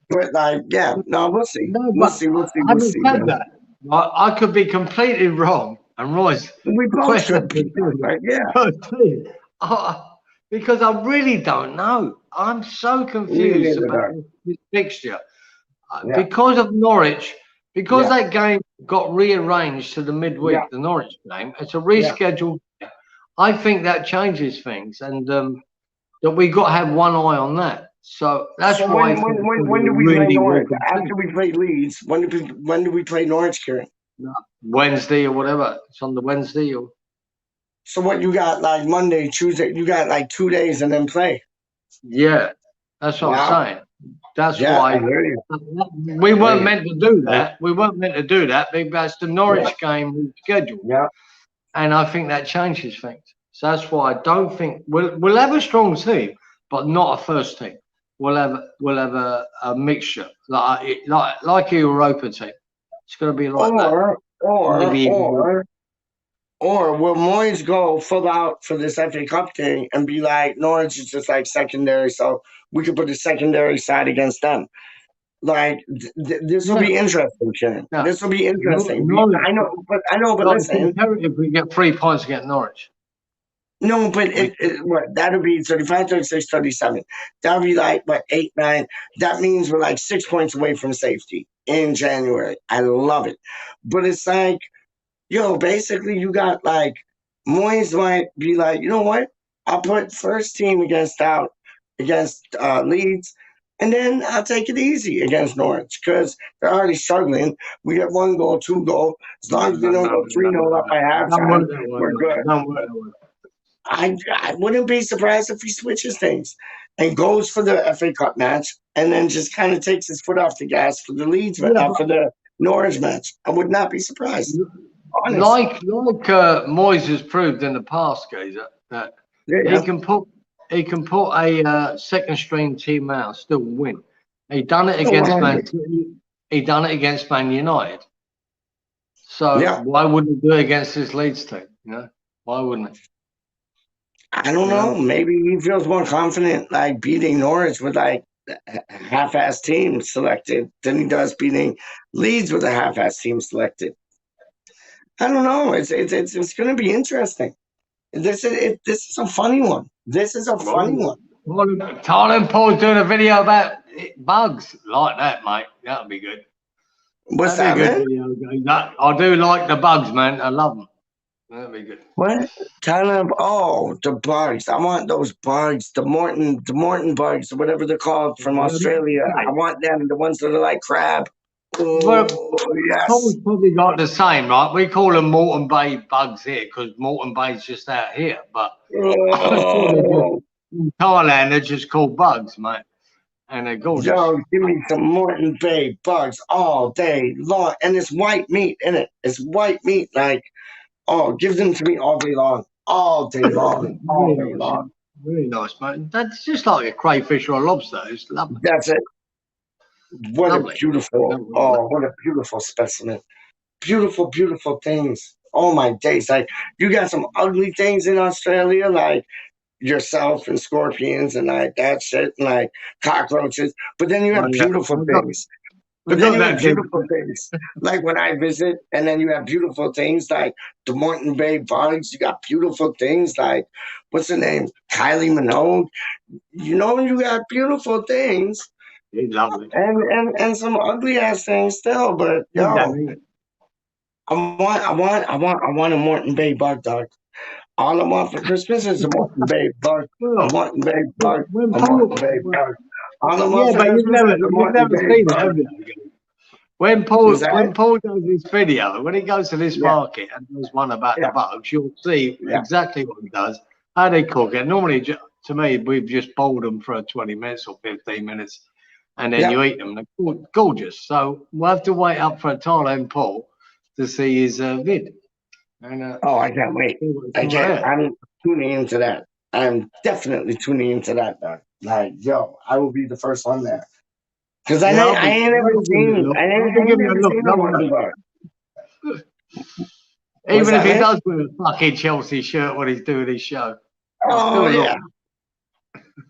But like, we'll see. We'll see. That. I could be completely wrong, and Royce. We both could be, because I really don't know. I'm so confused about this fixture because of Norwich. Because that game got rearranged to the midweek, the Norwich game. It's a rescheduled. I think that changes things, and that we got to have one eye on that. So that's why. When do we play Norwich? After we play Leeds, when do we play Norwich, Kieran? Wednesday or whatever. It's on the Wednesday. So what you got like Monday, Tuesday? You got like 2 days and then play. Yeah, that's what I'm saying. That's why we weren't meant to do that. We weren't meant to do that because the Norwich game was scheduled. Yeah. And I think that changes things. So that's why I don't think we'll have a strong team, but not a first team. We'll have a mixture like a Europa team. It's going to be like that. Or will Moyes go full out for this FA Cup thing and be like, Norwich is just like secondary, so we could put a secondary side against them. Like this will be interesting, Shane. No. This will be interesting. I know, but listen. If we get 3 points against Norwich. No, but that'll be 35, 36, 37. That'll be like, 8, 9. That means we're like 6 points away from safety in January. I love it. But it's like, basically you got like, Moyes might be like, you know what? I'll put first team against Leeds, and then I'll take it easy against Norwich because they're already struggling. We get 1 goal, 2 goal. As long as we don't go 3-0 up by halftime, we're good. I wouldn't be surprised if he switches things and goes for the FA Cup match and then just kind of takes his foot off the gas for the Leeds for the Norwich match. I would not be surprised. Honestly. Like Moyes has proved in the past, guys, that he can put a second string team out and still win. He done it against Man City. He done it against Man United. So why wouldn't he do it against his Leeds team? Why wouldn't he? I don't know. Maybe he feels more confident like beating Norwich with like a half-ass team selected than he does beating Leeds with a half-ass team selected. I don't know. It's going to be interesting. This is a funny one. This is a funny one. Tyler Paul's doing a video about bugs like that, mate. That'll be good. What's that, man? I do like the bugs, man. I love them. That'd be good. What? Tyler? Oh, the bugs. I want those bugs. The Morton bugs, whatever they're called from Australia. I want them. The ones that are like crab. Well, Paul's probably got the same, right? We call them Moreton Bay bugs here because Moreton Bay's just out here. But in Thailand, they're just called bugs, mate. And they're gorgeous. Yo, give me some Moreton Bay bugs all day long. And it's white meat in it. It's white meat. Like, give them to me all day long. All day long. All day long. Really nice, mate. That's just like a crayfish or a lobster. It's lovely. That's it. What a beautiful specimen. Beautiful, beautiful things. Oh my days. Like you got some ugly things in Australia, like yourself and scorpions and like that shit and like cockroaches. But then you have beautiful things. But then you have beautiful things. Like when I visit, and then you have beautiful things like the Moreton Bay bugs. You got beautiful things like what's the name? Kylie Minogue. You got beautiful things. Lovely. And some ugly ass things still, but I want a Moreton Bay bug, dog. All I want for Christmas is a Moreton Bay bug. A Moreton Bay bug. A Moreton Bay bug. All I want for Christmas is a Moreton Bay bug. When Paul does this video, when he goes to this market and does one about the bugs, you'll see exactly what he does, how they cook it. Normally, to me, we've just boiled them for 20 minutes or 15 minutes. And then you eat them. They're gorgeous. So we'll have to wait up for Tyler and Paul to see his vid. And, I can't wait. I'm tuning into that. I'm definitely tuning into that, dog. Like, I will be the first one there. Because I ain't ever seen one bug. Even if he does wear a fucking Chelsea shirt when he's doing his show. Oh, yeah.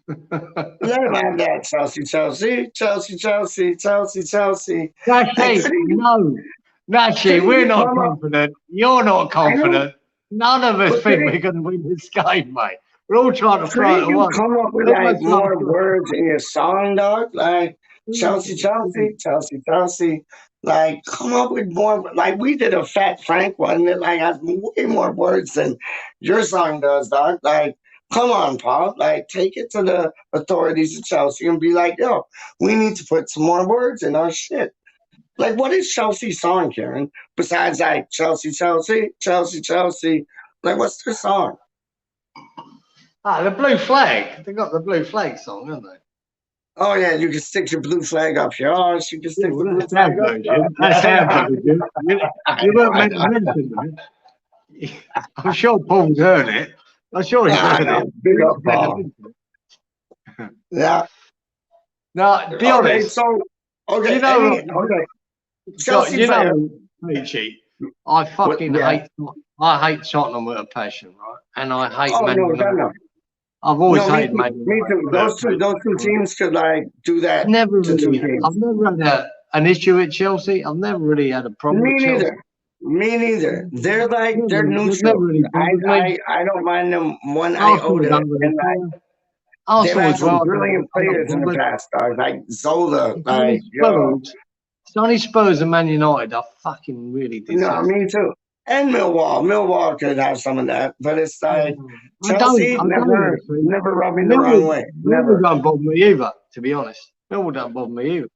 Let him have that. Chelsea. Nachi, we're not confident. You're not confident. None of us think we're going to win this game, mate. We're all trying to throw it away. Come up with like more words in your song, dog. Like Chelsea. Like, come up with more. Like, we did a Fat Frank one that like has way more words than your song does, dog. Like, come on, Paul. Like, take it to the authorities of Chelsea and be like, we need to put some more words in our shit. Like, what is Chelsea's song, Karen? Besides, like, Chelsea. Like, what's their song? The Blue Flag. They got the Blue Flag song, haven't they? Oh, yeah, you can stick your blue flag up your arse. You can stick the blue flag up. That's how you weren't meant to mention that. I'm sure Paul's heard it. I'm sure he's heard it. Big up, Paul. Yeah. Now, be honest. So, okay. You know, okay. Chelsea you player. know, Peachy, I fucking hate Tottenham with a passion, right? And I hate Man United. I've always hated Man United. Me too. Those two teams could like do that. I've never had an issue with Chelsea. I've never really had a problem with Chelsea. Me neither. They're neutral. Really I don't mind them one iota. And they've had some brilliant players in the past, dog. Like Zola, like Sonny Spurs and Man United are fucking really No, me too. And Millwall could have some of that, but it's like Chelsea never rubbed me the wrong way. Never don't bother me either, to be honest. Millwall don't bother me either.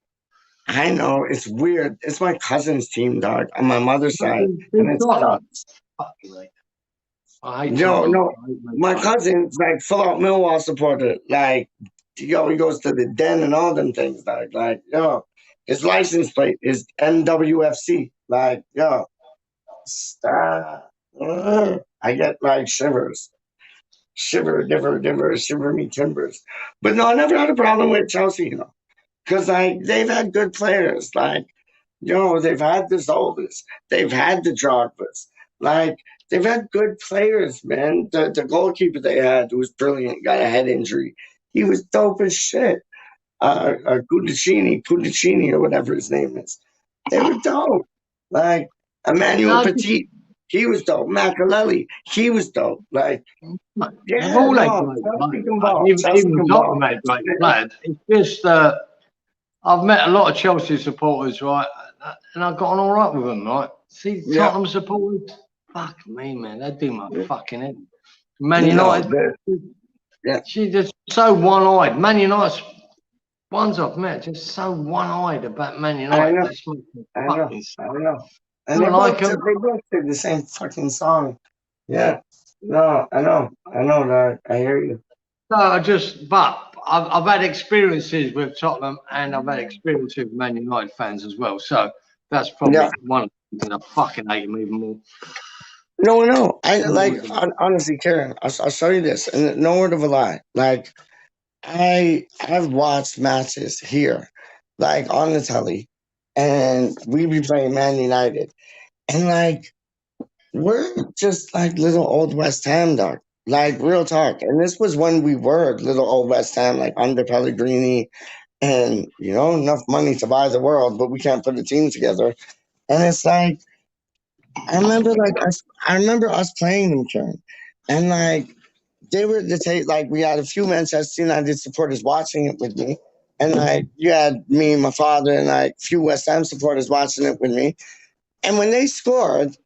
I know, it's weird. It's my cousin's team, dog, on my mother's side, and it sucks. No, my cousin's like full out Millwall supporter. Like, he goes to the Den and all them things, dog. Like, his license plate is NWFC. Like, I get like shivers. Shiver me timbers. But no, I never had a problem with Chelsea, because like they've had good players. Like, they've had the Zolas, they've had the Drogbas. Like, they've had good players, man. The goalkeeper they had was brilliant, got a head injury. He was dope as shit. Cudicini, or whatever his name is. They were dope. Like, Emmanuel Petit, he was dope. Makaleli, he was dope. Like, yeah, all even Tottenham made great players. It's just I've met a lot of Chelsea supporters, right, and I've gotten all right with them, right. See, Tottenham supporters, fuck me, man, they do my fucking head. Man United, she's just so one-eyed. Man United's ones I've met just so one-eyed about Man United. I know. And they both did the same fucking song. Yeah. No, I know that. I hear you. No, but I've had experiences with Tottenham, and I've had experiences with Man United fans as well. So that's probably one of the things I fucking hate them even more. No. Honestly, Karen, I'll show you this, and no word of a lie. Like, I've watched matches here, like on the telly, and we be playing Man United, and like we're just like little old West Ham, dog. Like, real talk. And this was when we were little old West Ham, like under Pellegrini, and enough money to buy the world, but we can't put a team together. And it's like, I remember us playing them, Karen, and like they were like we had a few Manchester United supporters watching it with me, and like you had me, my father, and like a few West Ham supporters watching it with me. And when they scored,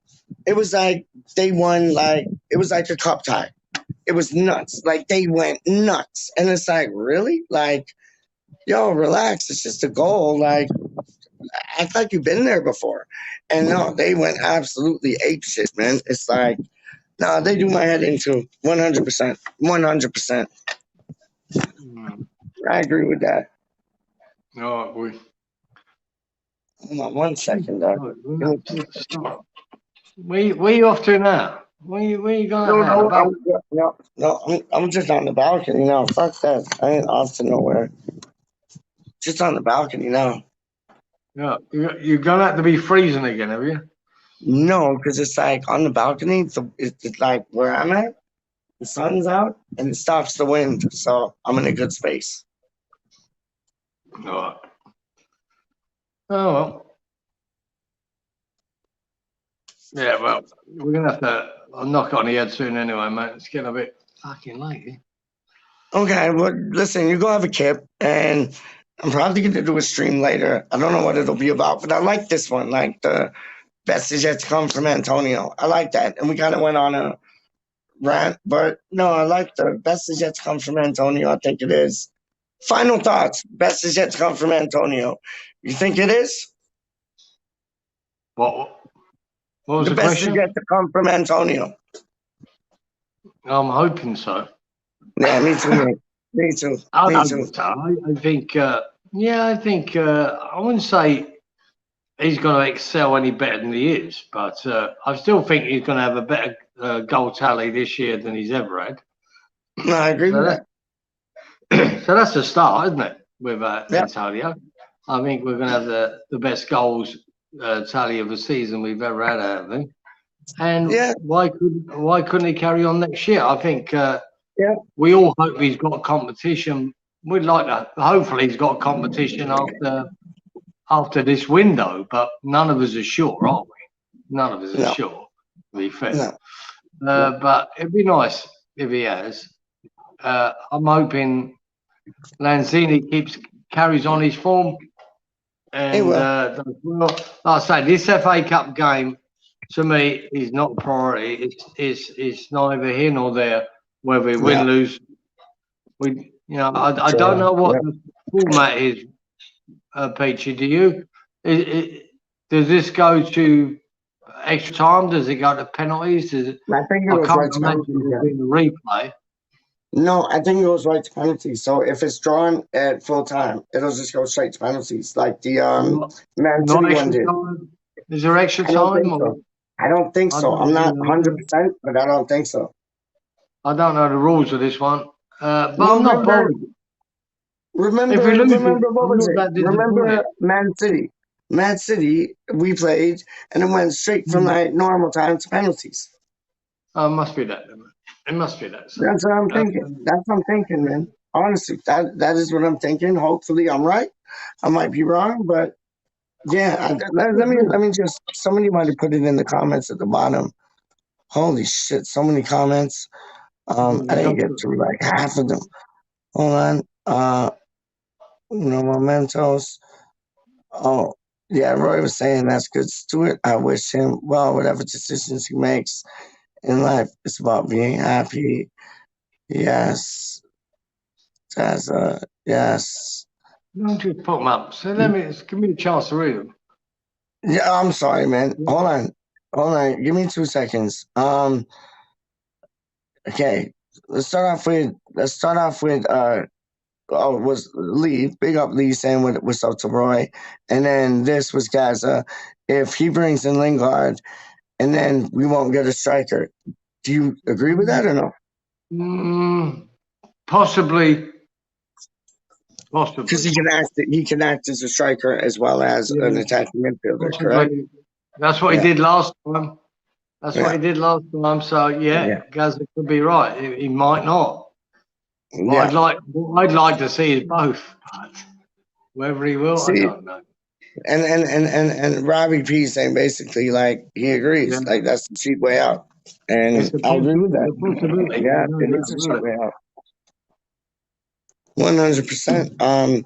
it was like they won. Like, it was like a cup tie. It was nuts. Like, they went nuts. And it's like, really? Like, relax. It's just a goal. Like, act like you've been there before. And no, they went absolutely apeshit, man. It's like, no, they do my head in too. 100%. 100%. I agree with that. No, boy. Hold on 1 second, dog. Where you off to now? Where you going? No, I'm just on the balcony now. Fuck that. I ain't off to nowhere. Just on the balcony now. Yeah, you're gonna have to be freezing again, have you? No, because it's like on the balcony. It's like where I'm at. The sun's out and it stops the wind, so I'm in a good space. Oh well. Yeah, well, we're gonna have to. I'll knock on the head soon anyway, mate. It's getting a bit fucking late. Okay, well, listen, you go have a kip, and I'm probably gonna do a stream later. I don't know what it'll be about, but I like this one, like the best is yet to come from Antonio. I like that, and we kind of went on a rant, but no, I like the best is yet to come from Antonio. I think it is. Final thoughts. Best is yet to come from Antonio. You think it is? What was the best question? Is yet to come from Antonio. I'm hoping so. Yeah, me too, mate. Me too. I think. I think. I wouldn't say he's going to excel any better than he is, but I still think he's going to have a goal tally this year than he's ever had. No, I agree with that. So that's a start, isn't it? With Yeah. Antonio. I think we're going to have the best goals tally of a season we've ever had out of him. And Yeah. why couldn't he carry on next year? I think Yeah. we all hope he's got competition. We'd like to. Hopefully, he's got competition after this window, but none of us are sure, are we? None of us are No. sure, to be fair. No. But it'd be nice if he has. I'm hoping Lanzini carries on his form. And well, like I say, this FA Cup game to me is not a priority. It's neither here nor there. Whether we win, lose, I don't know what the format is. Peachy, do you? Does this go to extra time? Does it go to penalties? Does it? I think it goes right to penalties. In the replay. No, I think it goes right to penalties. So if it's drawn at full time, it'll just go straight to penalties, like the Man City one did. Is there extra time? I don't think so. I'm not 100%, but I don't think so. I don't know the rules of this one, but I'm not bothered. Remember what was it? Remember Man City? Man City, we played, and it went straight from like normal time to penalties. Oh, it must be that. It must be that. So. That's what I'm thinking. That's what I'm thinking, man. Honestly, that is what I'm thinking. Hopefully, I'm right. I might be wrong, but yeah. Let me just. Somebody might have put it in the comments at the bottom. Holy shit! So many comments. I didn't get through like half of them. Hold on. Mementos. Oh, yeah. Roy was saying that's good. Stuart, I wish him well. Whatever decisions he makes in life, it's about being happy. Yes. tHa, yes. Don't just put them up. So give me a chance to read them. Yeah, I'm sorry, man. Hold on. Give me 2 seconds. Okay. Let's start off with was Lee. Big up Lee saying what's up to Roy. And then this was Gaza. If he brings in Lingard and then we won't get a striker. Do you agree with that or no? Possibly. Because he can act as a striker as well as an attacking midfielder, correct? That's what he did last time. What he did last time. So Gaza could be right. He might not. What I'd like to see is both, but whether he will, I don't know. And Robbie P saying basically like he agrees, like that's the cheap way out, and I agree with that. Yeah, it is a cheap way out. 100%.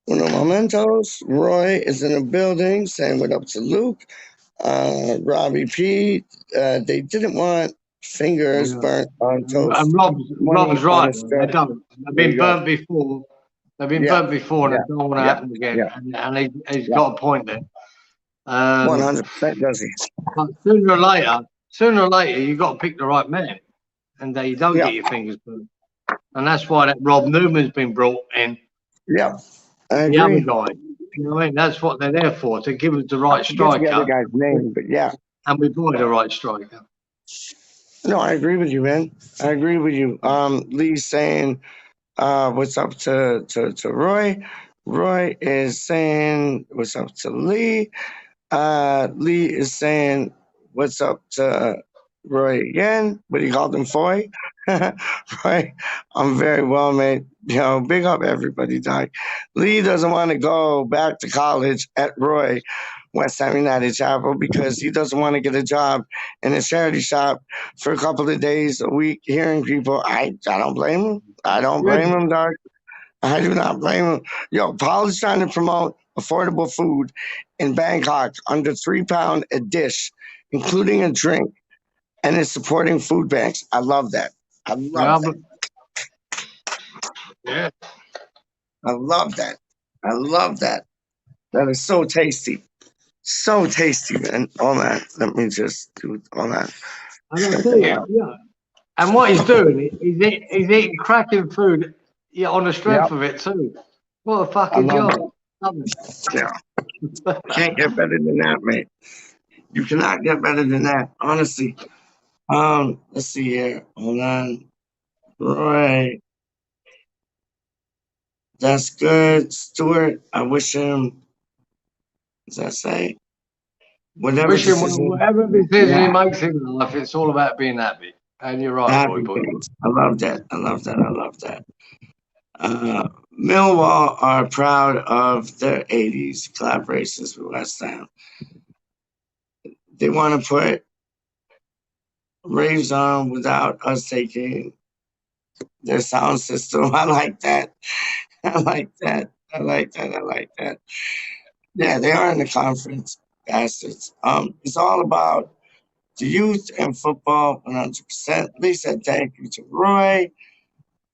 Mementos. Roy is in the building saying what up to Luke. Robbie P. They didn't want fingers burnt on toast. And Rob's right. They don't. They've been burnt before. They've been burnt before, and it don't want to happen again. And he's got a point there. 100% does he? But sooner or later, you've got to pick the right man, and you don't get your fingers burnt. And that's why that Rob Newman's been brought in. Yeah, I agree. The other guy. You know what I mean? That's what they're there for, to give us the right striker. The other guy's name, but yeah. And we bought the right striker. No, I agree with you, man. I agree with you. Lee's saying, what's up to Roy? Roy is saying, what's up to Lee? Lee is saying, what's up to Roy again? But he called him Foy. Right? I'm very well, mate. Big up everybody, Doc. Lee doesn't want to go back to college at Roy, West Ham United Chapel, because he doesn't want to get a job in a charity shop for a couple of days a week hearing people. I don't blame him. I don't blame him, Doc. I do not blame him. Paul is trying to promote affordable food in Bangkok under £3 a dish, including a drink, and is supporting food banks. I love that. I love that. Yeah. I love that. I love that. That is so tasty. So tasty, man. Hold on. Let me just do all that. And what he's doing, he's eating cracking food on the strength of it too. What a fucking job. Yeah. Can't get better than that, mate. You cannot get better than that, honestly. Let's see here. Hold on. Right. That's good. Stuart, I wish him, does that say? Whatever Wish him decision. whatever decision he Yeah. makes in life, it's all about being happy. And you're right, Happy boy. days. I love that. I love that. I love that. Millwall are proud of their 80s collaborations with West Ham. They want to put raves on without us taking their sound system. I like that. I like that. I like that. I like that. Yeah, they are in the conference, bastards. It's all about the youth and football 100%. Lee said thank you to Roy.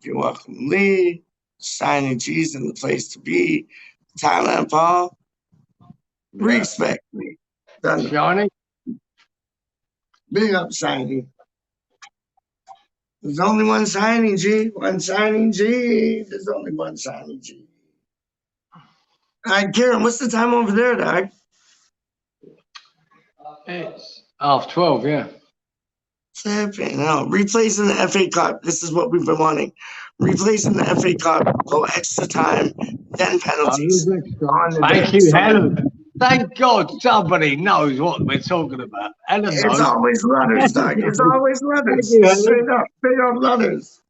You're welcome, Lee. Shining G's in the place to be. Thailand Paul. Respect me. Johnny? Big up, Shiny. There's only one Shiny G. One Shiny G. There's only one Shiny G. All right, Kieran, what's the time over there, dog? It's 12:30, yeah. Flipping hell. Replacing the FA Cup. This is what we've been wanting. Replacing the FA Cup. Go extra time, then penalties. Thank you, Helen. Thank God somebody knows what we're talking about. Helen knows. It's always letters, dog. It's always letters. Straight up letters.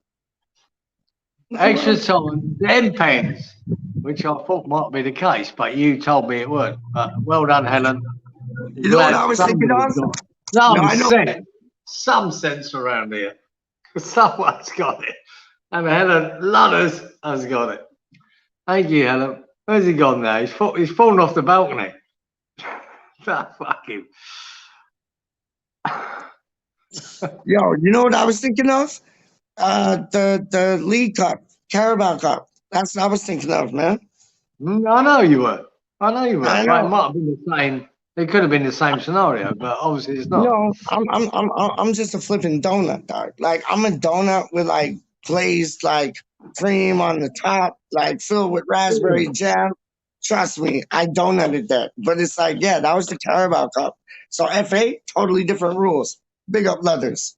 Extra time, then pens, which I thought might be the case, but you told me it weren't. But well done, Helen. You know what I was thinking of? Some sense around here. Someone's got it. And Helen Ludders has got it. Thank you, Helen. Where's he gone now? He's fallen off the balcony. Fuck him. Yo, you know what I was thinking of? The League Cup, Carabao Cup. That's what I was thinking of, man. I know you were. I know. I know. It might have been the same. It could have been the same scenario, but obviously it's not. No, I'm just a flipping donut, dog. Like I'm a donut with like glazed like cream on the top, like filled with raspberry jam. Trust me, I donutted that. But it's like, yeah, that was the Carabao Cup. So FA, totally different rules. Big up leathers.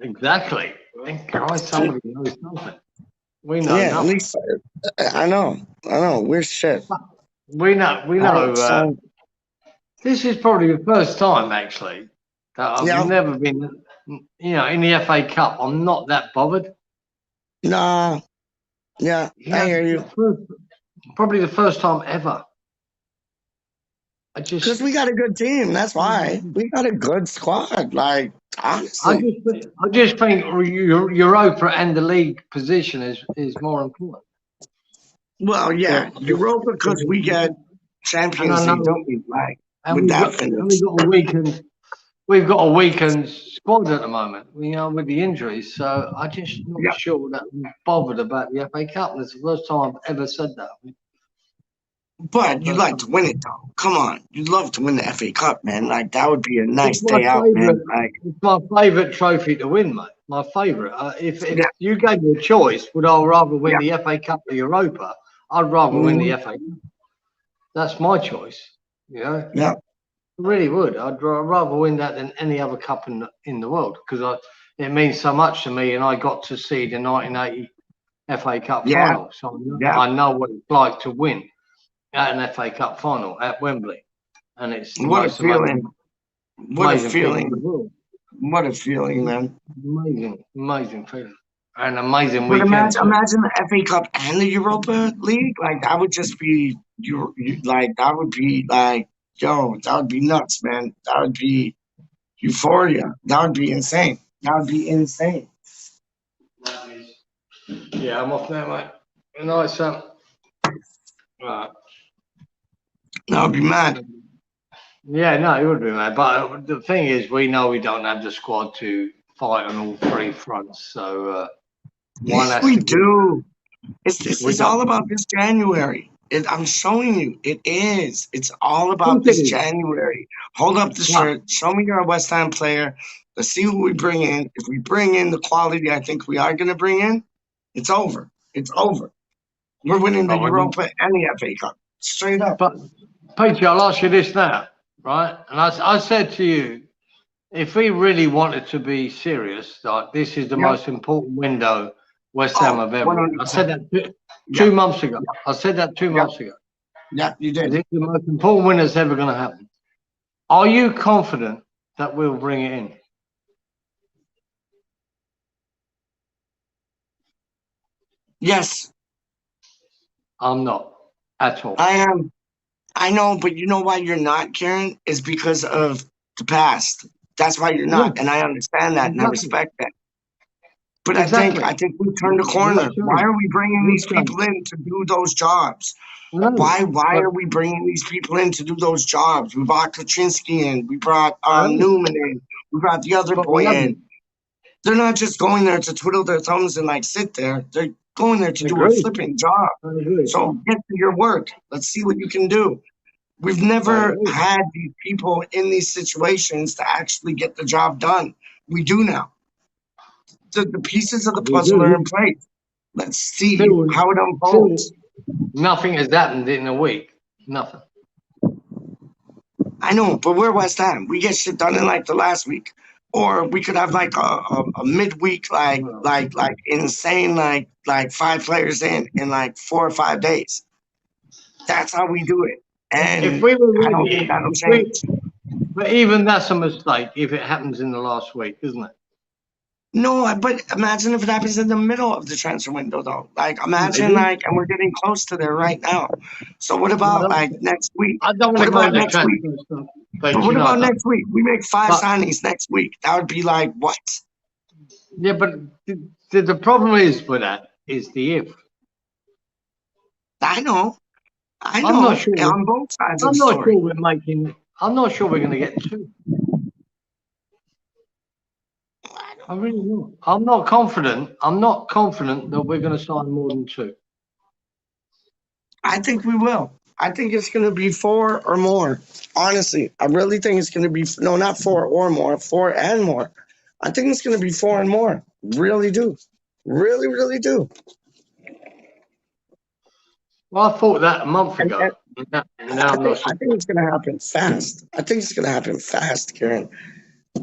Exactly. Thank God somebody knows something. We know. Yeah, at least I know. We're shit. We know. This is probably the first time actually that I've never been, in the FA Cup. I'm not that bothered. Nah. Yeah, I hear you. Probably the first time ever. Because we got a good team. That's why we got a good squad. Like honestly, I just think Europa and the league position is more important. Well, yeah, Europa because we get Champions League, don't we? Like, we've got a weakened squad at the moment. With the injuries, so I just not sure that I'm bothered about the FA Cup. That's the first time I've ever said that. But you'd like to win it, though. Come on, you'd love to win the FA Cup, man. Like that would be a nice day out, man. Like it's my favourite trophy to win, mate. My favourite. If you gave me a choice, would I rather win the FA Cup or Europa? I'd rather win the FA Cup. That's my choice. Yeah. I really would. I'd rather win that than any other cup in the world because it means so much to me, and I got to see the 1980 FA Cup final, so I know what it's like to win at an FA Cup final at Wembley, and it's what a feeling! What a feeling! What a feeling, man! Amazing feeling, and amazing weekend. Imagine the FA Cup and the Europa League. Like that would just be that would be like, yo, that would be nuts, man. That would be euphoria. That would be insane. That would be insane. Yeah, I'm off now, mate. Good night, son. Right. That would be mad. Yeah, no, it would be mad. But the thing is, we know we don't have the squad to fight on all three fronts. So yes, we do. It's all about this January. I'm showing you. It is. It's all about this January. Hold up the shirt. Show me you're a West Ham player. Let's see who we bring in. If we bring in the quality I think we are going to bring in, it's over. It's over. We're winning the Europa and the FA Cup. Straight up. But, Peter, I'll ask you this now. right? And I said to you, if we really wanted to be serious, like this is the most important window West Ham have ever. 100%. I said that two months ago. I said that 2 months ago. Yeah, you did. This is the most important window that's ever going to happen. Are you confident that we'll bring it in? Yes. I'm not at all. I am. I know, but you know why you're not, Kieran? Is because of the past. That's why you're not, and I understand that, and I respect that. But I think we turned the corner. Why are we bringing these people in to do those jobs? Why are we bringing these people in to do those jobs? We brought Kaczynski in. We brought Newman in. We brought the other boy in. They're not just going there to twiddle their thumbs and like sit there. They're going there to do a flipping job. So get to your work. Let's see what you can do. We've never had these people in these situations to actually get the job done. We do now. The pieces of the puzzle are in place. Let's see how it unfolds. Nothing has happened in a week. Nothing. I know, but we're West Ham. We get shit done in like the last week. Or we could have like a midweek, like insane, like 5 players in like 4 or 5 days. That's how we do it. And if we were really, I don't think that'll change. But even that's a mistake if it happens in the last week, isn't it? No, but imagine if it happens in the middle of the transfer window, though. Like, imagine, and we're getting close to there right now. So what about, next week? I don't want to go next week. But what about next week? We make 5 signings next week. That would be like, what? Yeah, but the problem is with that is the if. I know. I'm not sure. On both sides of the story. I'm not sure we're going to get 2. I really not. I'm not confident. I'm not confident that we're going to sign more than 2. I think we will. I think it's going to be 4 or more. Honestly, I really think it's going to be not 4 or more, 4 and more. I think it's going to be 4 and more. Really do. Really, really do. Well, I thought that a month ago. I think it's going to happen fast. I think it's going to happen fast, Kieran.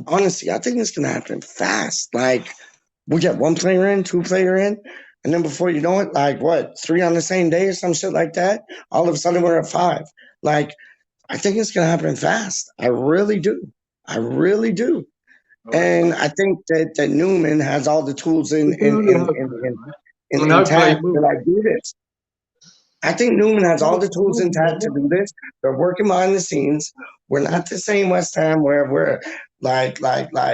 Honestly, I think it's going to happen fast. Like, we get 1 player in, 2 player in, and then before you know it, like, 3 on the same day or some shit like that? All of a sudden, we're at 5. Like, I think it's going to happen fast. I really do. I really do. And I think that Newman has all the tools intact to, like, do this. I think Newman has all the tools intact to do this. They're working behind the scenes. We're not the same West Ham where we're whatchamacallit,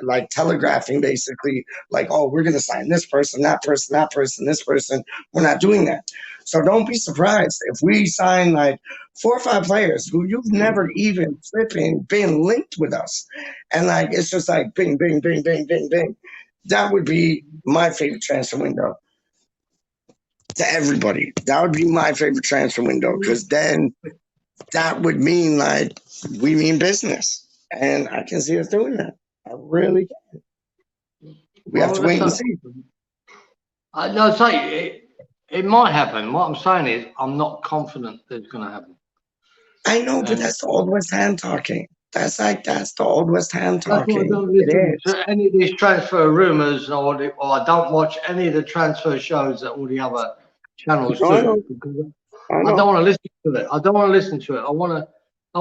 like telegraphing basically, like, oh, we're gonna sign this person, that person, that person, this person. We're not doing that. So don't be surprised if we sign like 4 or 5 players who you've never even flipping been linked with us. And like it's just like bing, bing, bing, bing, bing, bing. That would be my favorite transfer window. To everybody. That would be my favorite transfer window, because then that would mean like we mean business. And I can see us doing that. I really can. We have to wait and see. No, say it might happen. What I'm saying is I'm not confident that it's going to happen. I know, but that's the old West Ham talking. That's the old West Ham talking. I don't listen to any of these transfer rumors, or I don't watch any of the transfer shows that all the other channels do. I don't want to listen to it. I don't want to listen to it. I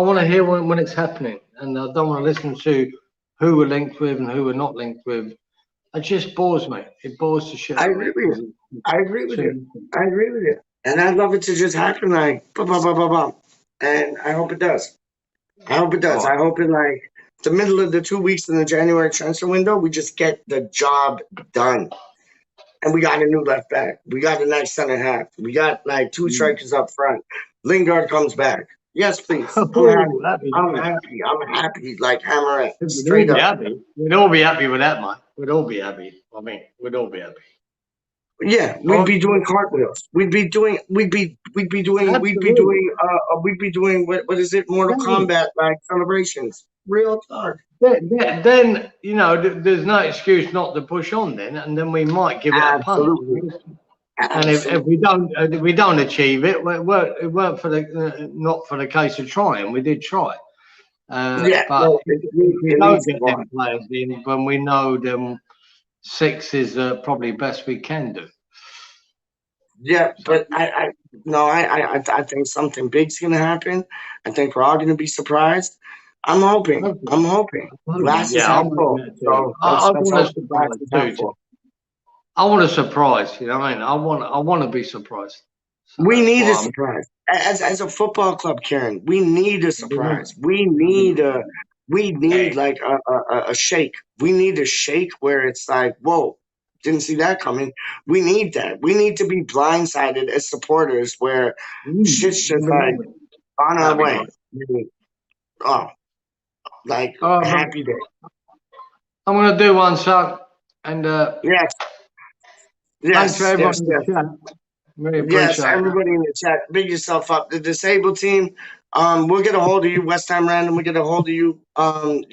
want to hear when it's happening, and I don't want to listen to who we're linked with and who we're not linked with. It just bores me. It bores the shit. I agree with you. I agree with you. And I'd love it to just happen like and I hope it does. I hope it does. I hope in like the middle of the 2 weeks in the January transfer window, we just get the job done. And we got a new left back. We got a nice center half. We got like 2 strikers up front. Lingard comes back. Yes, please. I'm happy. Like hammer it. Straight up. We'd all be happy with that, man. We'd all be happy. I mean, we'd all be happy. Yeah, we'd be doing cartwheels. We'd be doing what is it? Mortal Kombat like celebrations. Real talk. Then there's no excuse not to push on then, and then we might give it a punt. And if we don't achieve it, it weren't for the not for the case of trying. We did try. But if we don't get them players in, when we know them 6 is probably best we can do. Yeah, but I think something big's gonna happen. I think we're all gonna be surprised. I'm hoping. Last is half full. So I want a surprise. You know what I mean? I want to be surprised. So we need a surprise. As a football club, Karen, we need a surprise. We need like a shake. We need a shake where it's like, whoa, didn't see that coming. We need that. We need to be blindsided as supporters where shit's just like on our way. Oh, like happy day. I'm gonna do one, son. And yes, thanks for everyone in the chat. Really appreciate everybody in the chat. Big yourself up. The disabled team. We'll get a hold of you, West Ham Random. We'll get a hold of you.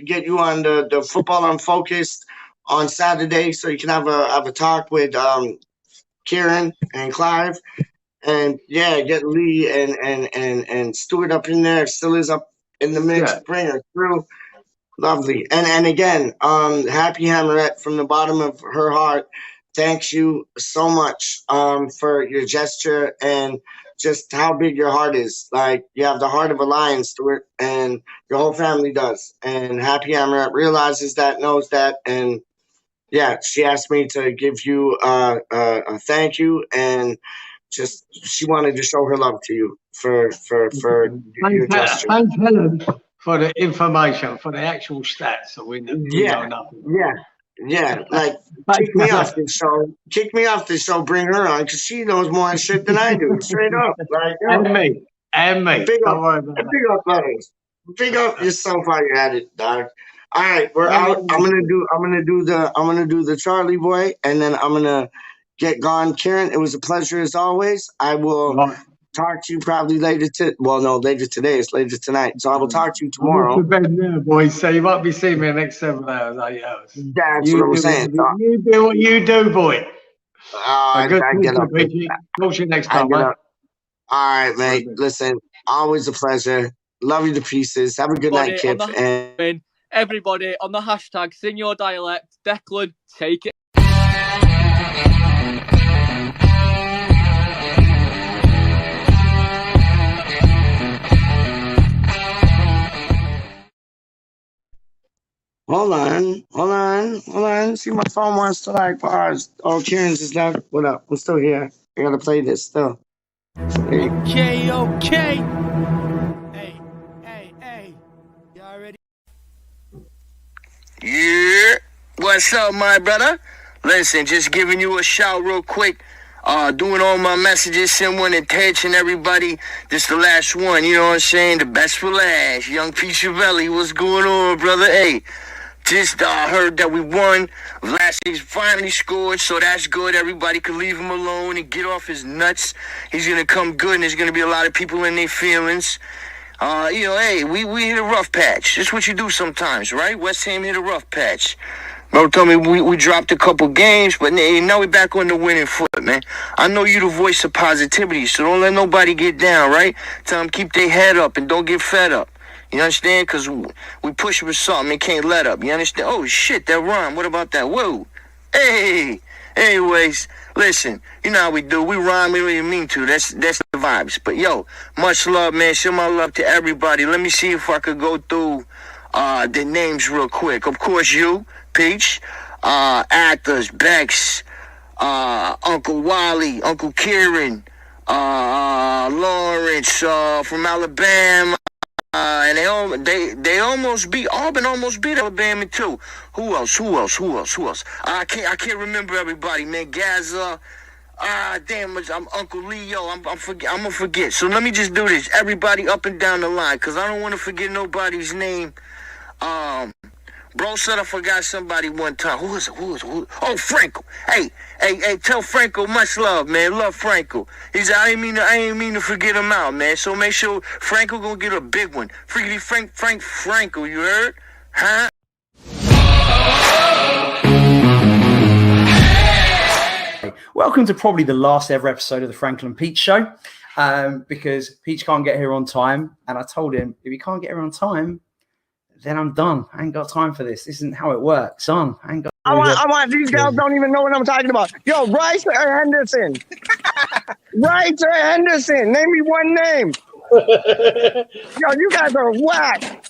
Get you on the Football Unfocused on Saturday, so you can have a talk with Kieran and Clive, and get Lee and Stuart up in there. Still is up in the mix. Yeah. Bring her through. Lovely. And again, Happy Hammerette from the bottom of her heart. Thanks you so much for your gesture and just how big your heart is. Like, you have the heart of a lion, Stuart, and your whole family does. And Happy Hammerette realizes that, knows that, and yeah, she asked me to give you a thank you, and just she wanted to show her love to you for your gesture. Thanks, Helen, for the information, for the actual stats, so we know nothing. Yeah. Like, kick me off the show. Bring her on, because she knows more shit than I do. Straight up, like, and me. Big up, brothers. Big up yourself while you're at it, dog. All right, we're out. I'm gonna do the Charlie boy, and then I'm gonna get gone. Karen, it was a pleasure as always. I will talk to you probably later today. It's later tonight. So I will talk to you tomorrow. I'm to bed now, boys. So you won't be seeing me in the next 7 hours, 8 hours. That's what I'm saying. You do what you do, boy. I get up. Talk to you next time, man. All right, mate. Listen, always a pleasure. Love you to pieces. Have a good night, Kip. And everybody on the hashtag sing your dialect. Declan, take it. Hold on. See, my phone wants to like pause. Oh, Kieran's just left. What up? I'm still here. I gotta play this still. Okay. Hey. Y'all ready? Yeah. What's up, my brother? Listen, just giving you a shout real quick. Doing all my messages, send one and and everybody. This the last one, you know what I'm saying? The best for last. Young Pete Chiavelli, what's going on, brother? Hey, just heard that we won. Vlasic finally scored, so that's good. Everybody can leave him alone and get off his nuts. He's going to come good, and there's going to be a lot of people in their feelings. Hey, we hit a rough patch. That's what you do sometimes, right? West Ham hit a rough patch. Bro told me we dropped a couple games, but now we're back on the winning foot, man. I know you the voice of positivity, so don't let nobody get down, right? Tell them keep their head up and don't get fed up. You understand? Because we push for something and can't let up. You understand? Oh, shit, that rhyme. What about that? Whoa. Hey. Anyways, listen, you know how we do. We rhyme, we don't even mean to. That's the vibes. But, yo, much love, man. Show my love to everybody. Let me see if I could go through the names real quick. Of course, you, Peach, Actors, Bex, Uncle Wally, Uncle Kieran, Lawrence from Alabama. And they almost beat Auburn. Almost beat Alabama too. Who else? I can't remember everybody, man. Gaza. Damn, I'm Uncle Leo. I'm gonna forget. So let me just do this. Everybody up and down the line, cause I don't want to forget nobody's name. Bro said I forgot somebody one time. Who was it? Oh, Franco. Hey, tell Franco much love, man. Love Franco. I ain't mean to forget him out, man. So make sure Franco gonna get a big one. Freaky Franco, you heard? Huh? Welcome to probably the last ever episode of the Franklin Peach Show, because Peach can't get here on time. And I told him, if he can't get here on time, then I'm done. I ain't got time for this. This isn't how it works, son. I ain't got. I want these guys don't even know what I'm talking about. Yo, Rice or Henderson? Rice or Henderson? Name me one name. Yo, you guys are whack.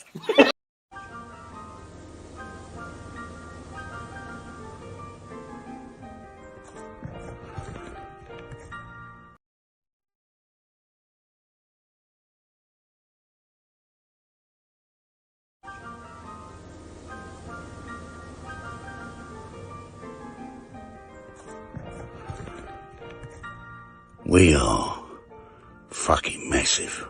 We are fucking massive.